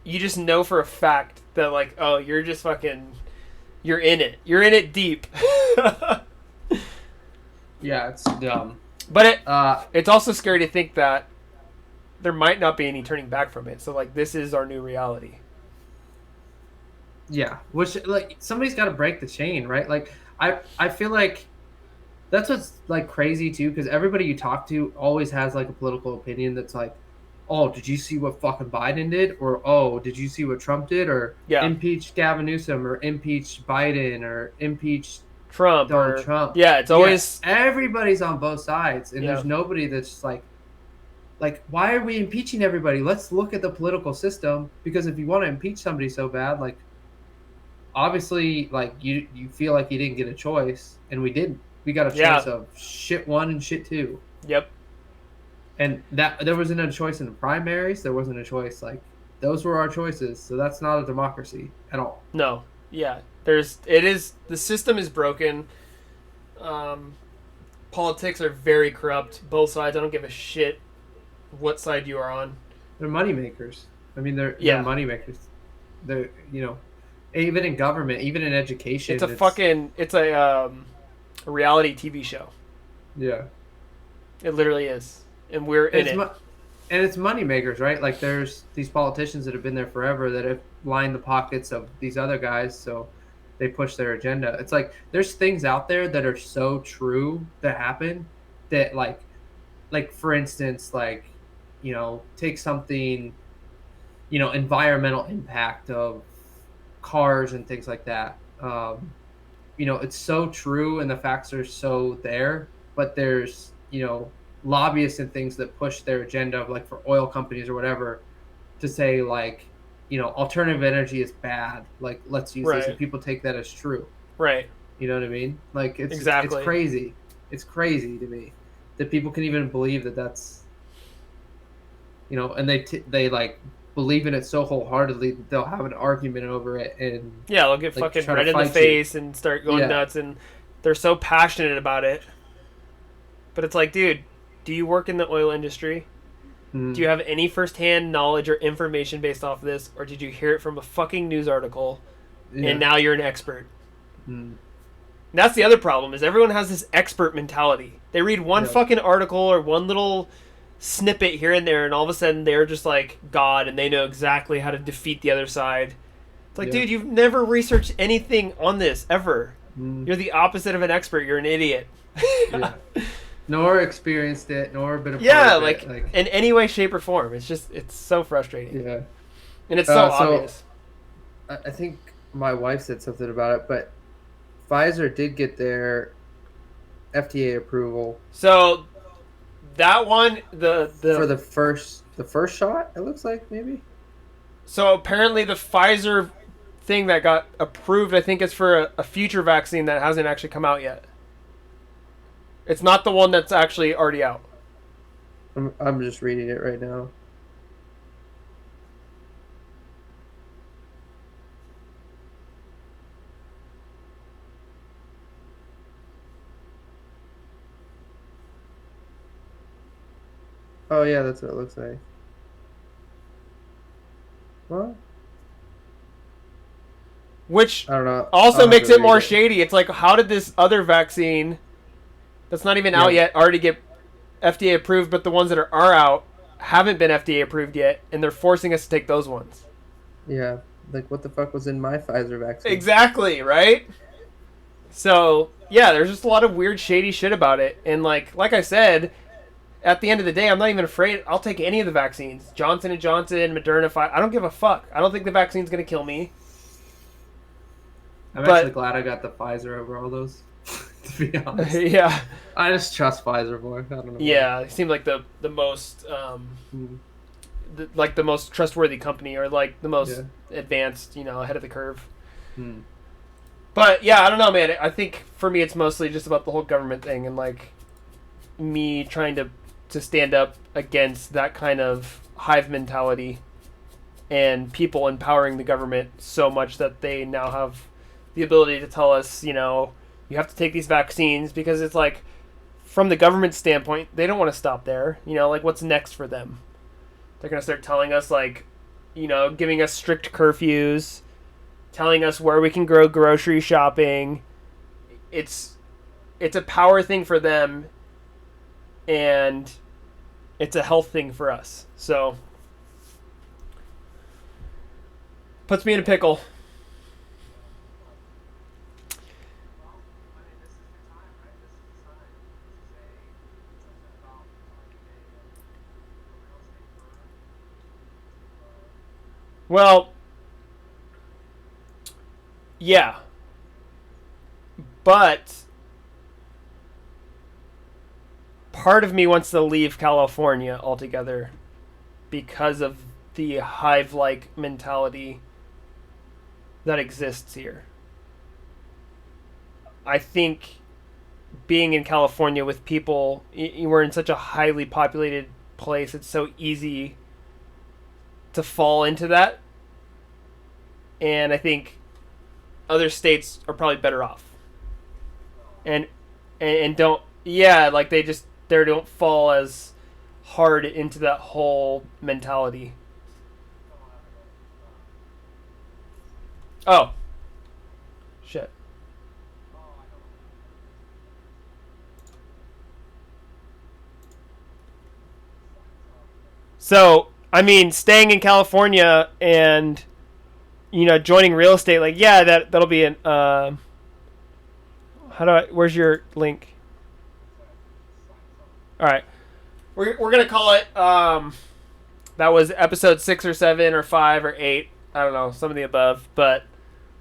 B: you just know for a fact that like, oh, you're just fucking, you're in it. You're in it deep.
A: Yeah, it's dumb.
B: But it's also scary to think that there might not be any turning back from it. So like, this is our new reality.
A: Yeah, which like somebody's got to break the chain, right? Like I feel like that's what's like crazy too, because everybody you talk to always has like a political opinion that's like, oh, did you see what fucking Biden did? Or, oh, did you see what Trump did? Or impeach Gavin Newsom, or impeach Biden, or impeach Donald Trump.
B: Yeah, it's always...
A: Yeah, everybody's on both sides, and there's nobody that's like, why are we impeaching everybody? Let's look at the political system, because if you want to impeach somebody so bad, like, obviously, like, you feel like you didn't get a choice, and we didn't. We got a choice of shit 1 and shit 2.
B: Yep.
A: And that there wasn't a choice in the primaries. There wasn't a choice. Like, those were our choices. So that's not a democracy at all.
B: No. Yeah. The system is broken. Politics are very corrupt. Both sides. I don't give a shit what side you are on.
A: They're money makers. I mean, they're money makers. They're, even in government, even in education.
B: It's a reality TV show.
A: Yeah.
B: It literally is. And we're in it.
A: And it's money makers, right? Like, there's these politicians that have been there forever that have lined the pockets of these other guys, so they push their agenda. It's like, there's things out there that are so true that happen that, like for instance, like, take something, environmental impact of cars and things like that. It's so true and the facts are so there, but there's, lobbyists and things that push their agenda of, like, for oil companies or whatever, to say, like, alternative energy is bad. Like, let's use this, and people take that as true.
B: Right.
A: You know what I mean? Like, it's crazy. It's crazy to me that people can even believe that that's, and they like believe in it so wholeheartedly that they'll have an argument over it, and
B: they'll get like, fucking red in the face and start going nuts, and they're so passionate about it. But it's like, dude, do you work in the oil industry? Do you have any firsthand knowledge or information based off of this, or did you hear it from a fucking news article and now you're an expert? And that's the other problem, is everyone has this expert mentality. They read one fucking article or one little snippet here and there, and all of a sudden they're just like God, and they know exactly how to defeat the other side. It's like, dude, you've never researched anything on this ever. You're the opposite of an expert. You're an idiot.
A: Nor experienced it, nor been a part of it.
B: Like in any way, shape, or form. It's so frustrating.
A: Yeah.
B: And it's so obvious.
A: I think my wife said something about it, but Pfizer did get their FDA approval.
B: So that one,
A: for the first shot, it looks like, maybe.
B: So apparently the Pfizer thing that got approved, I think, is for a future vaccine that hasn't actually come out yet. It's not the one that's actually already out.
A: I'm just reading it right now. Oh, yeah, that's what it looks like. What?
B: Which
A: I don't know.
B: Also makes it more shady. It's like, how did this other vaccine that's not even out yet already get FDA approved, but the ones that are out haven't been FDA approved yet, and they're forcing us to take those ones?
A: Yeah. Like, what the fuck was in my Pfizer vaccine?
B: Exactly, right? So, yeah, there's just a lot of weird, shady shit about it. And like I said, at the end of the day, I'm not even afraid. I'll take any of the vaccines. Johnson & Johnson, Moderna, I don't give a fuck. I don't think the vaccine's going to kill me.
A: I'm actually glad I got the Pfizer over all those, to be honest.
B: Yeah.
A: I just trust Pfizer more. I don't know.
B: Yeah, it seemed like the most like the most trustworthy company or like the most advanced, ahead of the curve. But yeah, I don't know, man. I think for me it's mostly just about the whole government thing and like me trying to stand up against that kind of hive mentality and people empowering the government so much that they now have the ability to tell us, you have to take these vaccines, because it's like from the government standpoint, they don't want to stop there. Like what's next for them? They're going to start telling us like, giving us strict curfews, telling us where we can go grocery shopping. It's a power thing for them, and it's a health thing for us. So, puts me in a pickle. Well, yeah, but part of me wants to leave California altogether because of the hive-like mentality that exists here. I think being in California with people, we're in such a highly populated place, it's so easy to fall into that. And I think other states are probably better off. And don't, like they don't fall as hard into that whole mentality. Oh. Shit. So, I mean, staying in California and, joining real estate, like, yeah, that'll be an, where's your link? All right. We're going to call it, that was episode 6 or 7 or 5 or 8. I don't know, some of the above, but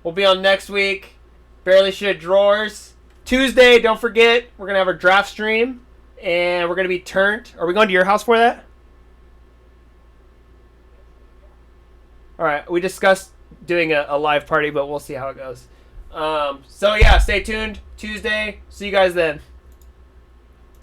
B: we'll be on next week. Barely Shit Drawers. Tuesday, don't forget, we're going to have our draft stream, and we're going to be turned. Are we going to your house for that? All right, we discussed doing a live party, but we'll see how it goes. So, yeah, stay tuned. Tuesday. See you guys then.